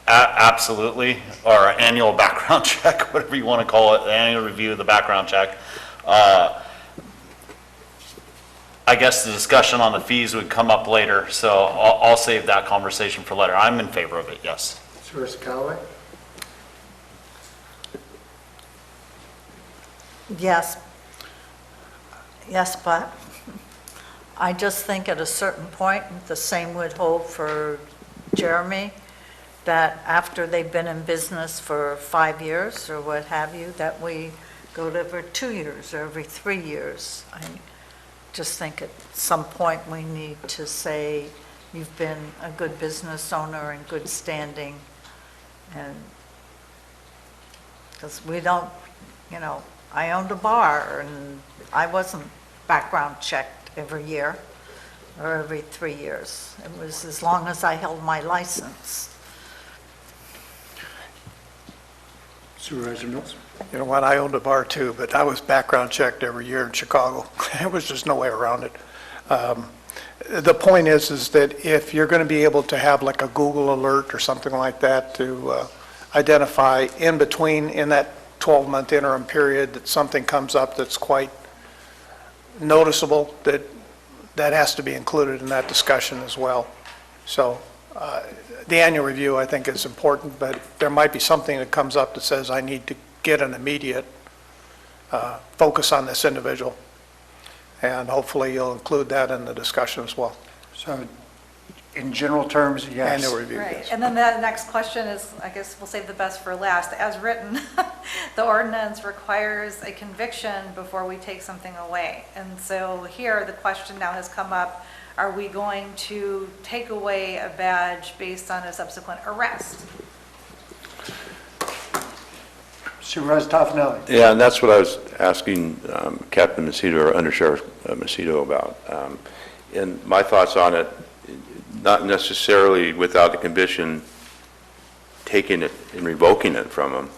absolutely, or an annual background check, whatever you want to call it, the annual review of the background check. I guess the discussion on the fees would come up later, so I'll save that conversation for later. I'm in favor of it, yes. Mr. Callaway? Yes. Yes, but I just think at a certain point, the same would hold for Jeremy, that after they've been in business for 5 years or what have you, that we go to every 2 years or every 3 years. I just think at some point we need to say, you've been a good business owner in good standing, and because we don't, I owned a bar and I wasn't background checked every year or every 3 years. It was as long as I held my license. Supervisor Mills? You know what, I owned a bar too, but I was background checked every year in Chicago. There was just no way around it. The point is that if you're going to be able to have like a Google alert or something like that to identify in between, in that 12-month interim period, that something comes up that's quite noticeable, that has to be included in that discussion as well. So the annual review, I think, is important, but there might be something that comes up that says I need to get an immediate focus on this individual. And hopefully you'll include that in the discussion as well. So in general terms, yes. Annual review, Right, yes. and then the next question is, I guess we'll save the best for last. As written, the ordinance requires a conviction before we take something away. And so here, the question now has come up, are we going to take away a badge based on a subsequent arrest? Supervisor Toffenelli? Yeah, and that's what I was asking Captain Macedo or Under Sheriff Macedo about. And my thoughts on it, not necessarily without the conviction, taking it and revoking it from them,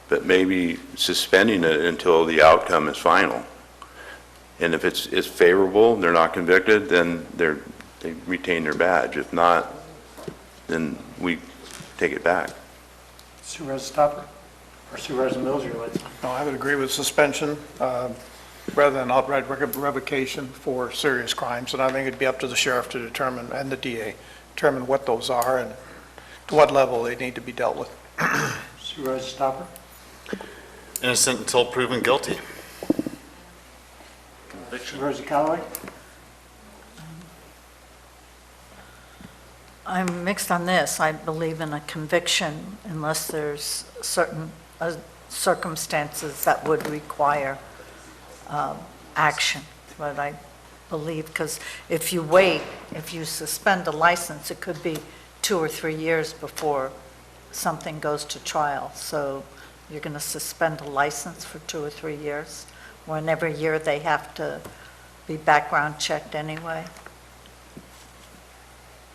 but maybe suspending it until the outcome is final. And if it's favorable, they're not convicted, then they retain their badge. If not, then we take it back. Supervisor Stopper? Or Supervisor Mills, your lights? No, I would agree with suspension rather than outright revocation for serious crimes. And I think it'd be up to the sheriff to determine, and the DA, determine what those are and to what level they need to be dealt with. Supervisor Stopper? Innocent until proven guilty. Supervisor Callaway? I'm mixed on this. I believe in a conviction unless there's certain circumstances that would require action. But I believe, because if you wait, if you suspend a license, it could be 2 or 3 years before something goes to trial. So you're going to suspend a license for 2 or 3 years, when every year they have to be background checked anyway.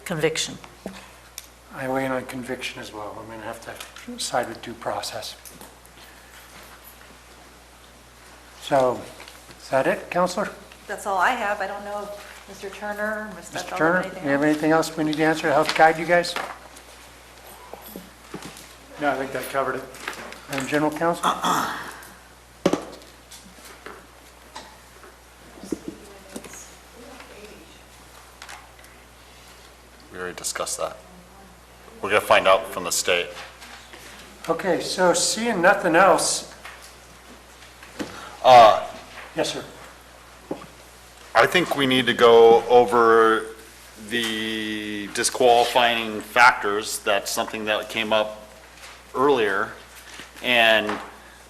Conviction. I weigh in on conviction as well. I'm going to have to side with due process. So, is that it, Counselor? That's all I have. I don't know if Mr. Turner or Ms. Mr. Bethel Turner, have do anything you have else. anything else we need to answer to help guide you guys? No, I think that covered it. And General Counsel? We already discussed that. We're going to find out from the state. Okay, so seeing nothing else. Yes, sir. I think we need to go over the disqualifying factors. That's something that came up earlier. And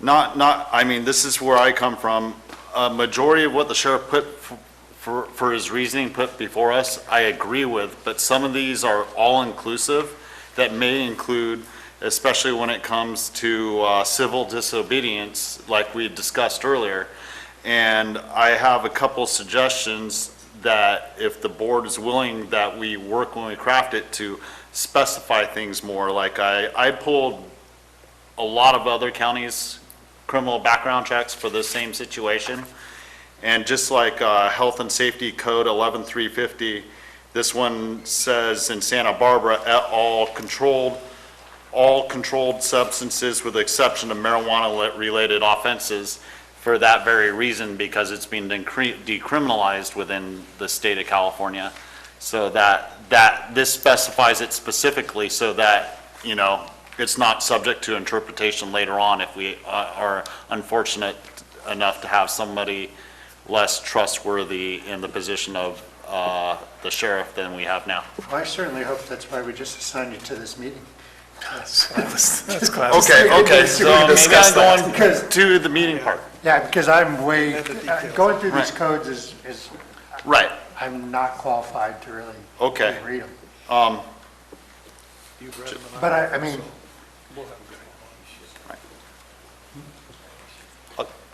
I mean, this is where I come from. A majority of what the sheriff put for his reasoning put before us, I agree with, but some of these are all-inclusive that may include, especially when it comes to civil disobedience, like we discussed earlier. And I have a couple suggestions that if the board is willing, that we work when we craft it to specify things more. Like I pulled a lot of other counties' criminal background checks for the same situation. And just like Health and Safety Code 11350, this one says in Santa Barbara, all controlled substances with the exception of marijuana-related offenses, for that very reason, because it's being decriminalized within the state of California. So that this specifies it specifically so that, it's not subject to interpretation later on if we are unfortunate enough to have somebody less trustworthy in the position of the sheriff than we have now. Well, I certainly hope that's why we just assigned you to this meeting. That's classic. Okay, so maybe discuss that. I'm going to the meeting part. Yeah, because I'm going through these codes is, Right, I'm not qualified to really okay. read them. Um, But I mean,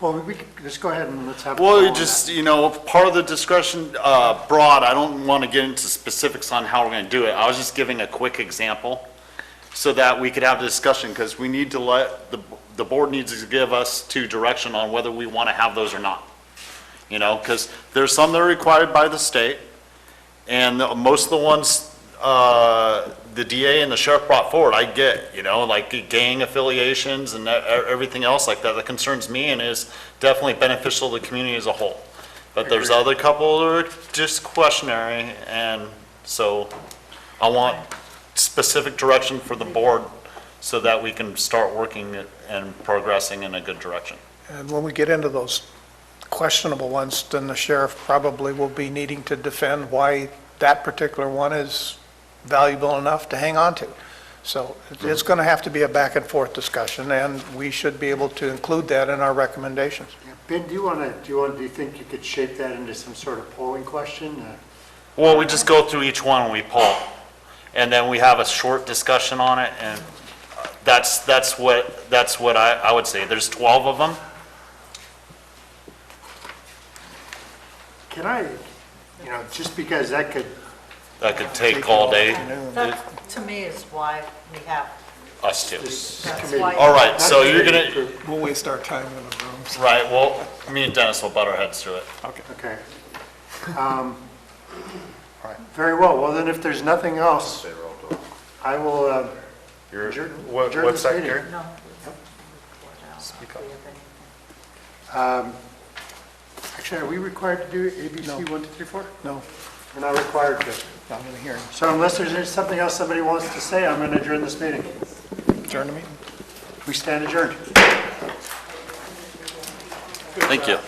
well, we could, just go ahead and let's have. a Well, call you on just, that. you know, part of the discussion, broad, I don't want to get into specifics on how we're going to do it. I was just giving a quick example so that we could have the discussion, because we need to the board needs to give us direction on whether we want to have those or not. You know, because there's some that are required by the state, and most of the ones, the DA and the sheriff brought forward, I get, you know, like gang affiliations and everything else like that concerns me and is definitely beneficial to the community as a whole. But there's other couple that are just questionary, and so I want specific direction for the board so that we can start working and progressing in a good direction. And when we get into those questionable ones, then the sheriff probably will be needing to defend why that particular one is valuable enough to hang on to. So it's going to have to be a back and forth discussion, and we should be able to include that in our recommendations. Yeah, Ben, do you think you could shape that into some sort of polling question? Well, we just go through each one and we poll, and then we have a short discussion on it, and that's what I would say. There's 12 of them. Can I, just because that could. That could take all day. That, to me, is why we have, Us too. that's why. All right, so you're gonna, We'll waste our time in the rooms. right, well, me and Dennis will butt our heads through it. Okay. All right, very well. Well, then if there's nothing else, I will adjourn What's this that, meeting. Gary? No. Actually, are we required to do ABC 1, 2, 3, 4? No, We're not required to. not in the hearing. So unless there's something else somebody wants to say, I'm going to adjourn this meeting. Adjourn the meeting. We stand adjourned. Thank you.